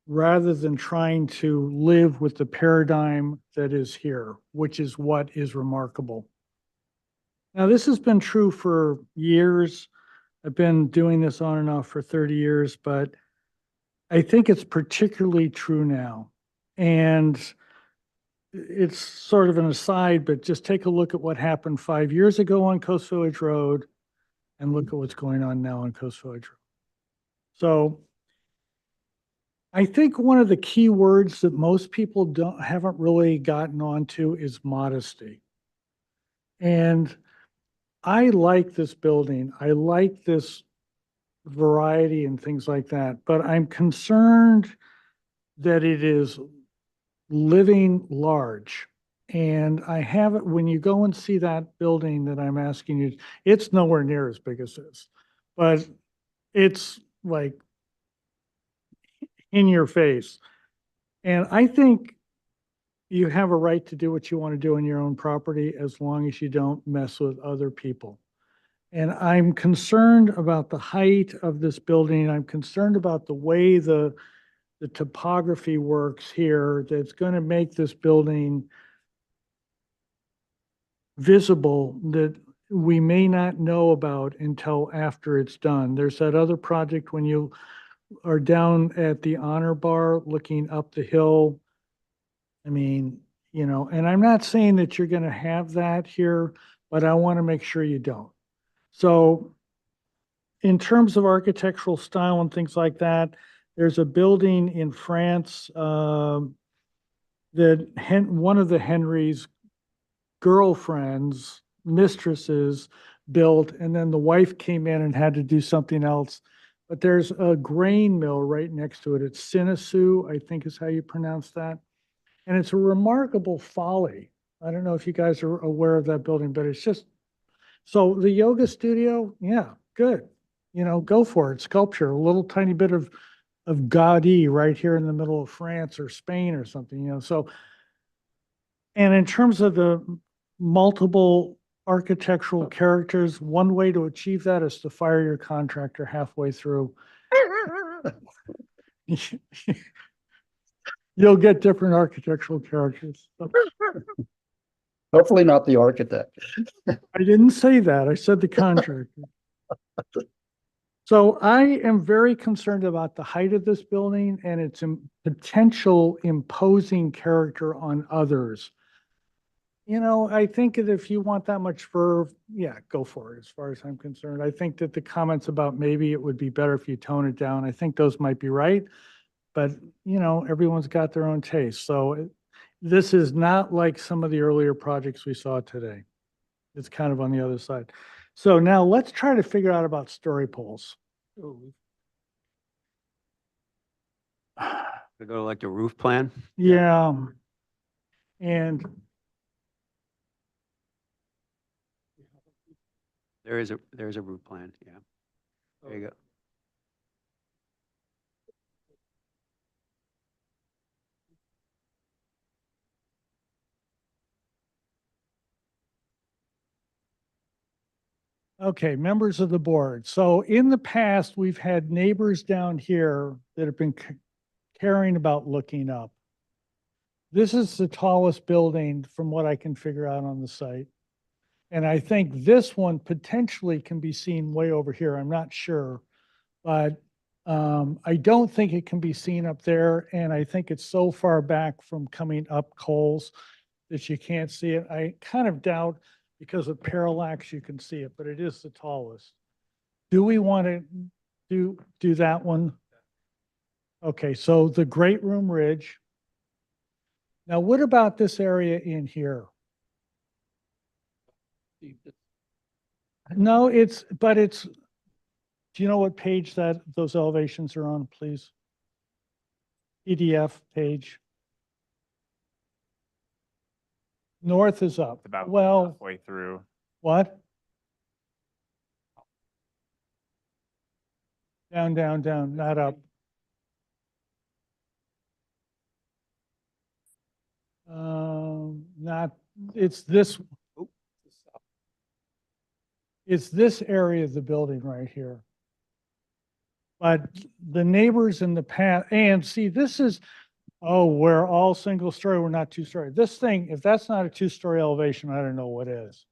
rather than trying to live with the paradigm that is here, which is what is remarkable. Now, this has been true for years. I've been doing this on and off for 30 years, but I think it's particularly true now. And it's sort of an aside, but just take a look at what happened 5 years ago on Coast Village Road and look at what's going on now on Coast Village Road. So I think one of the key words that most people haven't really gotten onto is modesty. And I like this building. I like this variety and things like that, but I'm concerned that it is living large. And I have it, when you go and see that building that I'm asking you, it's nowhere near as big as this, but it's like in your face. And I think you have a right to do what you want to do on your own property as long as you don't mess with other people. And I'm concerned about the height of this building. I'm concerned about the way the topography works here that's going to make this building visible that we may not know about until after it's done. There's that other project when you are down at the Honor Bar looking up the hill. I mean, you know, and I'm not saying that you're going to have that here, but I want to make sure you don't. So in terms of architectural style and things like that, there's a building in France that one of the Henry's girlfriends, mistresses built, and then the wife came in and had to do something else. But there's a grain mill right next to it. It's Sinisu, I think is how you pronounce that. And it's a remarkable folly. I don't know if you guys are aware of that building, but it's just, so the yoga studio, yeah, good. You know, go for it. Sculpture, a little tiny bit of Gaudi right here in the middle of France or Spain or something, you know. So, and in terms of the multiple architectural characters, one way to achieve that is to fire your contractor halfway through. You'll get different architectural characters. Hopefully not the architect. I didn't say that. I said the contractor. So I am very concerned about the height of this building and its potential imposing character on others. You know, I think that if you want that much verve, yeah, go for it, as far as I'm concerned. I think that the comments about maybe it would be better if you tone it down, I think those might be right. But, you know, everyone's got their own taste. So this is not like some of the earlier projects we saw today. It's kind of on the other side. So now let's try to figure out about story poles. We go to like the roof plan. Yeah. And There's a roof plan, yeah. There you go. Okay, members of the board. So in the past, we've had neighbors down here that have been caring about looking up. This is the tallest building from what I can figure out on the site. And I think this one potentially can be seen way over here. I'm not sure. But I don't think it can be seen up there. And I think it's so far back from coming up Coles that you can't see it. I kind of doubt because of parallax, you can see it, but it is the tallest. Do we want to do that one? Okay, so the Great Room Ridge. Now, what about this area in here? No, but it's, do you know what page those elevations are on, please? PDF page. North is up. About Well, halfway through. what? Down, down, down, not up. Not, it's this area of the building right here. But the neighbors in the past, and see, this is, oh, we're all single story, we're not two story. This thing, if that's not a two-story elevation, I don't know what is.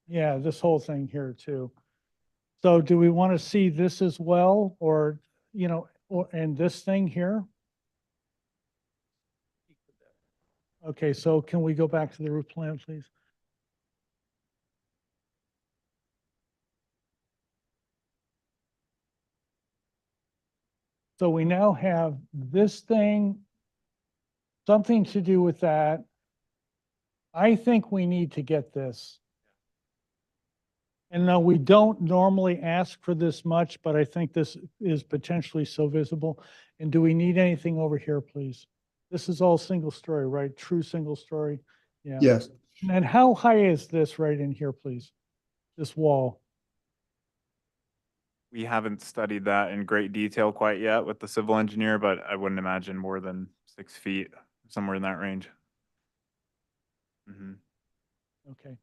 Yeah, this whole thing here too. So do we want to see this as well, or, and this thing here? Okay, so can we go back to the roof plan, please? So we now have this thing, something to do with that. I think we need to get this. And no, we don't normally ask for this much, but I think this is potentially so visible. And do we need anything over here, please? This is all single story, right? True single story? Yeah. Yes. And how high is this right in here, please? This wall? We haven't studied that in great detail quite yet with the civil engineer, but I wouldn't imagine more than 6 feet, somewhere in that range. Okay.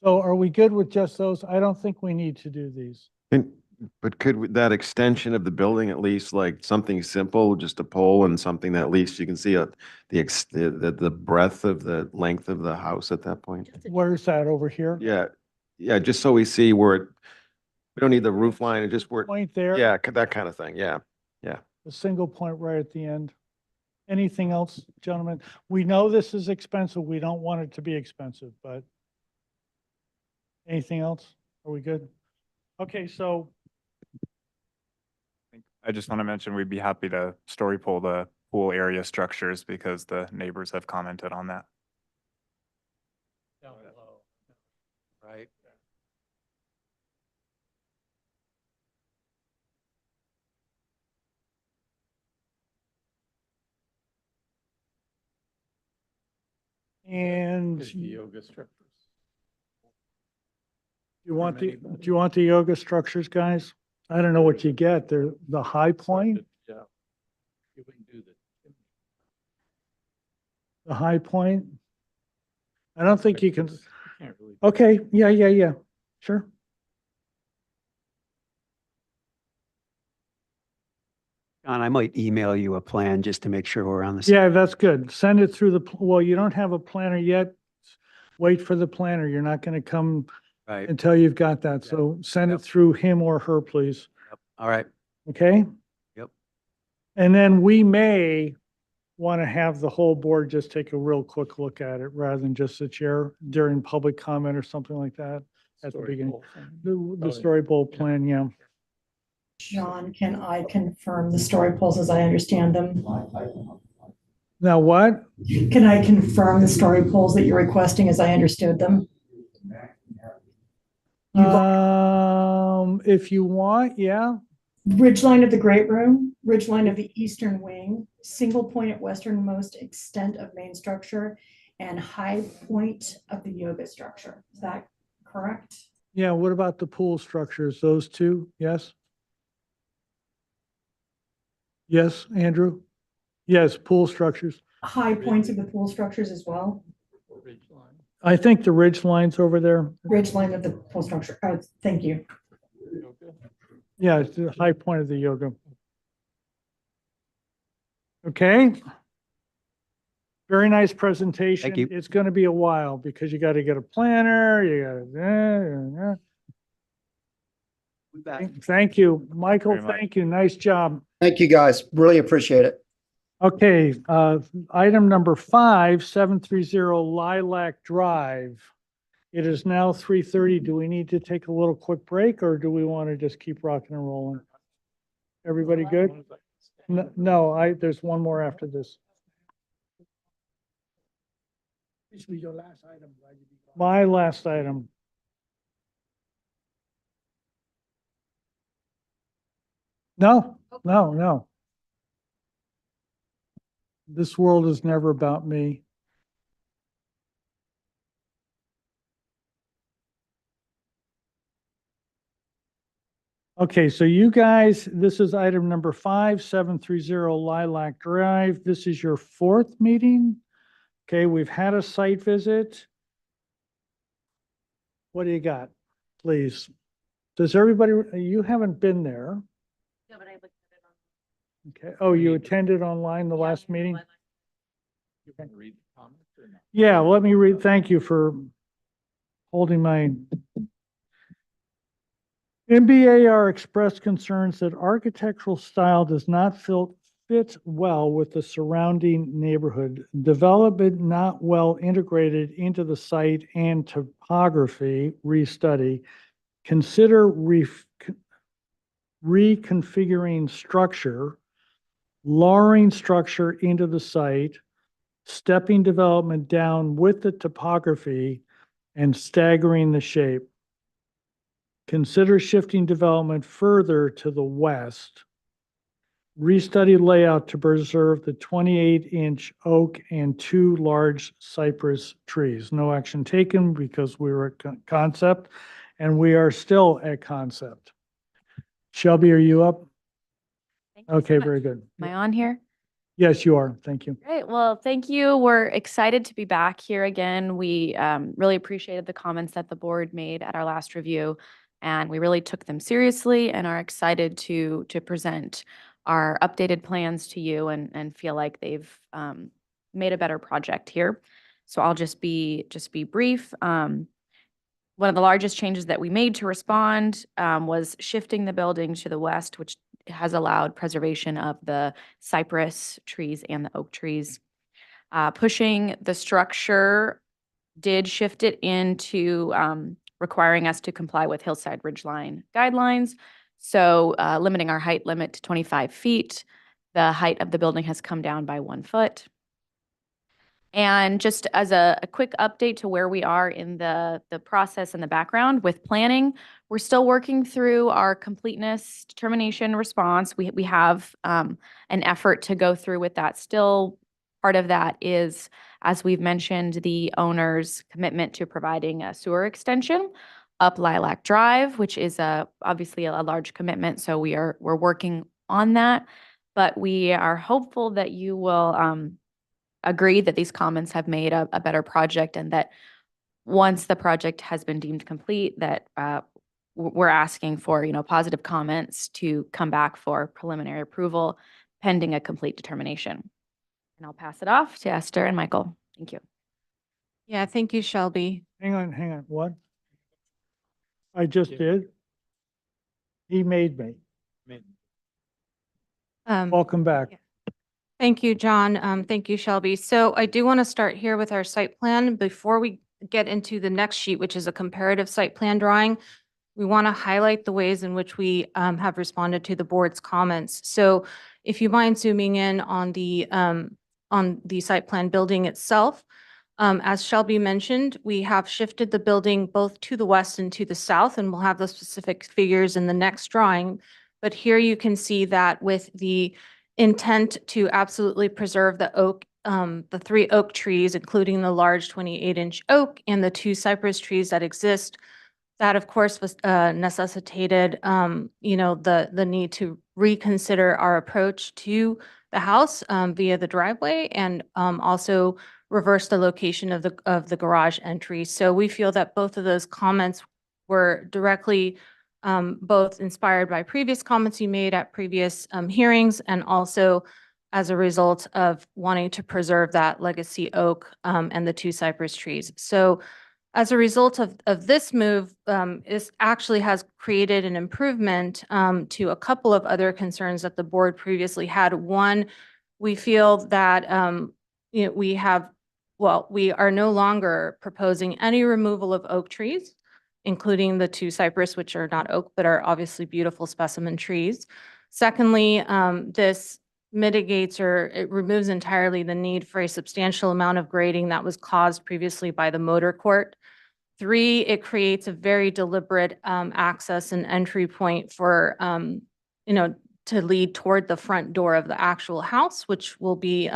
So are we good with just those? I don't think we need to do these. But that extension of the building, at least like something simple, just a pole and something that at least you can see the breadth of the length of the house at that point? Where's that over here? Yeah, yeah, just so we see where we don't need the roof line, and just where, Point there? yeah, that kind of thing, yeah, yeah. A single point right at the end. Anything else, gentlemen? We know this is expensive. We don't want it to be expensive, but anything else? Are we good? Okay, so I just want to mention we'd be happy to story pull the pool area structures because the neighbors have commented on that. Down below. Right. and Is the yoga structures. do you want the yoga structures, guys? I don't know what you get. They're the high point, Yeah. You wouldn't do that. the high point. I don't think you can. Can't really. Okay, yeah. Sure. John, I might email you a plan just to make sure we're on the same. Yeah, that's good. Send it through well, you don't have a planner yet. Wait for the planner. You're not going to come Right. until you've got that. So send it through him or her, please. All right. Okay? Yep. And then we may want to have the whole board just take a real quick look at it rather than just the chair during public comment or something like that at the beginning. The storyboard plan, yeah. John, can I confirm the story polls as I understand them? Now what? Can I confirm the story polls that you're requesting as I understood them? If you want, yeah. Ridgeline of the Great Room, ridgeline of the eastern wing, single point at westernmost extent of main structure, and high point of the yoga structure. Is that correct? correct? Yeah, what about the pool structures? Those two? Yes? Yes, Andrew? Yes, pool structures. High points of the pool structures as well. I think the ridge line's over there. Ridge line of the pool structure. Thank you. Yeah, it's the high point of the yoga. Okay. Very nice presentation. you. It's going to be a while because you got to get a planner, you got to. Thank you, Michael. Very much. Thank you. Nice job. Thank you, guys. Really appreciate it. Okay, item number 5, 730 Lilac Drive. It is now 3:30. Do we need to take a little quick break or do we want to just keep rocking and rolling? Everybody good? No, there's one more after this. This will be your last item. My last item. No. This world is never about me. Okay, so you guys, this is item number 5, 730 Lilac Drive. This is your 4th meeting. Okay, we've had a site visit. What do you got, please? Does everybody, you haven't been there. No, but I looked at it on. Okay, oh, you attended online the last meeting? You can read the comments or not? Yeah, let me read, thank you for holding my. MBAR expressed concerns that architectural style does not fit well with the surrounding neighborhood. Development not well integrated into the site and topography restudy. Consider reconfiguring structure, lowering structure into the site, stepping development down with the topography, and staggering the shape. Consider shifting development further to the west. Restudy layout to preserve the 28-inch oak and 2 large cypress trees. No action taken because we were at concept, and we are still at concept. Shelby, are you up? Thank you so Okay, much. very good. Am I on here? Yes, you are. Thank you. Great. Well, thank you. We're excited to be back here again. We really appreciated the comments that the board made at our last review, and we really took them seriously and are excited to present our updated plans to you and feel like they've made a better project here. So I'll just be brief. One of the largest changes that we made to respond was shifting the building to the west, which has allowed preservation of the cypress trees and the oak trees. Pushing the structure did shift it into requiring us to comply with hillside ridgeline guidelines. So limiting our height limit to 25 feet. The height of the building has come down by 1 foot. And just as a quick update to where we are in the process and the background with planning, we're still working through our completeness determination response. We have an effort to go through with that. Still, part of that is, as we've mentioned, the owner's commitment to providing a sewer extension up Lilac Drive, which is obviously a large commitment. So we're working on that, but we are hopeful that you will agree that these comments have made a better project, and that once the project has been deemed complete, that we're asking for, positive comments to come back for preliminary approval pending a complete determination. And I'll pass it off to Esther and Michael. Thank you. Yeah, thank you, Shelby. Hang on. What? I just did? He made me. Welcome back. Thank you, John. Thank you, Shelby. So I do want to start here with our site plan. Before we get into the next sheet, which is a comparative site plan drawing, we want to highlight the ways in which we have responded to the board's comments. So if you mind zooming in on the site plan building itself, as Shelby mentioned, we have shifted the building both to the west and to the south, and we'll have the specific figures in the next drawing. But here you can see that with the intent to absolutely preserve the oak, the 3 oak trees, including the large 28-inch oak and the 2 cypress trees that exist, That, of course, was necessitated, the need to reconsider our approach to the house via the driveway and also reverse the location of the garage entry. So we feel that both of those comments were directly both inspired by previous comments you made at previous hearings and also as a result of wanting to preserve that legacy oak and the 2 cypress trees. So as a result of this move, this actually has created an improvement to a couple of other concerns that the board previously had. One, we feel that we are no longer proposing any removal of oak trees, including the 2 cypress, which are not oak, but are obviously beautiful specimen trees. Secondly, this mitigates or it removes entirely the need for a substantial amount of grading that was caused previously by the motor court. 3, it creates a very deliberate access and entry point for, to lead toward the front door of the actual house, which will be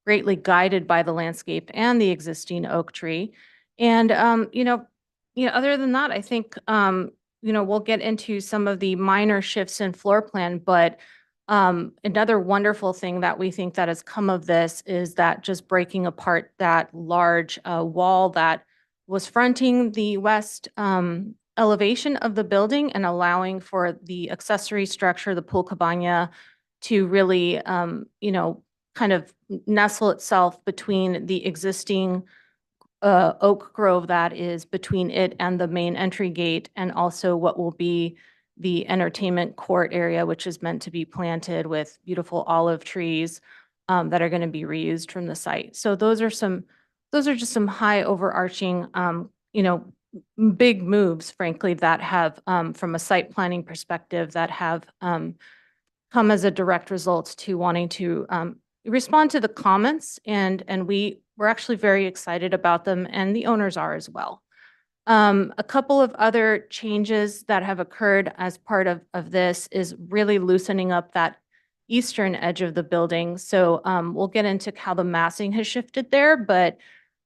greatly guided by the landscape and the existing oak tree. And, other than that, I think, we'll get into some of the minor shifts in floor plan, but another wonderful thing that we think that has come of this is that just breaking apart that large wall that was fronting the west elevation of the building and allowing for the accessory structure, the pool cabana, to really, kind of nestle itself between the existing oak grove that is between it and the main entry gate, and also what will be the entertainment court area, which is meant to be planted with beautiful olive trees that are going to be reused from the site. So those are just some high overarching, big moves, frankly, that have, from a site planning perspective, that have come as a direct result to wanting to respond to the comments, and we're actually very excited about them, and the owners are as well. A couple of other changes that have occurred as part of this is really loosening up that eastern edge of the building. So we'll get into how the massing has shifted there, but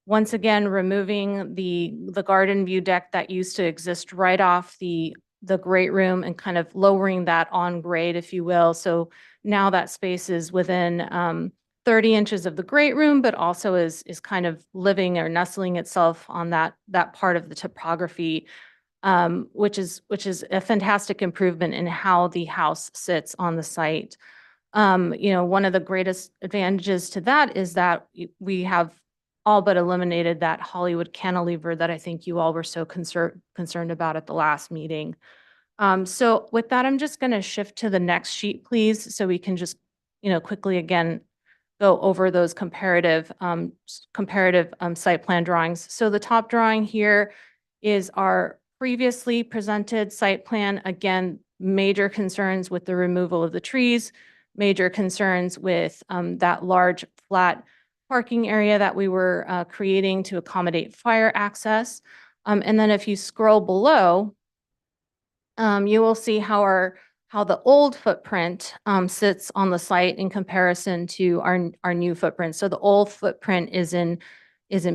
once again, removing the garden view deck that used to exist right off the great room and kind of lowering that on grade, if you will. So now that space is within 30 inches of the great room, but also is kind of living or nestling itself on that part of the topography, which is a fantastic improvement in how the house sits on the site. One of the greatest advantages to that is that we have all but eliminated that Hollywood cantilever that I think you all were so concerned about at the last meeting. So with that, I'm just going to shift to the next sheet, please, so we can just, quickly again go over those comparative site plan drawings. So the top drawing here is our previously presented site plan. Again, major concerns with the removal of the trees, major concerns with that large flat parking area that we were creating to accommodate fire access. And then if you scroll below, you will see how the old footprint sits on the site in comparison to our new footprint. So the old footprint is in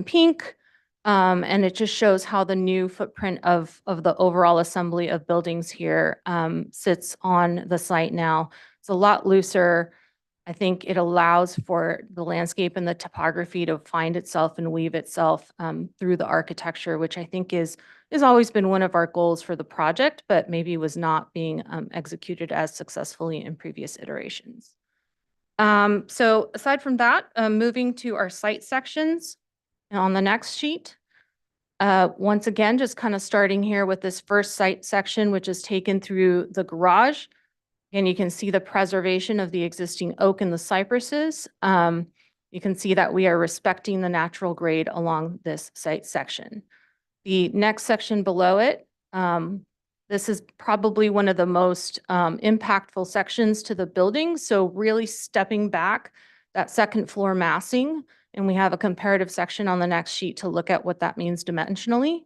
pink, and it just shows how the new footprint of the overall assembly of buildings here sits on the site now. It's a lot looser. I think it allows for the landscape and the topography to find itself and weave itself through the architecture, which I think has always been one of our goals for the project, but maybe was not being executed as successfully in previous iterations. So aside from that, moving to our site sections on the next sheet. Once again, just kind of starting here with this first site section, which is taken through the garage. And you can see the preservation of the existing oak and the cypresses. You can see that we are respecting the natural grade along this site section. The next section below it, this is probably one of the most impactful sections to the building. So really stepping back that second floor massing, and we have a comparative section on the next sheet to look at what that means dimensionally.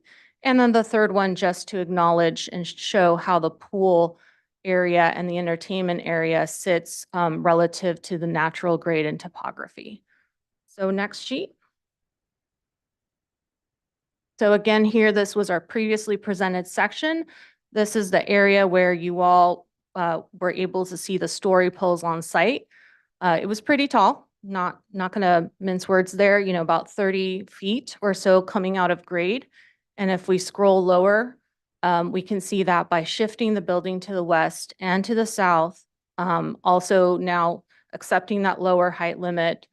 And then the third one just to acknowledge and show how the pool area and the entertainment area sits relative to the natural grade and topography. So next sheet. So again, here, this was our previously presented section. This is the area where you all were able to see the story poles on site. It was pretty tall, not gonna mince words there, you know, about 30 feet or so coming out of grade. And if we scroll lower, we can see that by shifting the building to the west and to the south, also now accepting that lower height limit,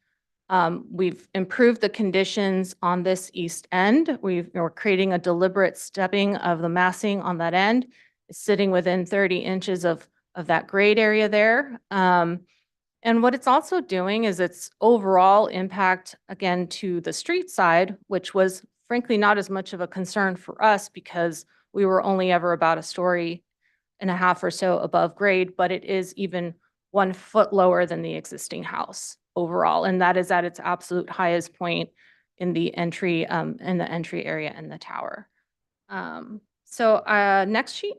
we've improved the conditions on this east end. We're creating a deliberate stepping of the massing on that end. It's sitting within 30 inches of that grade area there. And what it's also doing is its overall impact, again, to the street side, which was frankly not as much of a concern for us because we were only ever about a story and a half or so above grade, but it is even 1 foot lower than the existing house overall. And that is at its absolute highest point in the entry area in the tower. Next sheet.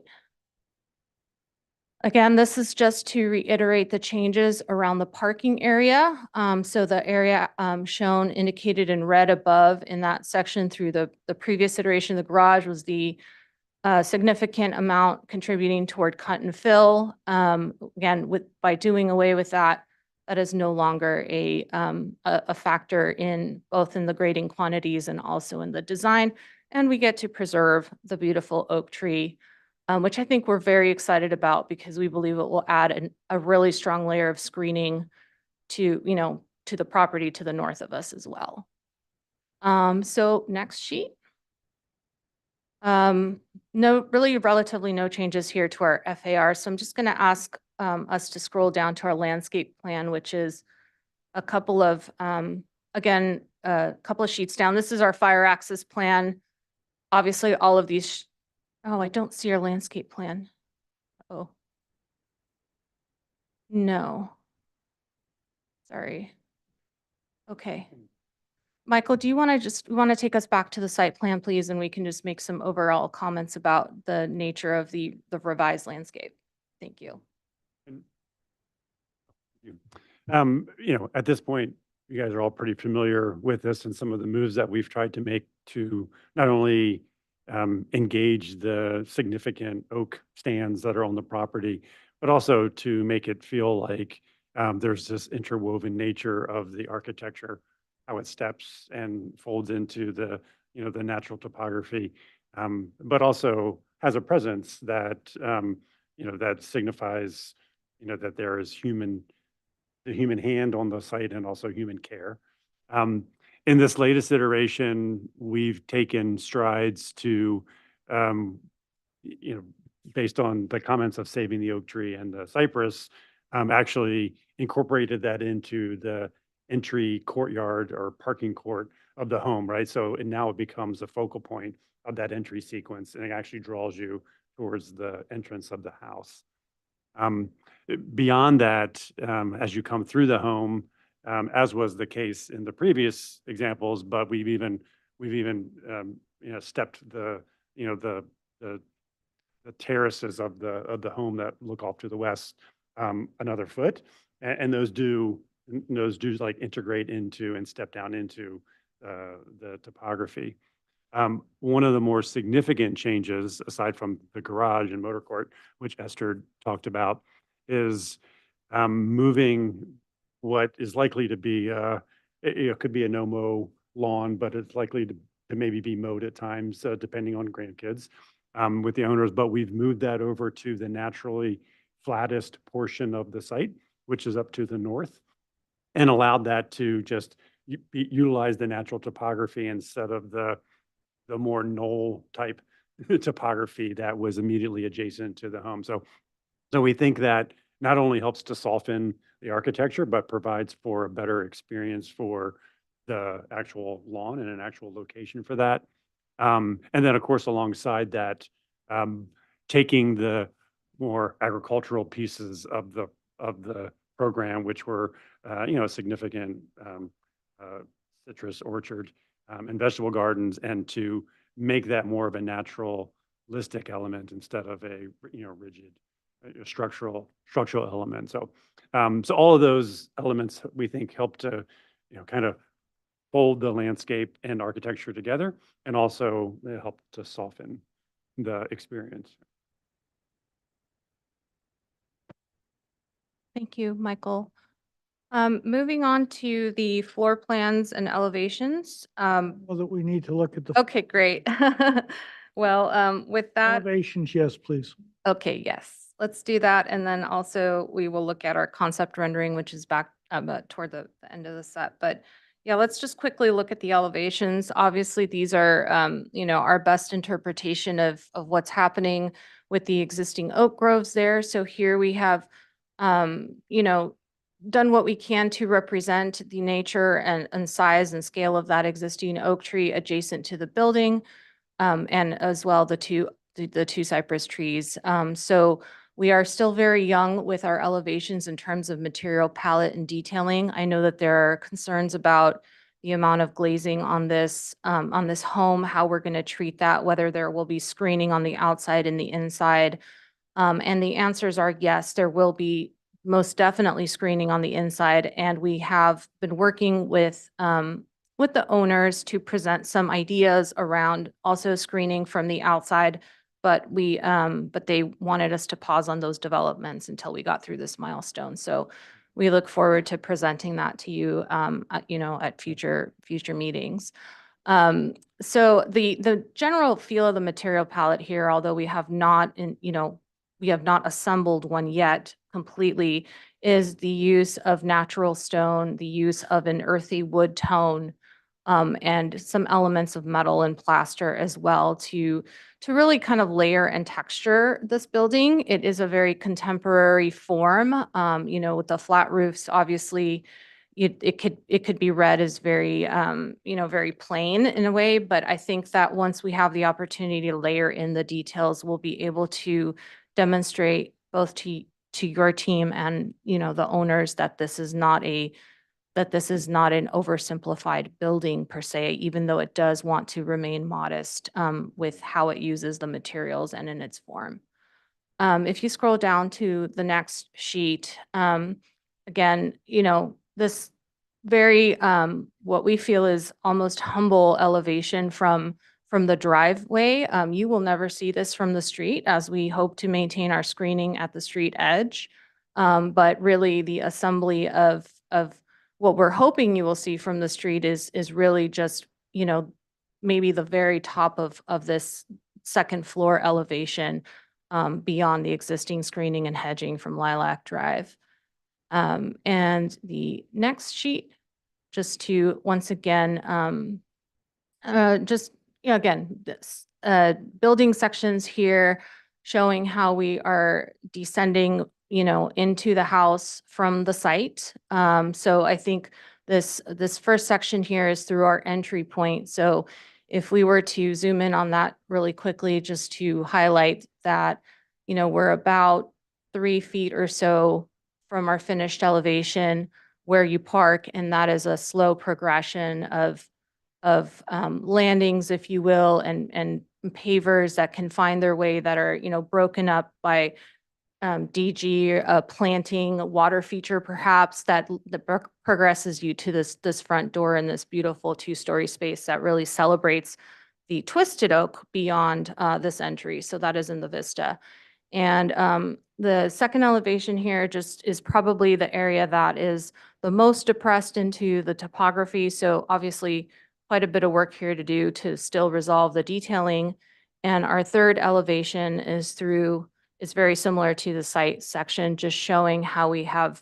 Again, this is just to reiterate the changes around the parking area. So the area shown indicated in red above in that section through the previous iteration, the garage was the significant amount contributing toward cut and fill. Again, by doing away with that, that is no longer a factor in both in the grading quantities and also in the design. And we get to preserve the beautiful oak tree, which I think we're very excited about because we believe it will add a really strong layer of screening to, you know, to the property to the north of us as well. So next sheet. Really relatively no changes here to our FAR. So I'm just going to ask us to scroll down to our landscape plan, which is a couple of, again, a couple of sheets down. This is our fire access plan. Obviously, all of these, oh, I don't see our landscape plan. Oh, no. Sorry. Okay. Michael, do you want to take us back to the site plan, please? And we can just make some overall comments about the nature of the revised landscape. Thank you. You know, at this point, you guys are all pretty familiar with this and some of the moves that we've tried to make to not only engage the significant oak stands that are on the property, but also to make it feel like there's this interwoven nature of the architecture, how it steps and folds into the, you know, the natural topography, but also has a presence that, you know, that signifies, you know, that there is the human hand on the site and also human care. In this latest iteration, we've taken strides to, you know, based on the comments of saving the oak tree and the cypress, actually incorporated that into the entry courtyard or parking court of the home, right? So now it becomes a focal point of that entry sequence, and it actually draws you towards the entrance of the house. Beyond that, as you come through the home, as was the case in the previous examples, but we've even you know, stepped the, you know, the terraces of the home that look off to the west another foot, and those do like integrate into and step down into the topography. One of the more significant changes, aside from the garage and motor court, which Esther talked about, is moving what is likely to be, it could be a no-mow lawn, but it's likely to maybe be mowed at times, depending on grandkids with the owners. But we've moved that over to the naturally flattest portion of the site, which is up to the north, and allowed that to just utilize the natural topography instead of the more knoll type topography that was immediately adjacent to the home. So we think that not only helps to soften the architecture, but provides for a better experience for the actual lawn and an actual location for that. And then, of course, alongside that, taking the more agricultural pieces of the program, which were, you know, a significant citrus orchard and vegetable gardens, and to make that more of a naturalistic element instead of a, you know, rigid structural element. So all of those elements we think help to, you know, kind of fold the landscape and architecture together, and also help to soften the experience. Thank you, Michael. Moving on to the floor plans and elevations. Well, that we need to look at the Okay, great. Well, with that, elevations, yes, please. okay, yes, let's do that. And then also we will look at our concept rendering, which is back toward the end of the set. But yeah, let's just quickly look at the elevations. Obviously, these are, our best interpretation of what's happening with the existing oak groves there. So here we have, done what we can to represent the nature and size and scale of that existing oak tree adjacent to the building, and as well the two cypress trees. So we are still very young with our elevations in terms of material palette and detailing. I know that there are concerns about the amount of glazing on this home, how we're going to treat that, whether there will be screening on the outside and the inside. And the answers are yes, there will be most definitely screening on the inside. And we have been working with the owners to present some ideas around also screening from the outside. But they wanted us to pause on those developments until we got through this milestone. So we look forward to presenting that to you, at future meetings. So the general feel of the material palette here, although we have not assembled one yet completely, is the use of natural stone, the use of an earthy wood tone, and some elements of metal and plaster as well to really kind of layer and texture this building. It is a very contemporary form, with the flat roofs, obviously. It could be read as very, very plain in a way, but I think that once we have the opportunity to layer in the details, we'll be able to demonstrate both to your team and, the owners that this is not an oversimplified building per se, even though it does want to remain modest, with how it uses the materials and in its form. If you scroll down to the next sheet, again, this very, what we feel is almost humble elevation from the driveway. You will never see this from the street, as we hope to maintain our screening at the street edge. But really the assembly of what we're hoping you will see from the street is really just, maybe the very top of this second floor elevation, beyond the existing screening and hedging from Lilac Drive. And the next sheet, just to once again, this building sections here showing how we are descending, into the house from the site. So I think this first section here is through our entry point. So if we were to zoom in on that really quickly, just to highlight that, we're about 3 feet or so from our finished elevation where you park, and that is a slow progression of landings, if you will, and pavers that can find their way that are, broken up by DG planting, water feature perhaps, that progresses you to this front door in this beautiful 2-story space that really celebrates the twisted oak beyond this entry. So that is in the vista. And the second elevation here just is probably the area that is the most depressed into the topography. So obviously quite a bit of work here to do to still resolve the detailing. And our third elevation is very similar to the site section, just showing how we have,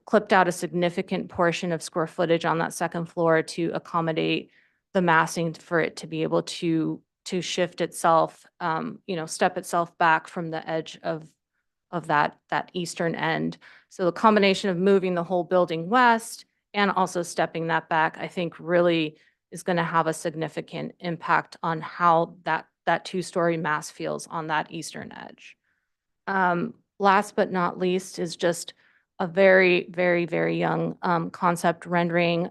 clipped out a significant portion of square footage on that second floor to accommodate the massing for it to be able to shift itself, step itself back from the edge of that eastern end. So the combination of moving the whole building west and also stepping that back, I think really is going to have a significant impact on how that 2-story mass feels on that eastern edge. Last but not least is just a very, very, very young concept rendering.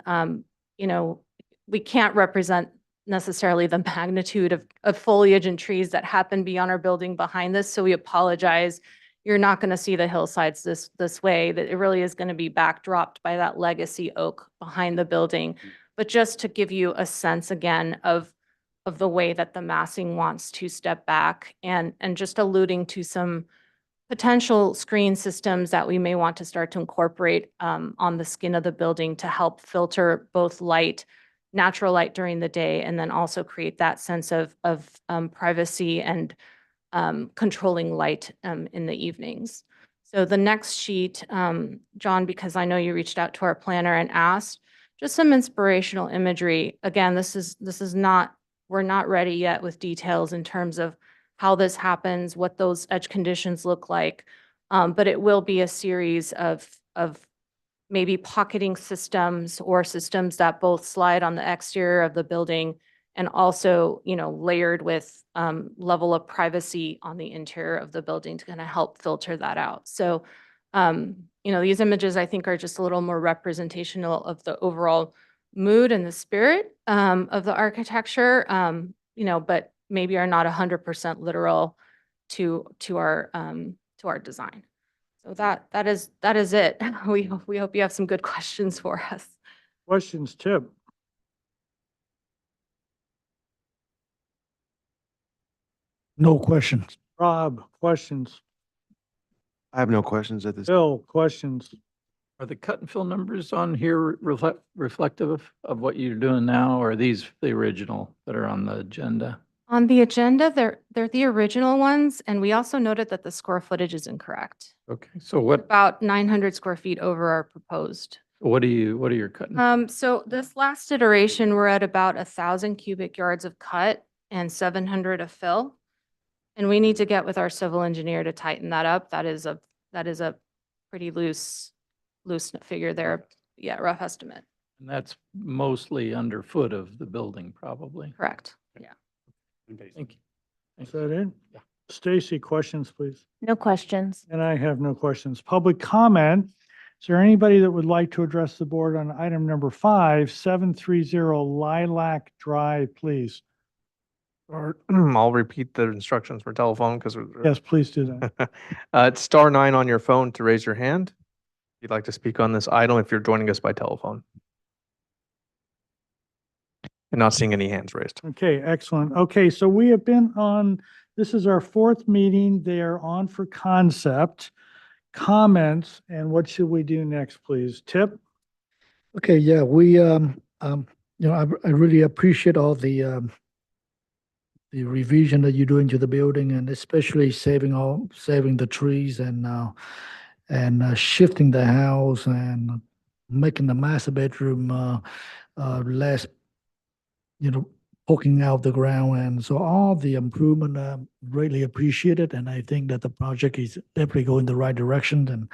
We can't represent necessarily the magnitude of foliage and trees that happen beyond our building behind this, so we apologize. You're not going to see the hillsides this way, that it really is going to be backdropped by that legacy oak behind the building. But just to give you a sense again of the way that the massing wants to step back and just alluding to some potential screen systems that we may want to start to incorporate on the skin of the building to help filter both light, natural light during the day, and then also create that sense of privacy and controlling light in the evenings. So the next sheet, John, because I know you reached out to our planner and asked, just some inspirational imagery. Again, this is not, we're not ready yet with details in terms of how this happens, what those edge conditions look like. But it will be a series of maybe pocketing systems or systems that both slide on the exterior of the building and also, layered with level of privacy on the interior of the building to kind of help filter that out. So, these images I think are just a little more representational of the overall mood and the spirit of the architecture, but maybe are not 100% literal to our design. So that is it. We hope you have some good questions for us. Questions, Tip? No questions. Rob, questions? I have no questions at this. Bill, questions? Are the cut and fill numbers on here reflective of what you're doing now, or are these the original that are on the agenda? On the agenda, they're the original ones, and we also noted that the square footage is incorrect. Okay, so what About 900 square feet over our proposed. are your cutting? So this last iteration, we're at about 1,000 cubic yards of cut and 700 of fill. And we need to get with our civil engineer to tighten that up. That is a pretty loose figure there. Yeah, rough estimate. And that's mostly underfoot of the building, probably. Correct. Yeah. Thank you. Is that it? Yeah. Stacy, questions, please? No questions. And I have no questions. Public comment. Is there anybody that would like to address the board on item number 5, 730 Lilac Drive, please? Or I'll repeat the instructions for telephone because Yes, please do that. it's star 9 on your phone to raise your hand. If you'd like to speak on this item, if you're joining us by telephone. And not seeing any hands raised. Okay, excellent. Okay, so we have been on, this is our 4th meeting. They are on for concept, comments, and what should we do next, please? Tip? Okay, yeah, we, I really appreciate all the revision that you're doing to the building, and especially saving the trees and shifting the house and making the master bedroom less, poking out the ground. And so all the improvement, really appreciated. And I think that the project is definitely going the right direction. And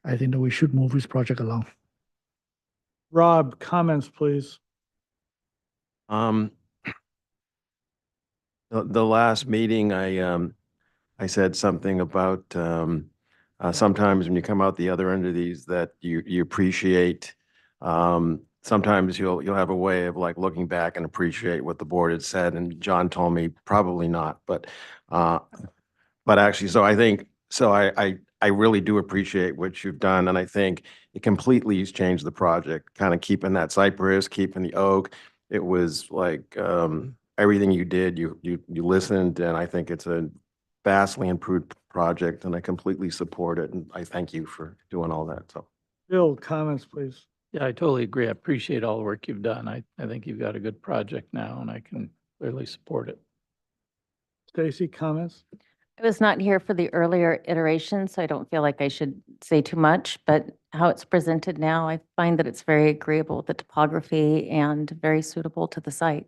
I think that we should move this project along. Rob, comments, please. The last meeting, I said something about sometimes when you come out the other end of these that you appreciate. Sometimes you'll have a way of like looking back and appreciate what the board had said. And John told me probably not, but actually, so I think so. I really do appreciate what you've done, and I think it completely has changed the project. Kind of keeping that cypress, keeping the oak. It was like everything you did, you listened, and I think it's a vastly improved project, and I completely support it. And I thank you for doing all that. So, Bill, comments, please. Yeah, I totally agree. I appreciate all the work you've done. I think you've got a good project now, and I can clearly support it. Stacy, comments? I was not here for the earlier iteration, so I don't feel like I should say too much, but how it's presented now, I find that it's very agreeable with the topography and very suitable to the site.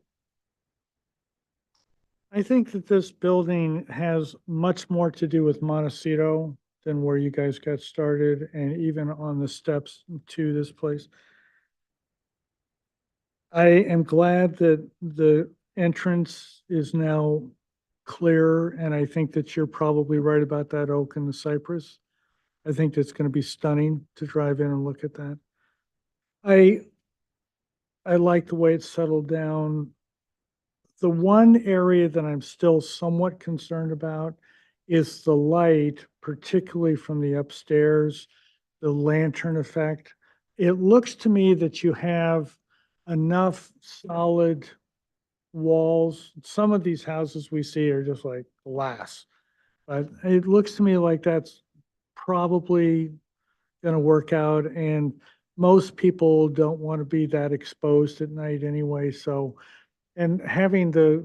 I think that this building has much more to do with Montecito than where you guys got started, and even on the steps to this place. I am glad that the entrance is now clear, and I think that you're probably right about that oak and the cypress. I think that's going to be stunning to drive in and look at that. I like the way it's settled down. The one area that I'm still somewhat concerned about is the light, particularly from the upstairs, the lantern effect. It looks to me that you have enough solid walls. Some of these houses we see are just like glass. But it looks to me like that's probably going to work out. And most people don't want to be that exposed at night anyway. So, and having the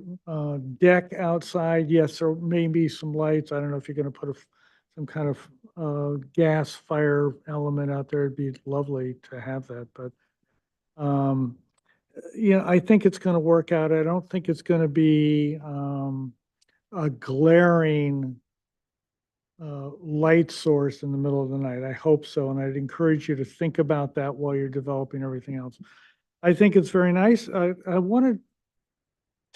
deck outside, yes, there may be some lights. I don't know if you're going to put some kind of gas fire element out there. It'd be lovely to have that. But, I think it's going to work out. I don't think it's going to be a glaring light source in the middle of the night. I hope so. And I'd encourage you to think about that while you're developing everything else. I think it's very nice. I want to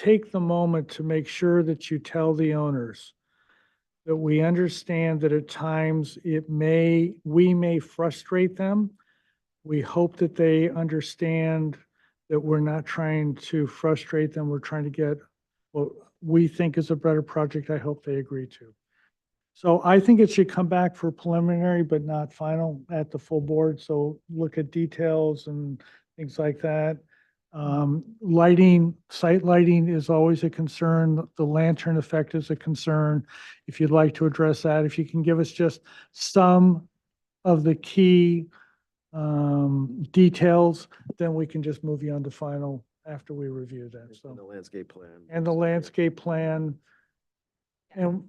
take the moment to make sure that you tell the owners that we understand that at times we may frustrate them. We hope that they understand that we're not trying to frustrate them. We're trying to get what we think is a better project. I hope they agree to. So I think it should come back for preliminary, but not final at the full board. So look at details and things like that. Lighting, site lighting is always a concern. The lantern effect is a concern. If you'd like to address that, if you can give us just some of the key details, then we can just move you on to final after we review that. So, And the landscape plan. and the landscape plan. And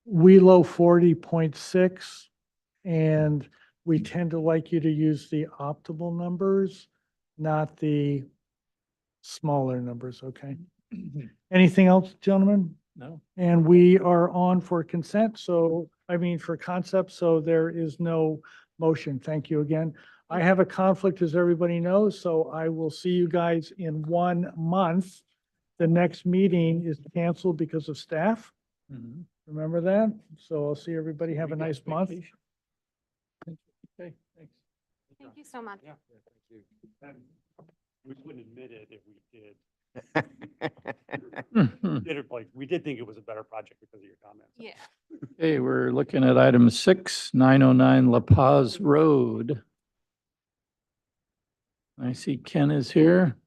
we low 40.6, and we tend to like you to use the optimal numbers, not the smaller numbers, okay? Anything else, gentlemen? No. And we are on for consent, for concept, so there is no motion. Thank you again. I have a conflict, as everybody knows, so I will see you guys in 1 month. The next meeting is canceled because of staff. Mhm. Remember that? So I'll see everybody. Have a nice month. Okay, thanks. Thank you so much. Yeah, thank you. And we wouldn't admit it if we did. We did think it was a better project because of your comments. Yeah. Okay, we're looking at item 6, 909 La Paz Road. I see Ken is here.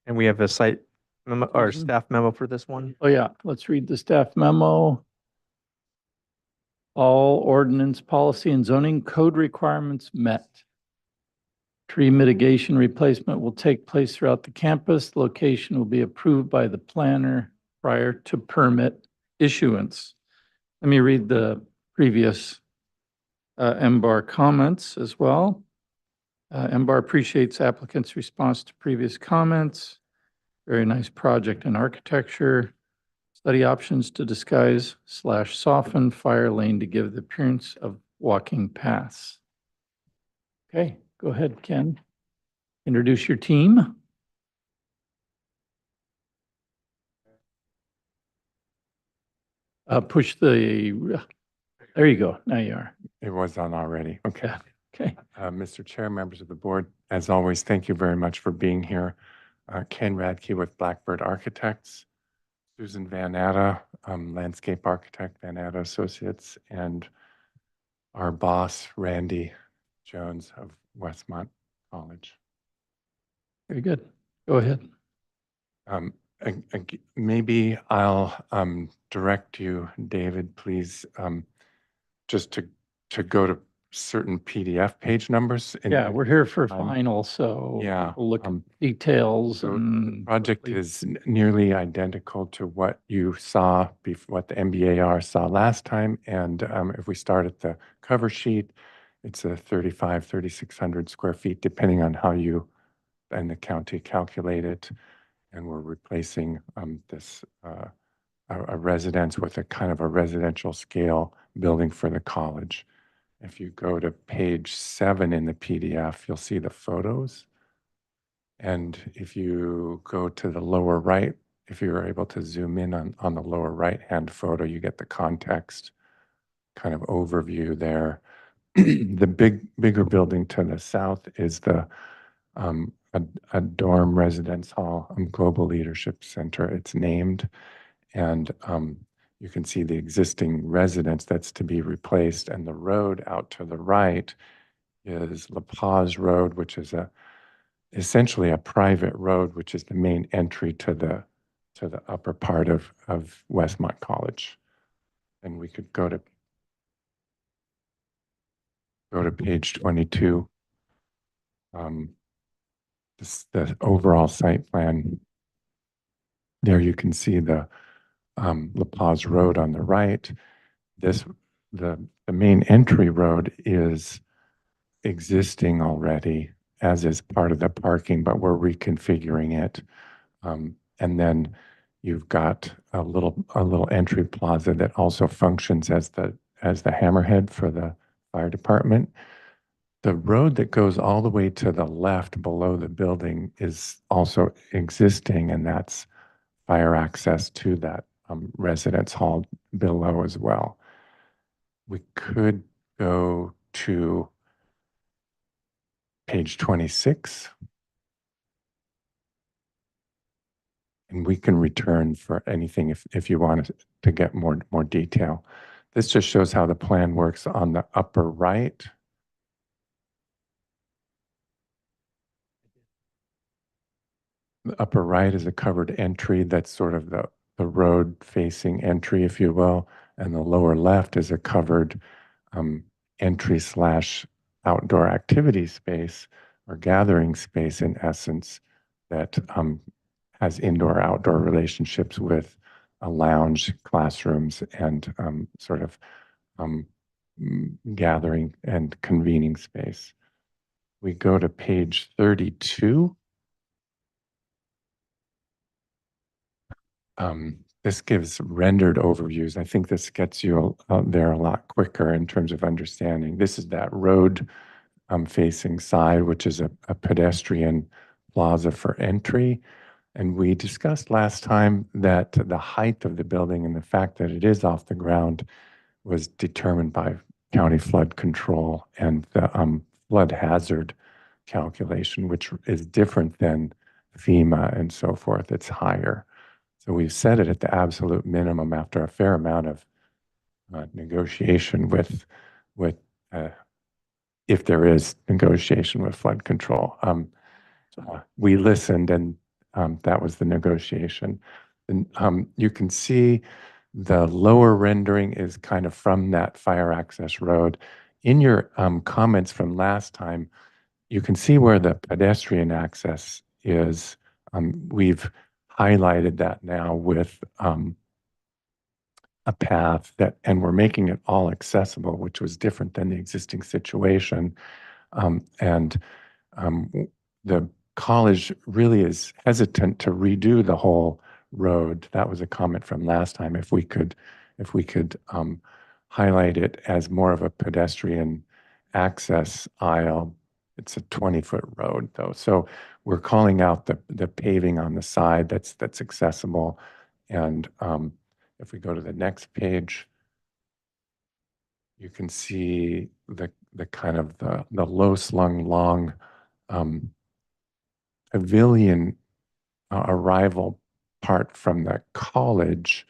And we have a site memo or Mhm. staff memo for this one. Oh, yeah, let's read the staff memo. All ordinance, policy, and zoning code requirements met. Tree mitigation replacement will take place throughout the campus. The location will be approved by the planner prior to permit issuance. Let me read the previous MBAR comments as well. MBAR appreciates applicants' response to previous comments. Very nice project in architecture. Study options to disguise/soften fire lane to give the appearance of walking paths. Okay, go ahead, Ken. Introduce your team. Push the, there you go. Now you are. It was on already. Okay. Yeah, okay. Mr. Chair, members of the board, as always, thank you very much for being here. Ken Radke with Blackbird Architects, Susan Van Atta, landscape architect, Van Atta Associates, and our boss, Randy Jones of Westmont College. Very good. Go ahead. Maybe I'll direct you, David, please, just to go to certain PDF page numbers. Yeah, we're here for time. final, so Yeah, people look at details So the and. project is nearly identical to what you saw, what the MBAR saw last time. And if we start at the cover sheet, it's a 3,600 square feet, depending on how you and the county calculate it. And we're replacing a residence with a kind of a residential scale building for the college. If you go to page 7 in the PDF, you'll see the photos. And if you go to the lower right, if you're able to zoom in on the lower right-hand photo, you get the context kind of overview there. The bigger building to the south is the a dorm residence hall, Global Leadership Center, it's named. And you can see the existing residence that's to be replaced. And the road out to the right is La Paz Road, which is a essentially a private road, which is the main entry to the upper part of Westmont College. And we could go to page 22. The overall site plan. There you can see the La Paz Road on the right. The main entry road is existing already, as is part of the parking, but we're reconfiguring it. And then you've got a little entry plaza that also functions as the hammerhead for the fire department. The road that goes all the way to the left below the building is also existing, and that's fire access to that residence hall below as well. We could go to page 26. And we can return for anything if you want to get more detail. This just shows how the plan works on the upper right. The upper right is a covered entry that's sort of the road facing entry, if you will. And the lower left is a covered entry / outdoor activity space or gathering space, in essence, that has indoor-outdoor relationships with a lounge, classrooms, and sort of gathering and convening space. We go to page 32. This gives rendered overviews. I think this gets you there a lot quicker in terms of understanding. This is that road facing side, which is a pedestrian plaza for entry. And we discussed last time that the height of the building and the fact that it is off the ground was determined by county flood control and the flood hazard calculation, which is different than FEMA and so forth. It's higher. So we've set it at the absolute minimum after a fair amount of negotiation with if there is negotiation with flood control. We listened, and that was the negotiation. And you can see the lower rendering is kind of from that fire access road. In your comments from last time, you can see where the pedestrian access is. We've highlighted that now with a path and we're making it all accessible, which was different than the existing situation. The college really is hesitant to redo the whole road. That was a comment from last time. If we could highlight it as more of a pedestrian access aisle. It's a 20-foot road though. So we're calling out the paving on the side that's accessible. And if we go to the next page, you can see the kind of the low slung long pavilion arrival part from the college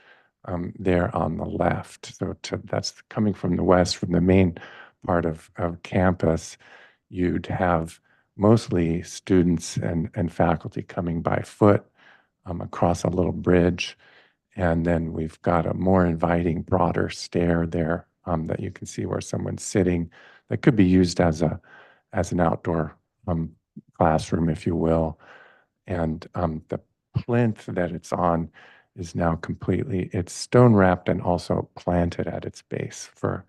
there on the left. So that's coming from the west, from the main part of campus. You'd have mostly students and faculty coming by foot across a little bridge. And then we've got a more inviting, broader stair there that you can see where someone's sitting that could be used as an outdoor classroom, if you will. And the plinth that it's on is now it's stone wrapped and also planted at its base for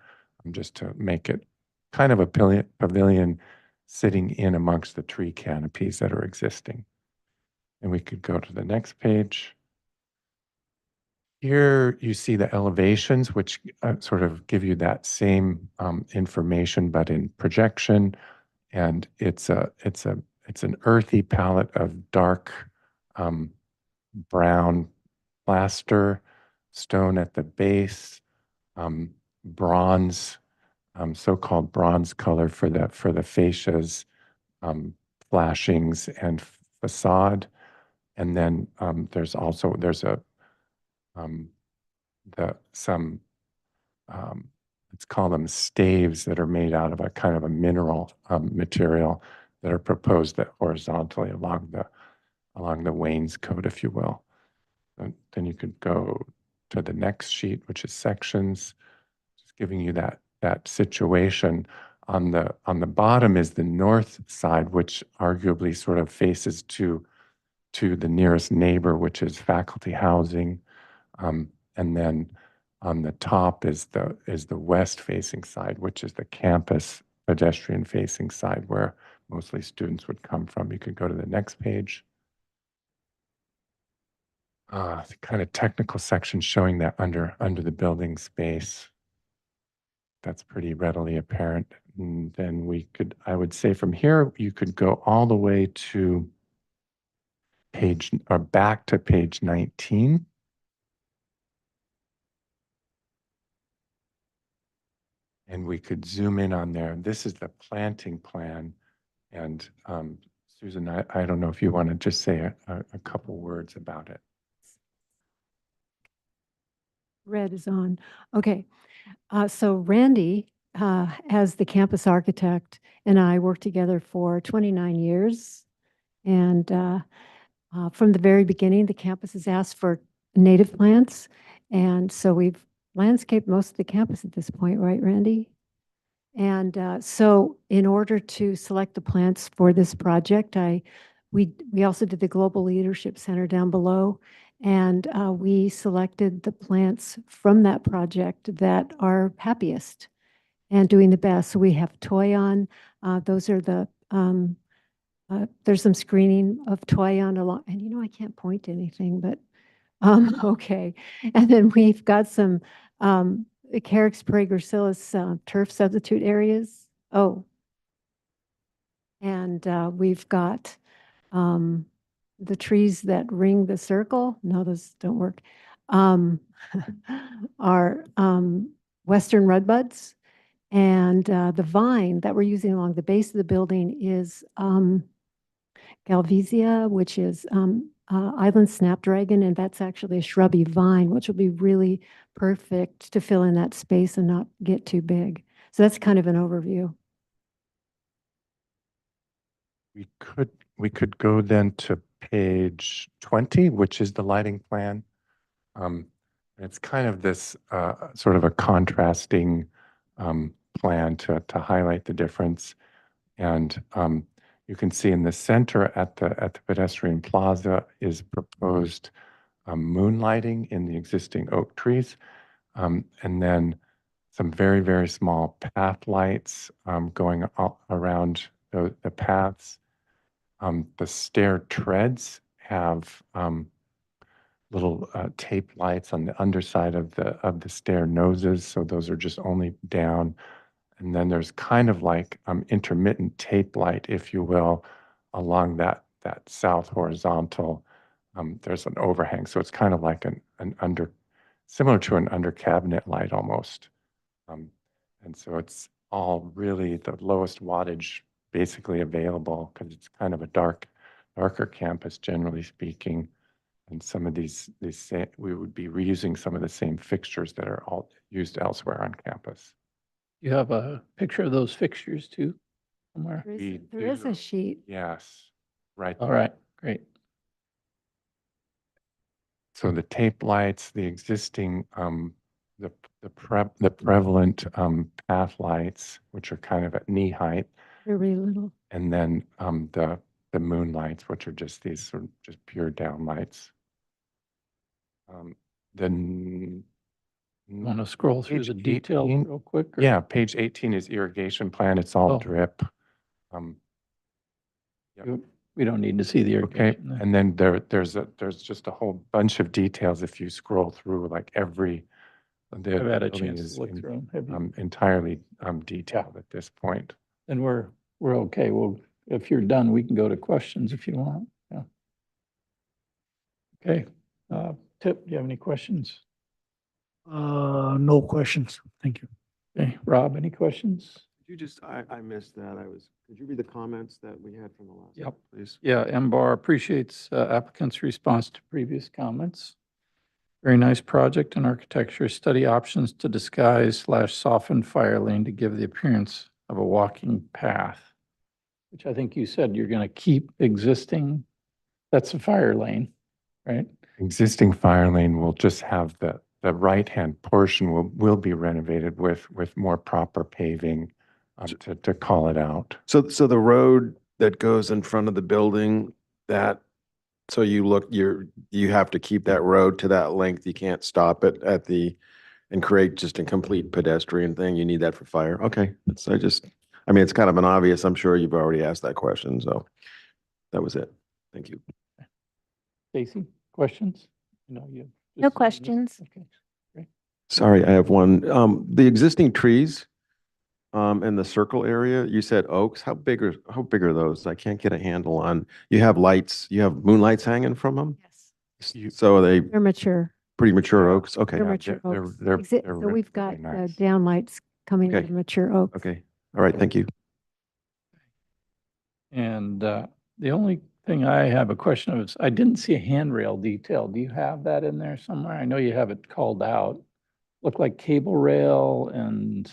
just to make it kind of a pavilion sitting in amongst the tree canopies that are existing. And we could go to the next page. Here you see the elevations, which sort of give you that same information, but in projection. And it's an earthy palette of dark brown plaster, stone at the base, bronze, so-called bronze color for the fascias, flashings, and facade. And then there's let's call them staves that are made out of a kind of a mineral material that are proposed that horizontally along the wainscot, if you will. And then you could go to the next sheet, which is sections, just giving you that situation. On the bottom is the north side, which arguably sort of faces to the nearest neighbor, which is faculty housing. And then on the top is the west-facing side, which is the campus pedestrian-facing side, where mostly students would come from. You could go to the next page. The kind of technical section showing that under the building space. That's pretty readily apparent. And then I would say from here, you could go all the way to back to page 19. And we could zoom in on there. This is the planting plan. And Susan, I don't know if you want to just say a couple words about it. Red is on. Okay. So Randy, as the campus architect, and I worked together for 29 years. And from the very beginning, the campus has asked for native plants. And so we've landscaped most of the campus at this point, right, Randy? And so in order to select the plants for this project, we also did the Global Leadership Center down below. And we selected the plants from that project that are happiest and doing the best. So we have Toyon. Those are the, there's some screening of Toyon along, and I can't point to anything, but okay. And then we've got some Carex praegracilis turf substitute areas. Oh. And we've got the trees that ring the circle. No, those don't work. Are Western redbuds. And the vine that we're using along the base of the building is Galvesia, which is island snapdragon, and that's actually a shrubby vine, which will be really perfect to fill in that space and not get too big. So that's kind of an overview. We could go then to page 20, which is the lighting plan. It's kind of this sort of a contrasting plan to highlight the difference. And you can see in the center at the pedestrian plaza is proposed moonlighting in the existing oak trees. And then some very, very small path lights going around the paths. The stair treads have little tape lights on the underside of the stair noses. So those are just only down. And then there's kind of like intermittent tape light, if you will, along that south horizontal. There's an overhang. So it's kind of like similar to an under cabinet light almost. And so it's all really the lowest wattage basically available because it's kind of a darker campus, generally speaking. And some of these we would be reusing some of the same fixtures that are all used elsewhere on campus. You have a picture of those fixtures too, somewhere? There is a sheet. Yes, right. All right, great. So the tape lights, the existing, the prevalent path lights, which are kind of at knee height. They're really little. And then the moon lights, which are just these sort of just pure down lights. Then Want to scroll through the details 18, real quick? Or? Yeah, page 18 is irrigation plan. It's all drip. Yep. We don't need to see the irrigation. Okay, and then there's just a whole bunch of details if you scroll through, like I've had a building chance is to look through them. Have you? entirely detailed at this point. Then we're okay. Well, if you're done, we can go to questions if you want. Yeah. Okay. Tip, do you have any questions? No questions. Thank you. Okay, Rob, any questions? Could you I missed that. Could you read the comments that we had from the last? Yep. Please. Yeah, MBAR appreciates applicants' response to previous comments. Very nice project in architecture. Study options to disguise / soften fire lane to give the appearance of a walking path. which I think you said you're going to keep existing. That's a fire lane, right? Existing fire lane will just have the right-hand portion will be renovated with more proper paving to call it out. So the road that goes in front of the building, so you have to keep that road to that length. You can't stop it and create just a complete pedestrian thing. You need that for fire. Okay. I mean, it's kind of an obvious, I'm sure you've already asked that question, so that was it. Thank you. Stacy, questions? No, you. No just- questions. Okay. Great. Sorry, I have one. The existing trees, in the circle area, you said oaks. How big are those? I can't get a handle on. You have moonlights hanging from them? Yes. So are they They're mature. pretty mature oaks? Okay. They're Yeah, mature they're- oaks. they're- So they're we've really got nice. downlights coming out Okay. of mature oaks. Okay. All right. Thank you. And the only thing I have a question of is, I didn't see a handrail detail. Do you have that in there somewhere? I know you have it called out. Look like cable rail and,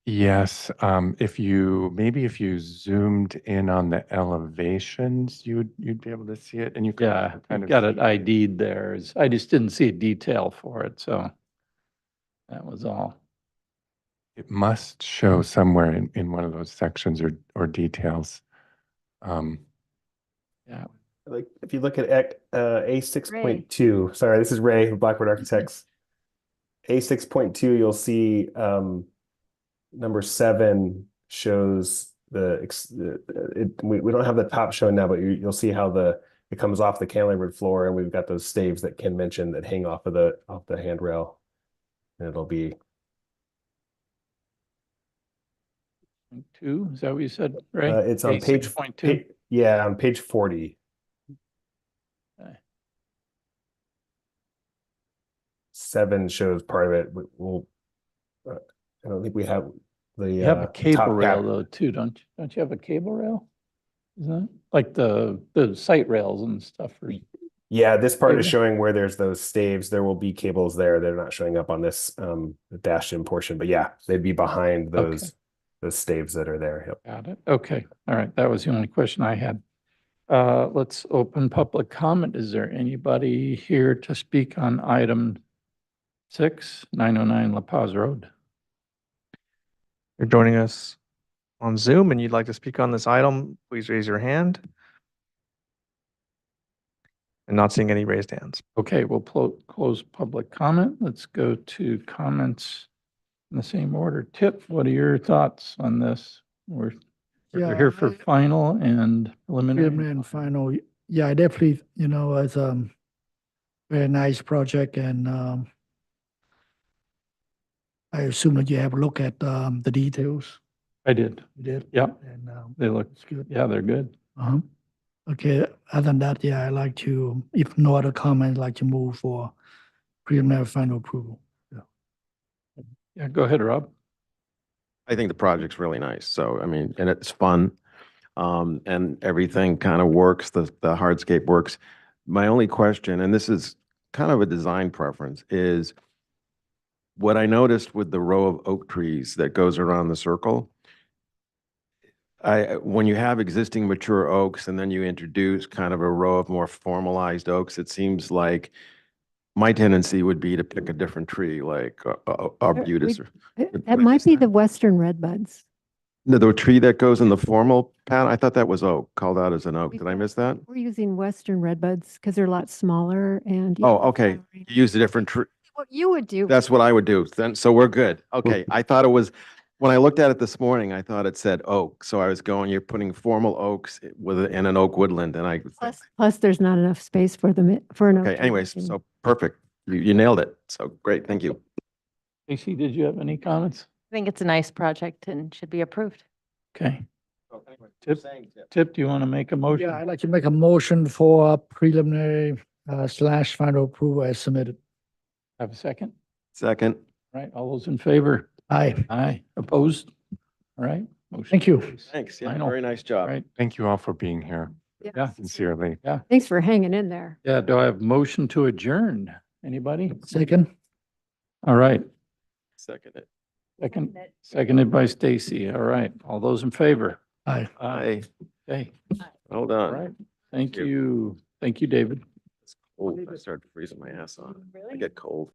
Yes, if you zoomed in on the elevations, you'd be able to see it, and you could yeah, also kind I've of got it see ID'd there. I just didn't see a detail for it, so that was all. It must show somewhere in one of those sections or details. Yeah. Like if you look at A6.2, sorry, this is Ray with Blackboard Architects. A6.2, you'll see number 7 shows we don't have the top shown now, but you'll see how it comes off the cantilevered floor, and we've got those staves that Ken mentioned that hang off the handrail, and it'll be 2, is that what you said, Ray? it's on page 6.2? Yeah, on page 40. Okay. 7 shows part of it. I don't think we have the You have a cable top rail cap. though, too, don't you have a cable rail? Isn't it? Like the site rails and stuff for. Yeah, this part is Cable? showing where there's those staves. There will be cables there. They're not showing up on this the dashed in portion, but yeah, they'd be behind those staves that are there. Yep. Got it. Okay. All right. That was the only question I had. Let's open public comment. Is there anybody here to speak on item 6, 909 La Paz Road? You're joining us on Zoom and you'd like to speak on this item, please raise your hand. And not seeing any raised hands. Okay, we'll close public comment. Let's go to comments in the same order. Tip, what are your thoughts on this? We're Yeah, here for final and preliminary. Preliminary and final, yeah, I definitely, it's very nice project, and I assume that you have a look at the details. I did. You did? Yep. And They look good. Yeah, they're good. Uh-huh. Okay, other than that, yeah, I like to, if no other comment, I'd like to move for preliminary final approval. Yeah, go ahead, Rob. I think the project's really nice. So, I mean, and it's fun. And everything kind of works. The hardscape works. My only question, and this is kind of a design preference, is what I noticed with the row of oak trees that goes around the circle. When you have existing mature oaks and then you introduce kind of a row of more formalized oaks, it seems like my tendency would be to pick a different tree, like arbutus. That might be the western redbuds. No, the tree that goes in the formal pattern, I thought that was oak, called out as an oak. Did I miss that? We're using western redbuds because they're a lot smaller and. Oh, okay. You used a different tree. What you would do. That's what I would do. Then, so we're good. Okay. I thought it was, when I looked at it this morning, I thought it said oak. So I was going, you're putting formal oaks in an oak woodland, and Plus, there's not enough space for them, for an. okay, oak anyways, tree. so perfect. You nailed it. So great. Thank you. Casey, did you have any comments? I think it's a nice project and should be approved. Okay. Tip, do you want to make a motion? Yeah, I'd like to make a motion for preliminary / final approval as submitted. Have a second? Second. All right, all those in favor? Aye. Aye. Opposed? All right. Motion Thank you. carries. Thanks. Yeah, Final. very nice job. Right. Thank you all for being here, Yeah. sincerely. Yeah. Thanks for hanging in there. Yeah. Do I have motion to adjourn? Anybody? Second. All right. Second it. Seconded by Stacy. All right. All those in favor? Aye. Aye. Okay, Well all done. right. Thank you. you. Thank you, David. It's cold. I started freezing my ass off. I get cold.